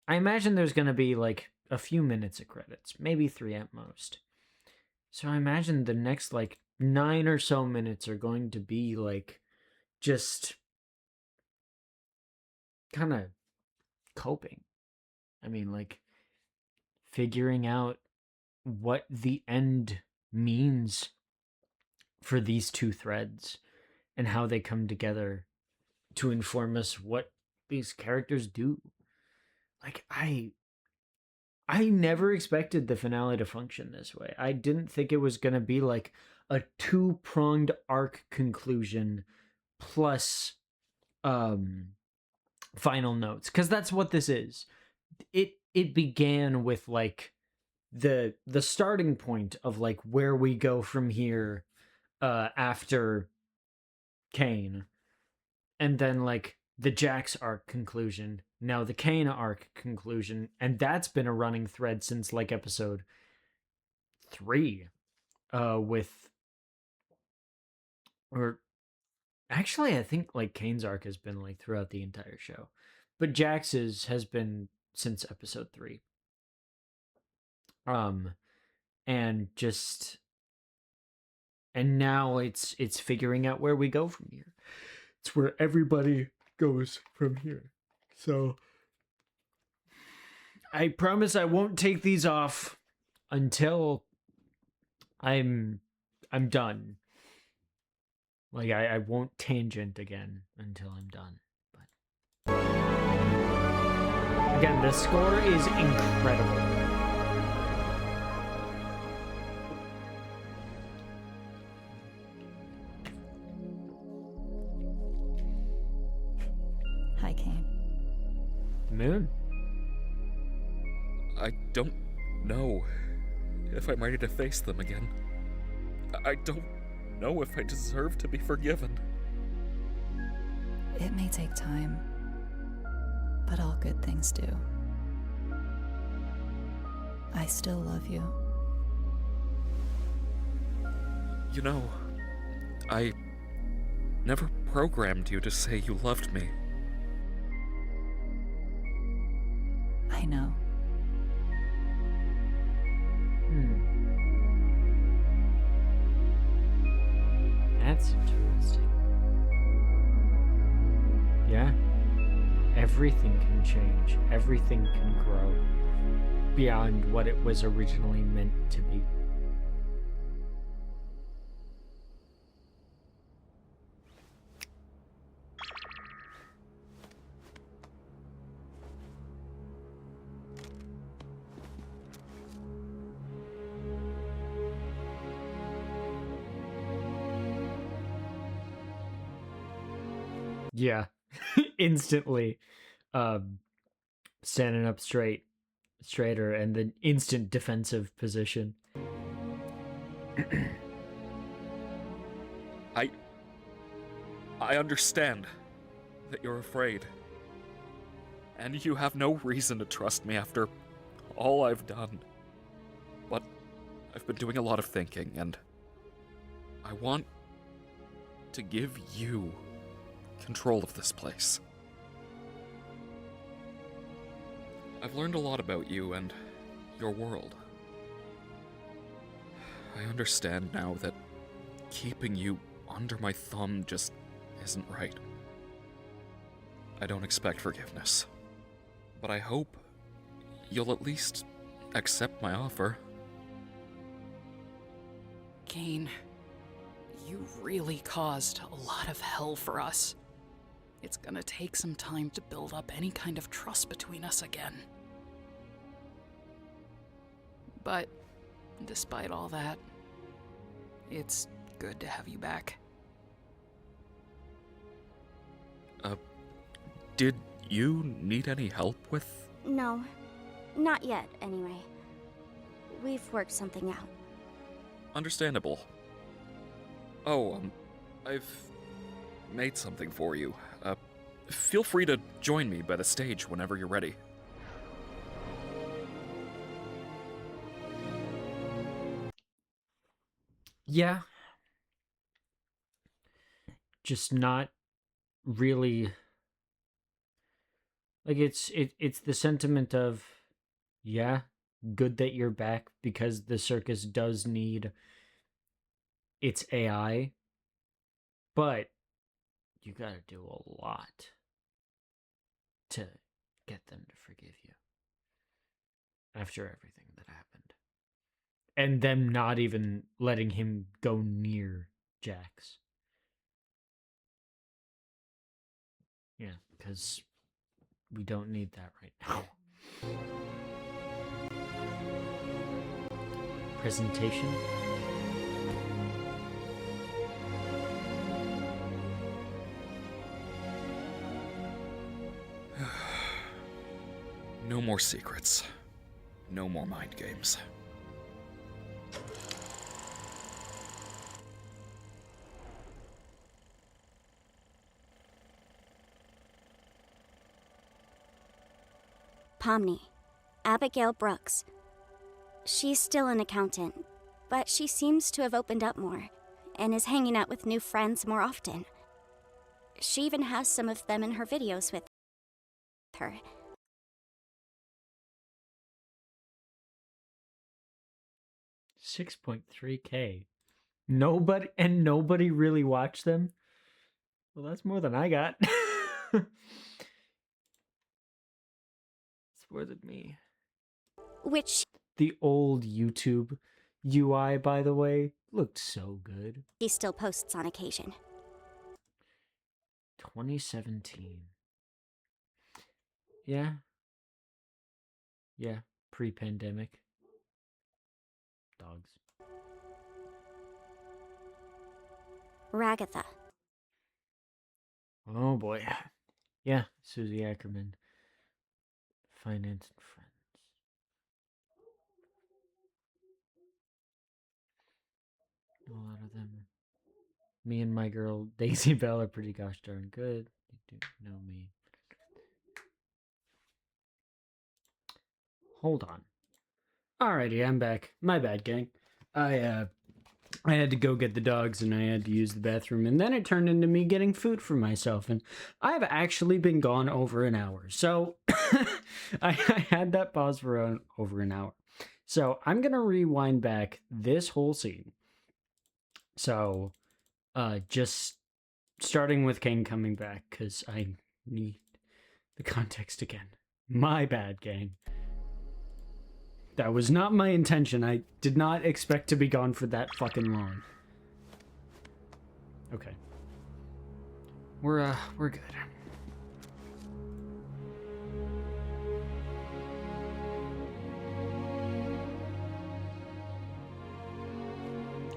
I imagine there's going to be, like, a few minutes of credits, maybe 3 at most. So I imagine the next, like, 9 or so minutes are going to be, like, just kind of coping. I mean, like, figuring out what the end means for these two threads and how they come together to inform us what these characters do. Like, I never expected the finale to function this way. I didn't think it was going to be like a 2-pronged arc conclusion plus final notes, because that's what this is. It began with like the starting point of like where we go from here after Kane, and then like the Jax arc conclusion, now the Kane arc conclusion, and that's been a running thread since like episode 3 or actually I think like Kane's arc has been like throughout the entire show, but Jax's has been since episode 3. And now it's figuring out where we go from here. It's where everybody goes from here. So I promise I won't take these off until I'm done. Like, I won't tangent again until I'm done. But again, the score is incredible. Hi, Kane. The moon. I don't know if I'm ready to face them again. I don't know if I deserve to be forgiven. It may take time, but all good things do. I still love you. You know, I never programmed you to say you loved me. I know. That's interesting. Yeah. Everything can change. Everything can grow beyond what it was originally meant to be. Yeah. Instantly standing up straighter and then instant defensive position. I understand that you're afraid. And you have no reason to trust me after all I've done. But I've been doing a lot of thinking, and I want to give you control of this place. I've learned a lot about you and your world. I understand now that keeping you under my thumb just isn't right. I don't expect forgiveness, but I hope you'll at least accept my offer. Kane, you really caused a lot of hell for us. It's gonna take some time to build up any kind of trust between us again. But despite all that, it's good to have you back. Did you need any help with? No, not yet, anyway. We've worked something out. Understandable. Oh, I've made something for you. Feel free to join me by the stage whenever you're ready. Yeah. Just not really like it's the sentiment of yeah, good that you're back because the circus does need its AI, but you got to do a lot to get them to forgive you after everything that happened. And them not even letting him go near Jax. Yeah, because we don't need that right now. Presentation. No more secrets. No more mind games. Pomni, Abigail Brooks. She's still an accountant, but she seems to have opened up more and is hanging out with new friends more often. She even has some of them in her videos with her. $6.3K. Nobody really watched them. Well, that's more than I got. It's more than me. Which the old YouTube UI, by the way, looked so good. she still posts on occasion. 2017. Yeah. Yeah, pre-pandemic. Dogs. Ragatha. Oh boy. Yeah, Susie Ackerman. Finance and Friends. A lot of them. Me and my girl Daisy Bell are pretty gosh darn good. You do know me. Hold on. Alrighty, I'm back. My bad, gang. I had to go get the dogs and I had to use the bathroom, and then it turned into me getting food for myself, and I've actually been gone over an hour. So I had that pause for over an hour. So I'm gonna rewind back this whole scene. So just starting with Kane coming back, because I need the context again. My bad, gang. That was not my intention. I did not expect to be gone for that fucking long. Okay. We're good.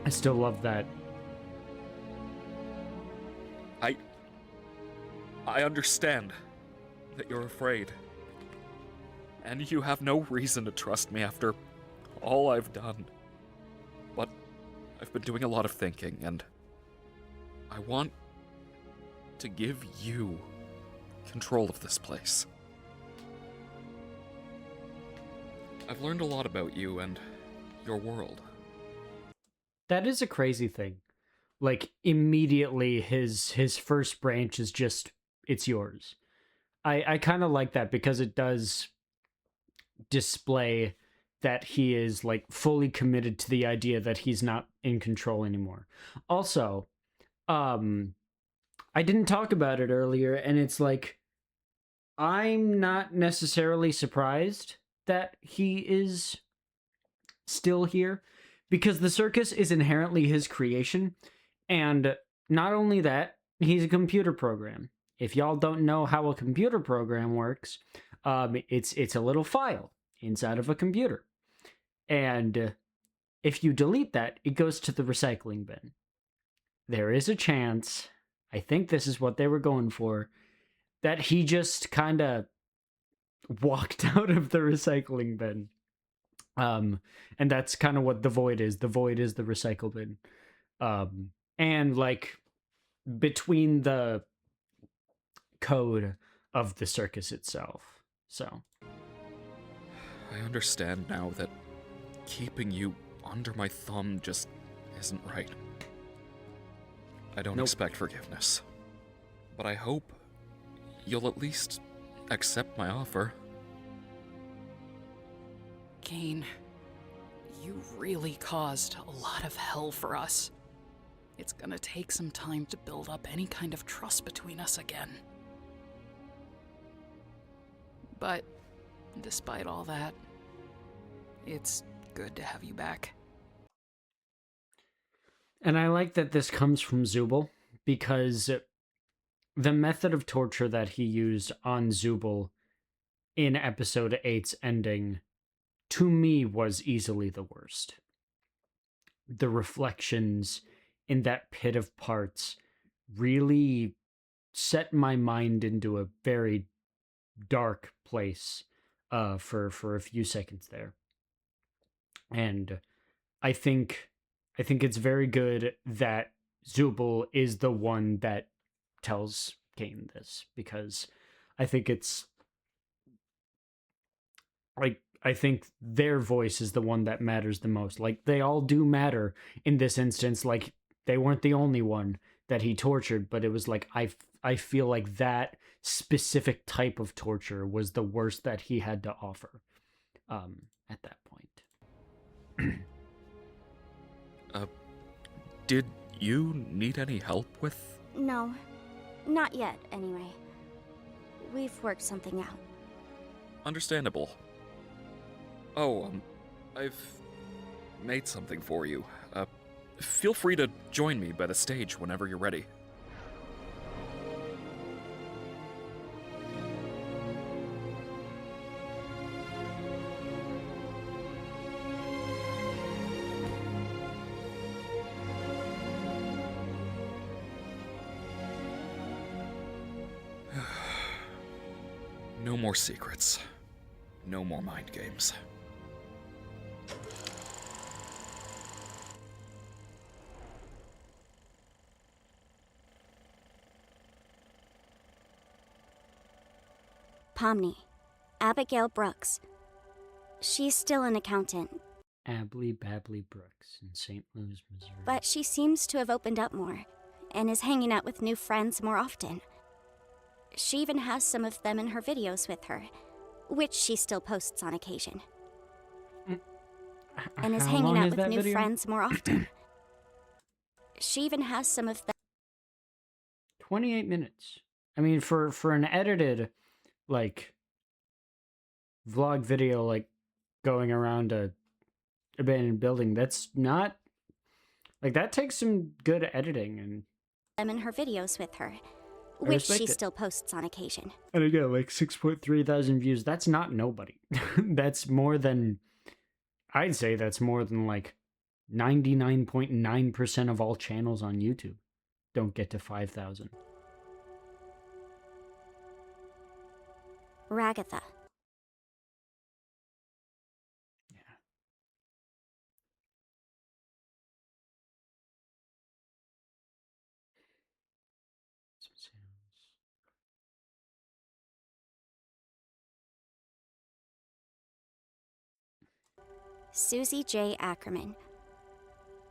I still love that. I understand that you're afraid. And you have no reason to trust me after all I've done. But I've been doing a lot of thinking, and I want to give you control of this place. I've learned a lot about you and your world. That is a crazy thing. Like, immediately his first branch is just, it's yours. I kind of like that because it does display that he is like fully committed to the idea that he's not in control anymore. Also, I didn't talk about it earlier, and it's like, I'm not necessarily surprised that he is still here, because the circus is inherently his creation, and not only that, he's a computer program. If y'all don't know how a computer program works, it's a little file inside of a computer. And if you delete that, it goes to the recycling bin. There is a chance, I think this is what they were going for, that he just kind of walked out of the recycling bin. And that's kind of what the void is. The void is the recycle bin. And like between the code of the circus itself. So I understand now that keeping you under my thumb just isn't right. I don't expect forgiveness. But I hope you'll at least accept my offer. Kane, you really caused a lot of hell for us. It's gonna take some time to build up any kind of trust between us again. But despite all that, it's good to have you back. And I like that this comes from Zubul, because the method of torture that he used on Zubul in episode 8's ending, to me, was easily the worst. The reflections in that pit of parts really set my mind into a very dark place for a few seconds there. And I think it's very good that Zubul is the one that tells Kane this, because I think it's like, I think their voice is the one that matters the most. Like, they all do matter in this instance. Like, they weren't the only one that he tortured, but it was like, I feel like that specific type of torture was the worst that he had to offer at that point. Did you need any help with? No, not yet, anyway. We've worked something out. Understandable. Oh, I've made something for you. Feel free to join me by the stage whenever you're ready. No more secrets. No more mind games. Pomni, Abigail Brooks. She's still an accountant, Abley Babley Brooks in St. Louis, Missouri. but she seems to have opened up more and is hanging out with new friends more often. She even has some of them in her videos with her, which she still posts on occasion. And is How hanging long out is with that new video? friends more often. She even has some of them. 28 minutes. I mean, for an edited, like, vlog video, like, going around a abandoned building, that's not, like, that takes some good editing, and Them in her videos with her, I which respect she it. still posts on occasion. And again, like 6.3 thousand views, that's not nobody. That's more than, I'd say that's more than like 99.9% of all channels on YouTube don't get to 5,000. Ragatha. Susie J. Ackerman.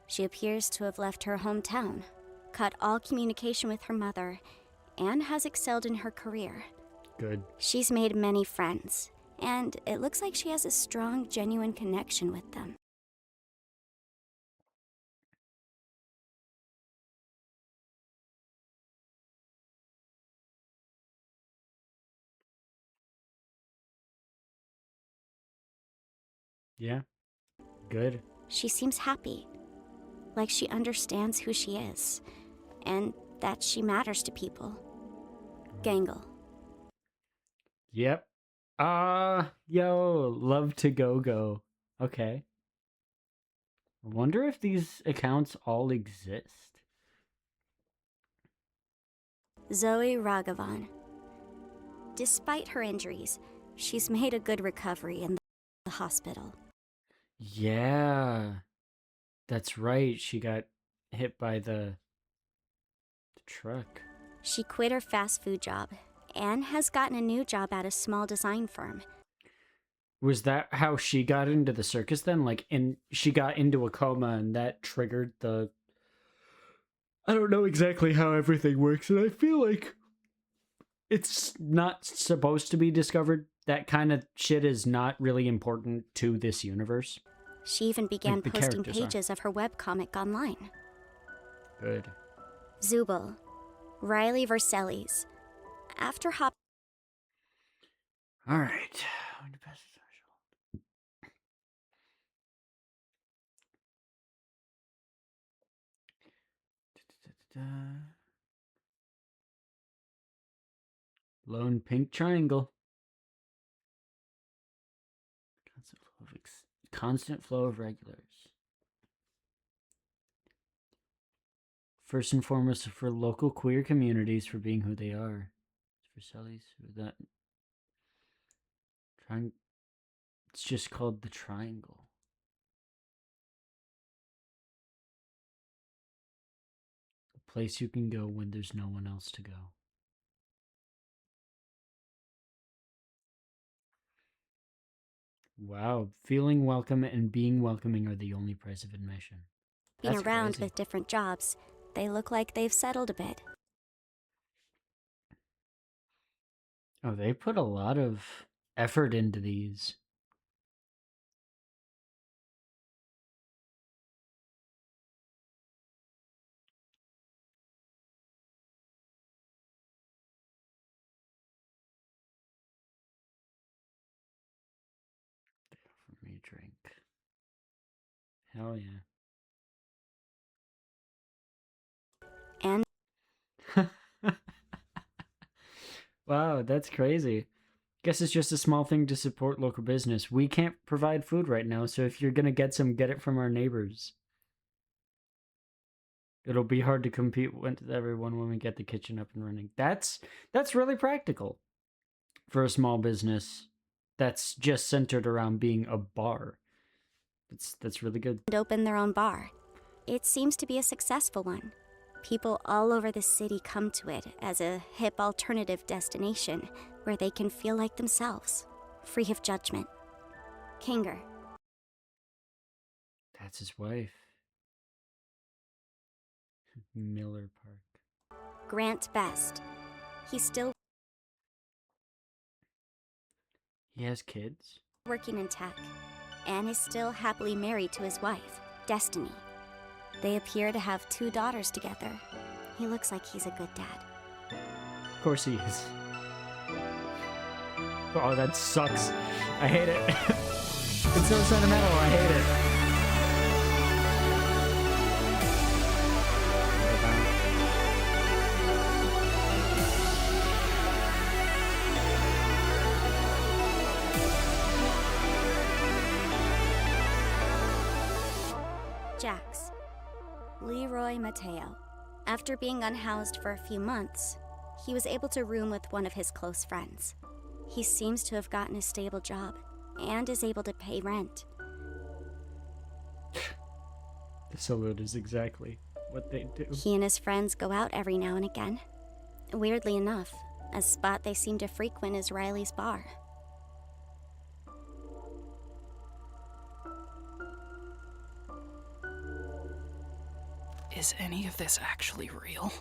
She appears to have left her hometown, cut all communication with her mother, and has excelled in her career. Good. She's made many friends, and it looks like she has a strong, genuine connection with them. Yeah. Good. She seems happy, like she understands who she is, and that she matters to people. Gangle. Yep. Yo, love to go. Okay. I wonder if these accounts all exist. Zoe Raghavan. Despite her injuries, she's made a good recovery in the hospital. Yeah. That's right. She got hit by the truck. She quit her fast food job and has gotten a new job at a small design firm. Was that how she got into the circus then? Like, she got into a coma and that triggered the... I don't know exactly how everything works, and I feel like it's not supposed to be discovered. That kind of shit is not really important to this universe. She even began Like, the posting characters are. pages of her webcomic online. Good. Zubul. Riley Vercellis. After All right. Lone pink triangle. Constant flow of regulars. First and foremost, for local queer communities for being who they are. For Sally's, that it's just called the triangle. A place you can go when there's no one else to go. Wow, feeling welcome and being welcoming are the only price of admission. being That's around crazy. with different jobs, they look like they've settled a bit. Oh, they put a lot of effort into these. They offered me a drink. Hell yeah. And Wow, that's crazy. Guess it's just a small thing to support local business. We can't provide food right now, so if you're gonna get some, get it from our neighbors. It'll be hard to compete with everyone when we get the kitchen up and running. That's really practical. for a small business that's just centered around being a bar. That's really good. And open their own bar. It seems to be a successful one. People all over the city come to it as a hip alternative destination where they can feel like themselves, free of judgment. Kinger. That's his wife. Miller Park. Grant Best. He's still He has kids? working in tech and is still happily married to his wife, Destiny. They appear to have 2 daughters together. He looks like he's a good dad. Of course he is. Oh, that sucks. I hate it. It's so sentimental. I hate it. Jax. Leroy Mateo. After being unhoused for a few months, he was able to room with one of his close friends. He seems to have gotten a stable job and is able to pay rent. The salute is exactly what they do. He and his friends go out every now and again. Weirdly enough, a spot they seem to frequent is Riley's bar. Is any of this actually real?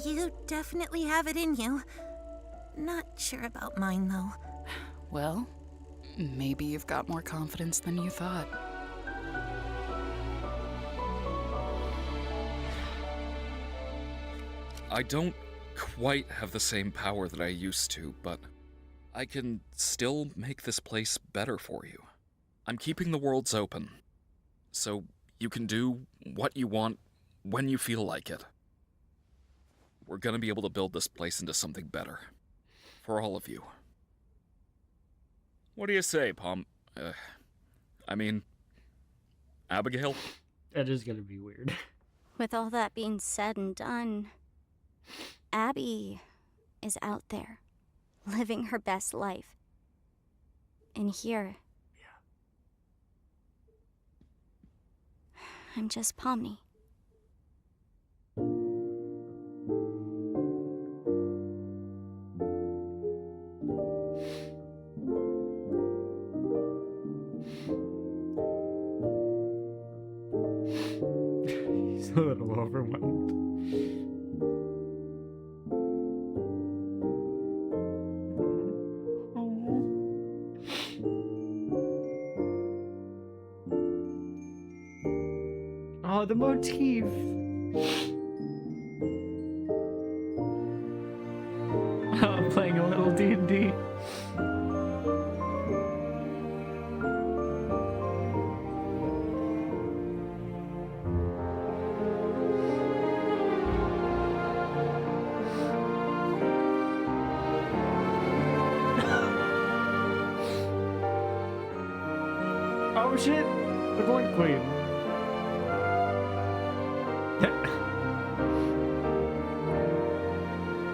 You definitely have it in you. Not sure about mine, though. Well, maybe you've got more confidence than you thought. I don't quite have the same power that I used to, but I can still make this place better for you. I'm keeping the worlds open, so you can do what you want when you feel like it. We're gonna be able to build this place into something better. For all of you. What do you say, Abigail? That is gonna be weird. With all that being said and done, Abby is out there, living her best life. And here, I'm just Pomni. He's a little overwhelmed. Oh, the motif. I'm playing a little D&D. Oh shit! The Blood Queen.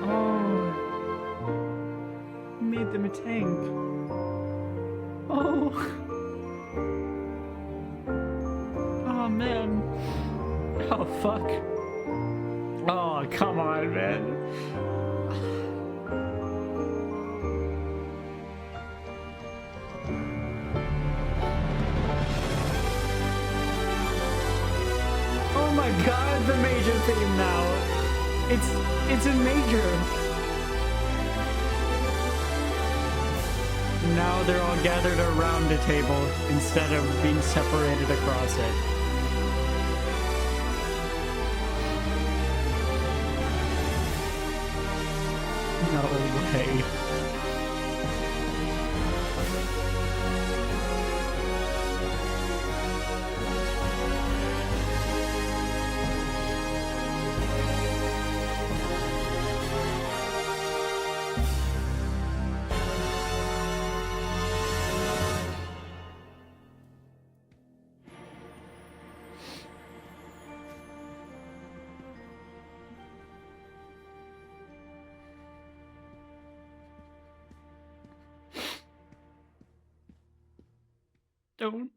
Oh. Made them a tank. Oh. Oh man. Oh fuck. Oh, come on, man. Oh my god, the major theme now. It's in major. Now they're all gathered around a table instead of being separated across it. No way. Don't.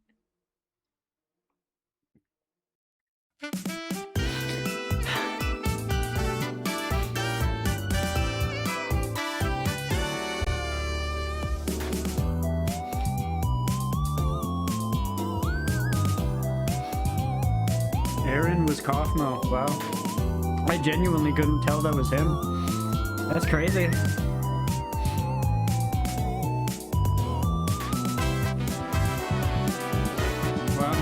Aaron was Kaufmo. Wow. I genuinely couldn't tell that was him. That's crazy. Wow.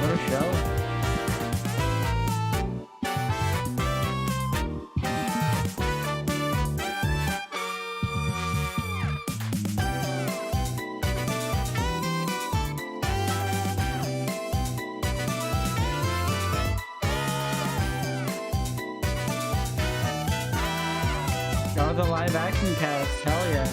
What a show. Oh, the live action cast. Hell yeah.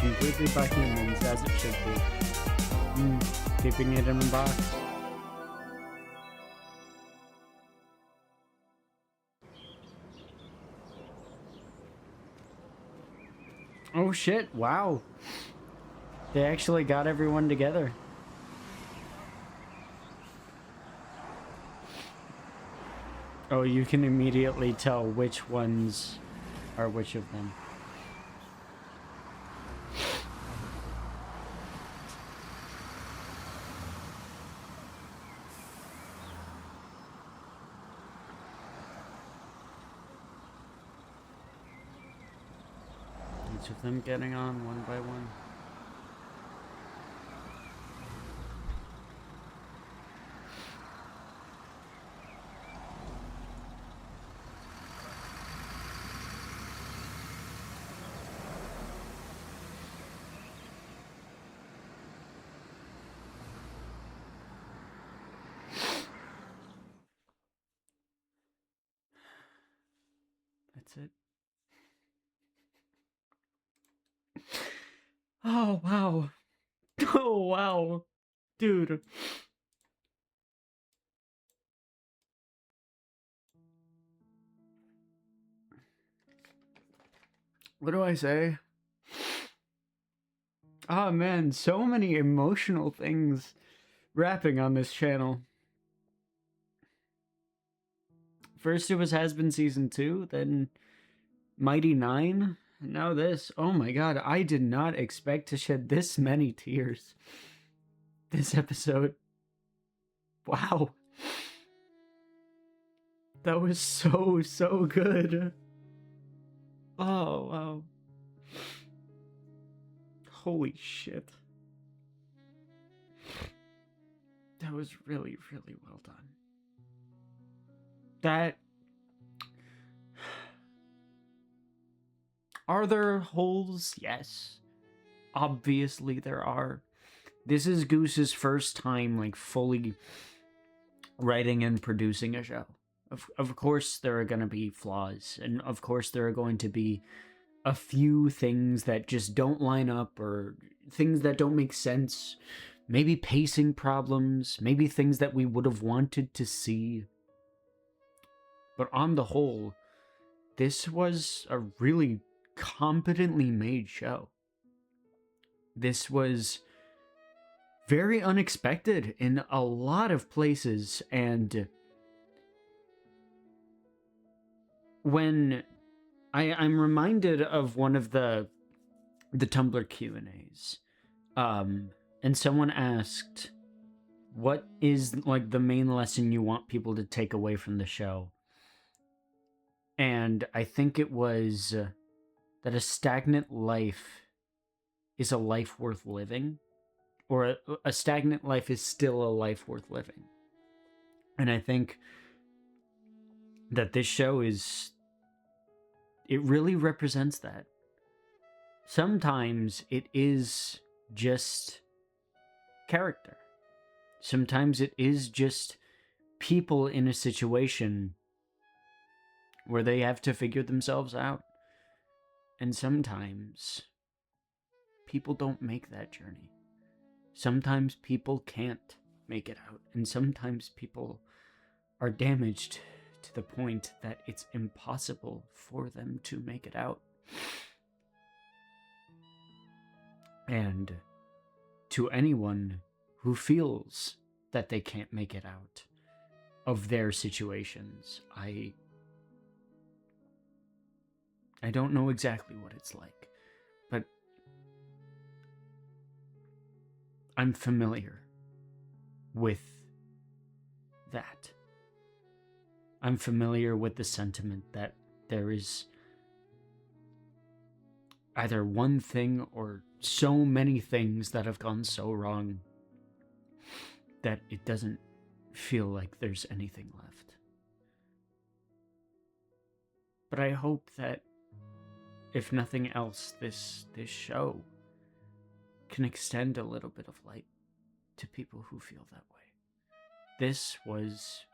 Completely by humans, as it should be. Keeping it in a box. Oh shit, wow. They actually got everyone together. Oh, you can immediately tell which ones are which of them. Each of them getting on one by one. That's it. Oh, wow. Oh, wow. Dude. What do I say? Oh, man. So many emotional things rapping on this channel. First it was Has Been Season 2, then Mighty 9, and now this. Oh my god, I did not expect to shed this many tears this episode. Wow. That was so good. Oh, wow. Holy shit. That was really well done. That... Are there holes? Yes. Obviously there are. This is Goose's first time, like, fully writing and producing a show. Of course there are going to be flaws, and of course there are going to be a few things that just don't line up, or things that don't make sense. Maybe pacing problems, maybe things that we would have wanted to see. But on the whole, this was a really competently made show. This was very unexpected in a lot of places, and when I'm reminded of one of the Tumblr Q&As, and someone asked, what is like the main lesson you want people to take away from the show? And I think it was that a stagnant life is a life worth living, or a stagnant life is still a life worth living. And I think that this show it really represents that. Sometimes it is just character. Sometimes it is just people in a situation where they have to figure themselves out. And sometimes people don't make that journey. Sometimes people can't make it out. And sometimes people are damaged to the point that it's impossible for them to make it out. And to anyone who feels that they can't make it out of their situations, I don't know exactly what it's like, but I'm familiar with that. I'm familiar with the sentiment that there is either one thing or so many things that have gone so wrong that it doesn't feel like there's anything left. But I hope that, if nothing else, this show can extend a little bit of light to people who feel that way. This was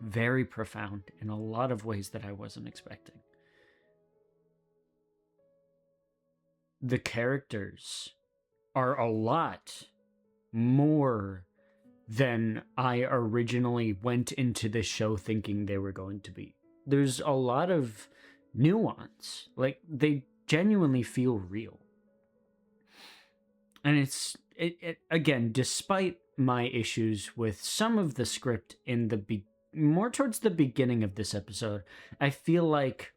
very profound in a lot of ways that I wasn't expecting. The characters are a lot more than I originally went into this show thinking they were going to be. There's a lot of nuance. Like, they genuinely feel real. And it again, despite my issues with some of the script in the more towards the beginning of this episode, I feel like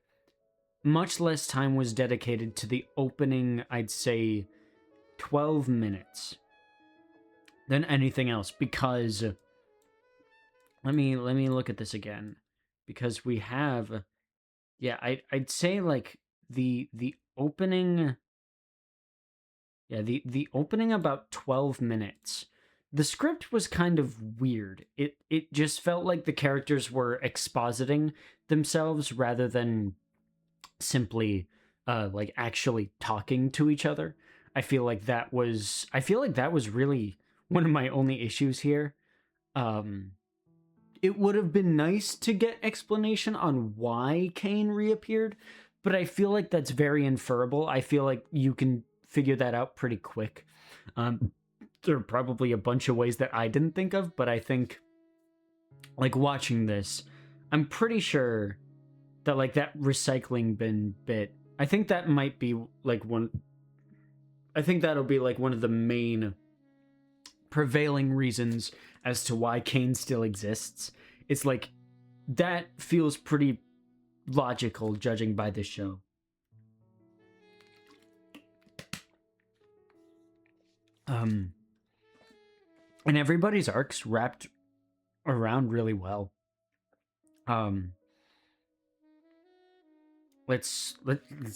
much less time was dedicated to the opening, I'd say 12 minutes than anything else, because let me look at this again, because we have, yeah, I'd say like the opening, yeah, the opening about 12 minutes. The script was kind of weird. It just felt like the characters were expositing themselves rather than simply like actually talking to each other. I feel like that was really one of my only issues here. It would have been nice to get explanation on why Kane reappeared, but I feel like that's very inferable. I feel like you can figure that out pretty quick. There are probably a bunch of ways that I didn't think of, but I think, like, watching this, I'm pretty sure that, like, that recycling bin bit, I think that might be, like, I think that'll be, like, one of the main prevailing reasons as to why Kane still exists. It's, like, that feels pretty logical, judging by this show. And everybody's arcs wrapped around really well. Let's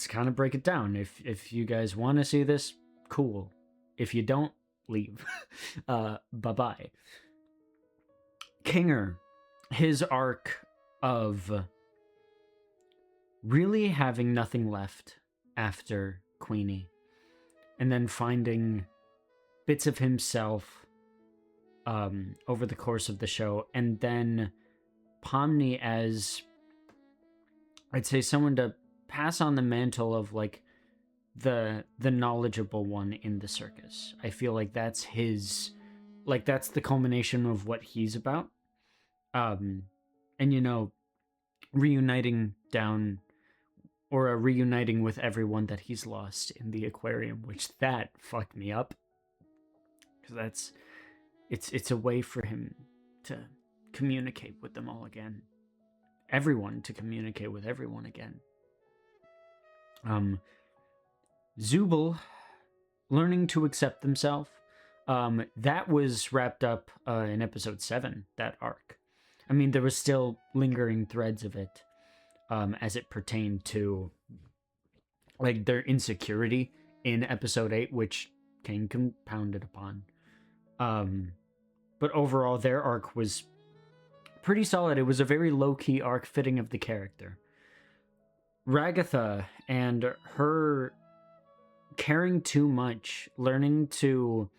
kind of break it down. If you guys want to see this, cool. If you don't, leave. Bye-bye. Kinger, his arc of really having nothing left after Queenie, and then finding bits of himself over the course of the show, and then Pomni as, I'd say, someone to pass on the mantle of, like, the knowledgeable one in the circus. I feel like that's his, like, that's the culmination of what he's about. And, you know, reuniting with everyone that he's lost in the aquarium, which that fucked me up. Because it's a way for him to communicate with them all again. Everyone to communicate with everyone again. Zubul learning to accept himself. That was wrapped up in episode 7, that arc. I mean, there was still lingering threads of it as it pertained to, like, their insecurity in episode 8, which Kane compounded upon. But overall, their arc was pretty solid. It was a very low-key arc fitting of the character. Ragatha and her caring too much, learning to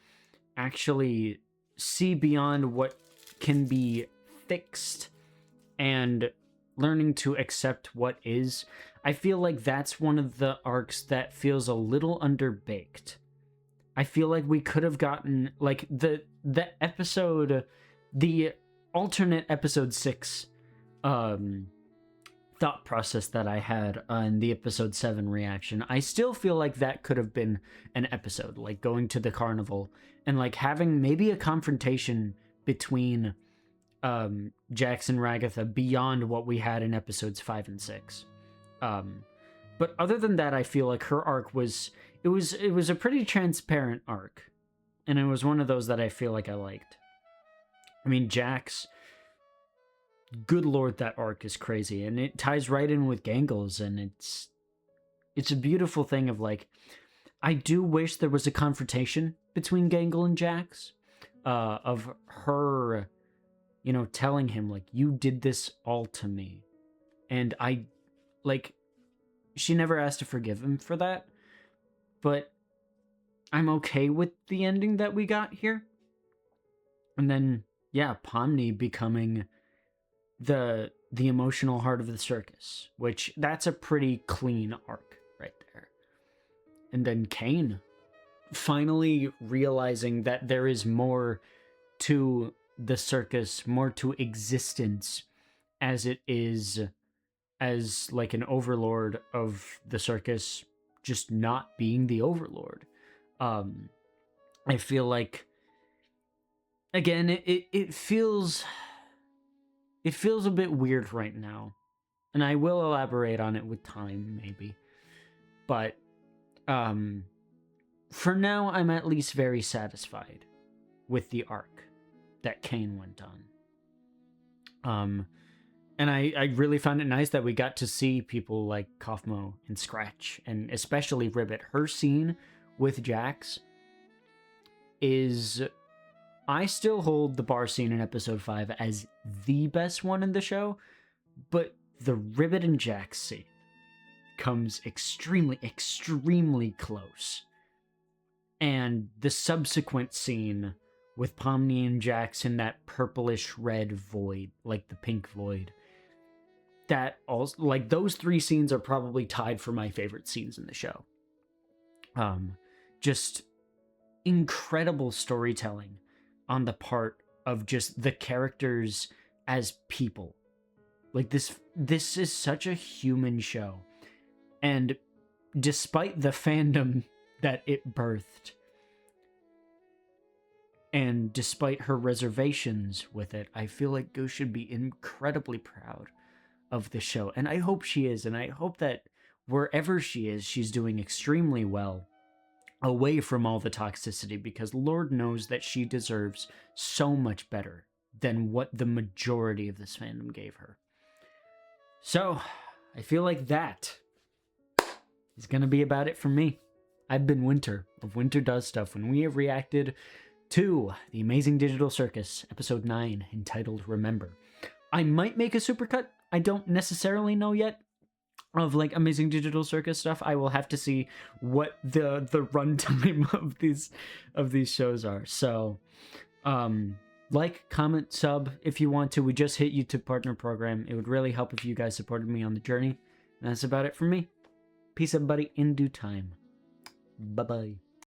actually see beyond what can be fixed and learning to accept what is. I feel like that's one of the arcs that feels a little underbaked. I feel like we could have gotten like the episode, the alternate episode 6 thought process that I had on the episode 7 reaction. I still feel like that could have been an episode, like going to the carnival and like having maybe a confrontation between Jax and Ragatha beyond what we had in episodes 5 and 6. But other than that, I feel like her arc was a pretty transparent arc, and it was one of those that I feel like I liked. I mean, Jax, good lord, that arc is crazy, and it ties right in with Gangles, and it's a beautiful thing of like, I do wish there was a confrontation between Gangle and Jax, of her, you know, telling him like, you did this all to me, and I, like, she never asked to forgive him for that, but I'm okay with the ending that we got here. And then, yeah, Pomni becoming the emotional heart of the circus, which that's a pretty clean arc right there. And then Kane finally realizing that there is more to the circus, more to existence as it is as like an overlord of the circus, just not being the overlord. I feel like, again, it feels a bit weird right now, and I will elaborate on it with time, maybe. But for now, I'm at least very satisfied with the arc that Kane went on. And I really found it nice that we got to see people like Kaufmo and Scratch, and especially Ribbit. Her scene with Jax is... I still hold the bar scene in episode 5 as the best one in the show, but the Ribbit and Jax scene comes extremely, extremely close. And the subsequent scene with Pomni and Jax in that purplish red void, like the pink void, that also, like, those 3 scenes are probably tied for my favorite scenes in the show. Just incredible storytelling on the part of just the characters as people. Like, this is such a human show. And despite the fandom that it birthed, and despite her reservations with it, I feel like Goose should be incredibly proud of the show. And I hope she is, and I hope that wherever she is, she's doing extremely well away from all the toxicity, because Lord knows that she deserves so much better than what the majority of this fandom gave her. So, I feel like that is going to be about it for me. I've been Winter of Winter Does Stuff, when we have reacted to The Amazing Digital Circus, Episode 9, entitled Remember. I might make a supercut. I don't necessarily know yet of like Amazing Digital Circus stuff. I will have to see what the runtime of these shows are. So, like, comment, sub if you want to. We just hit YouTube Partner Program. It would really help if you guys supported me on the journey. And that's about it for me. Peace, everybody, in due time. Bye-bye.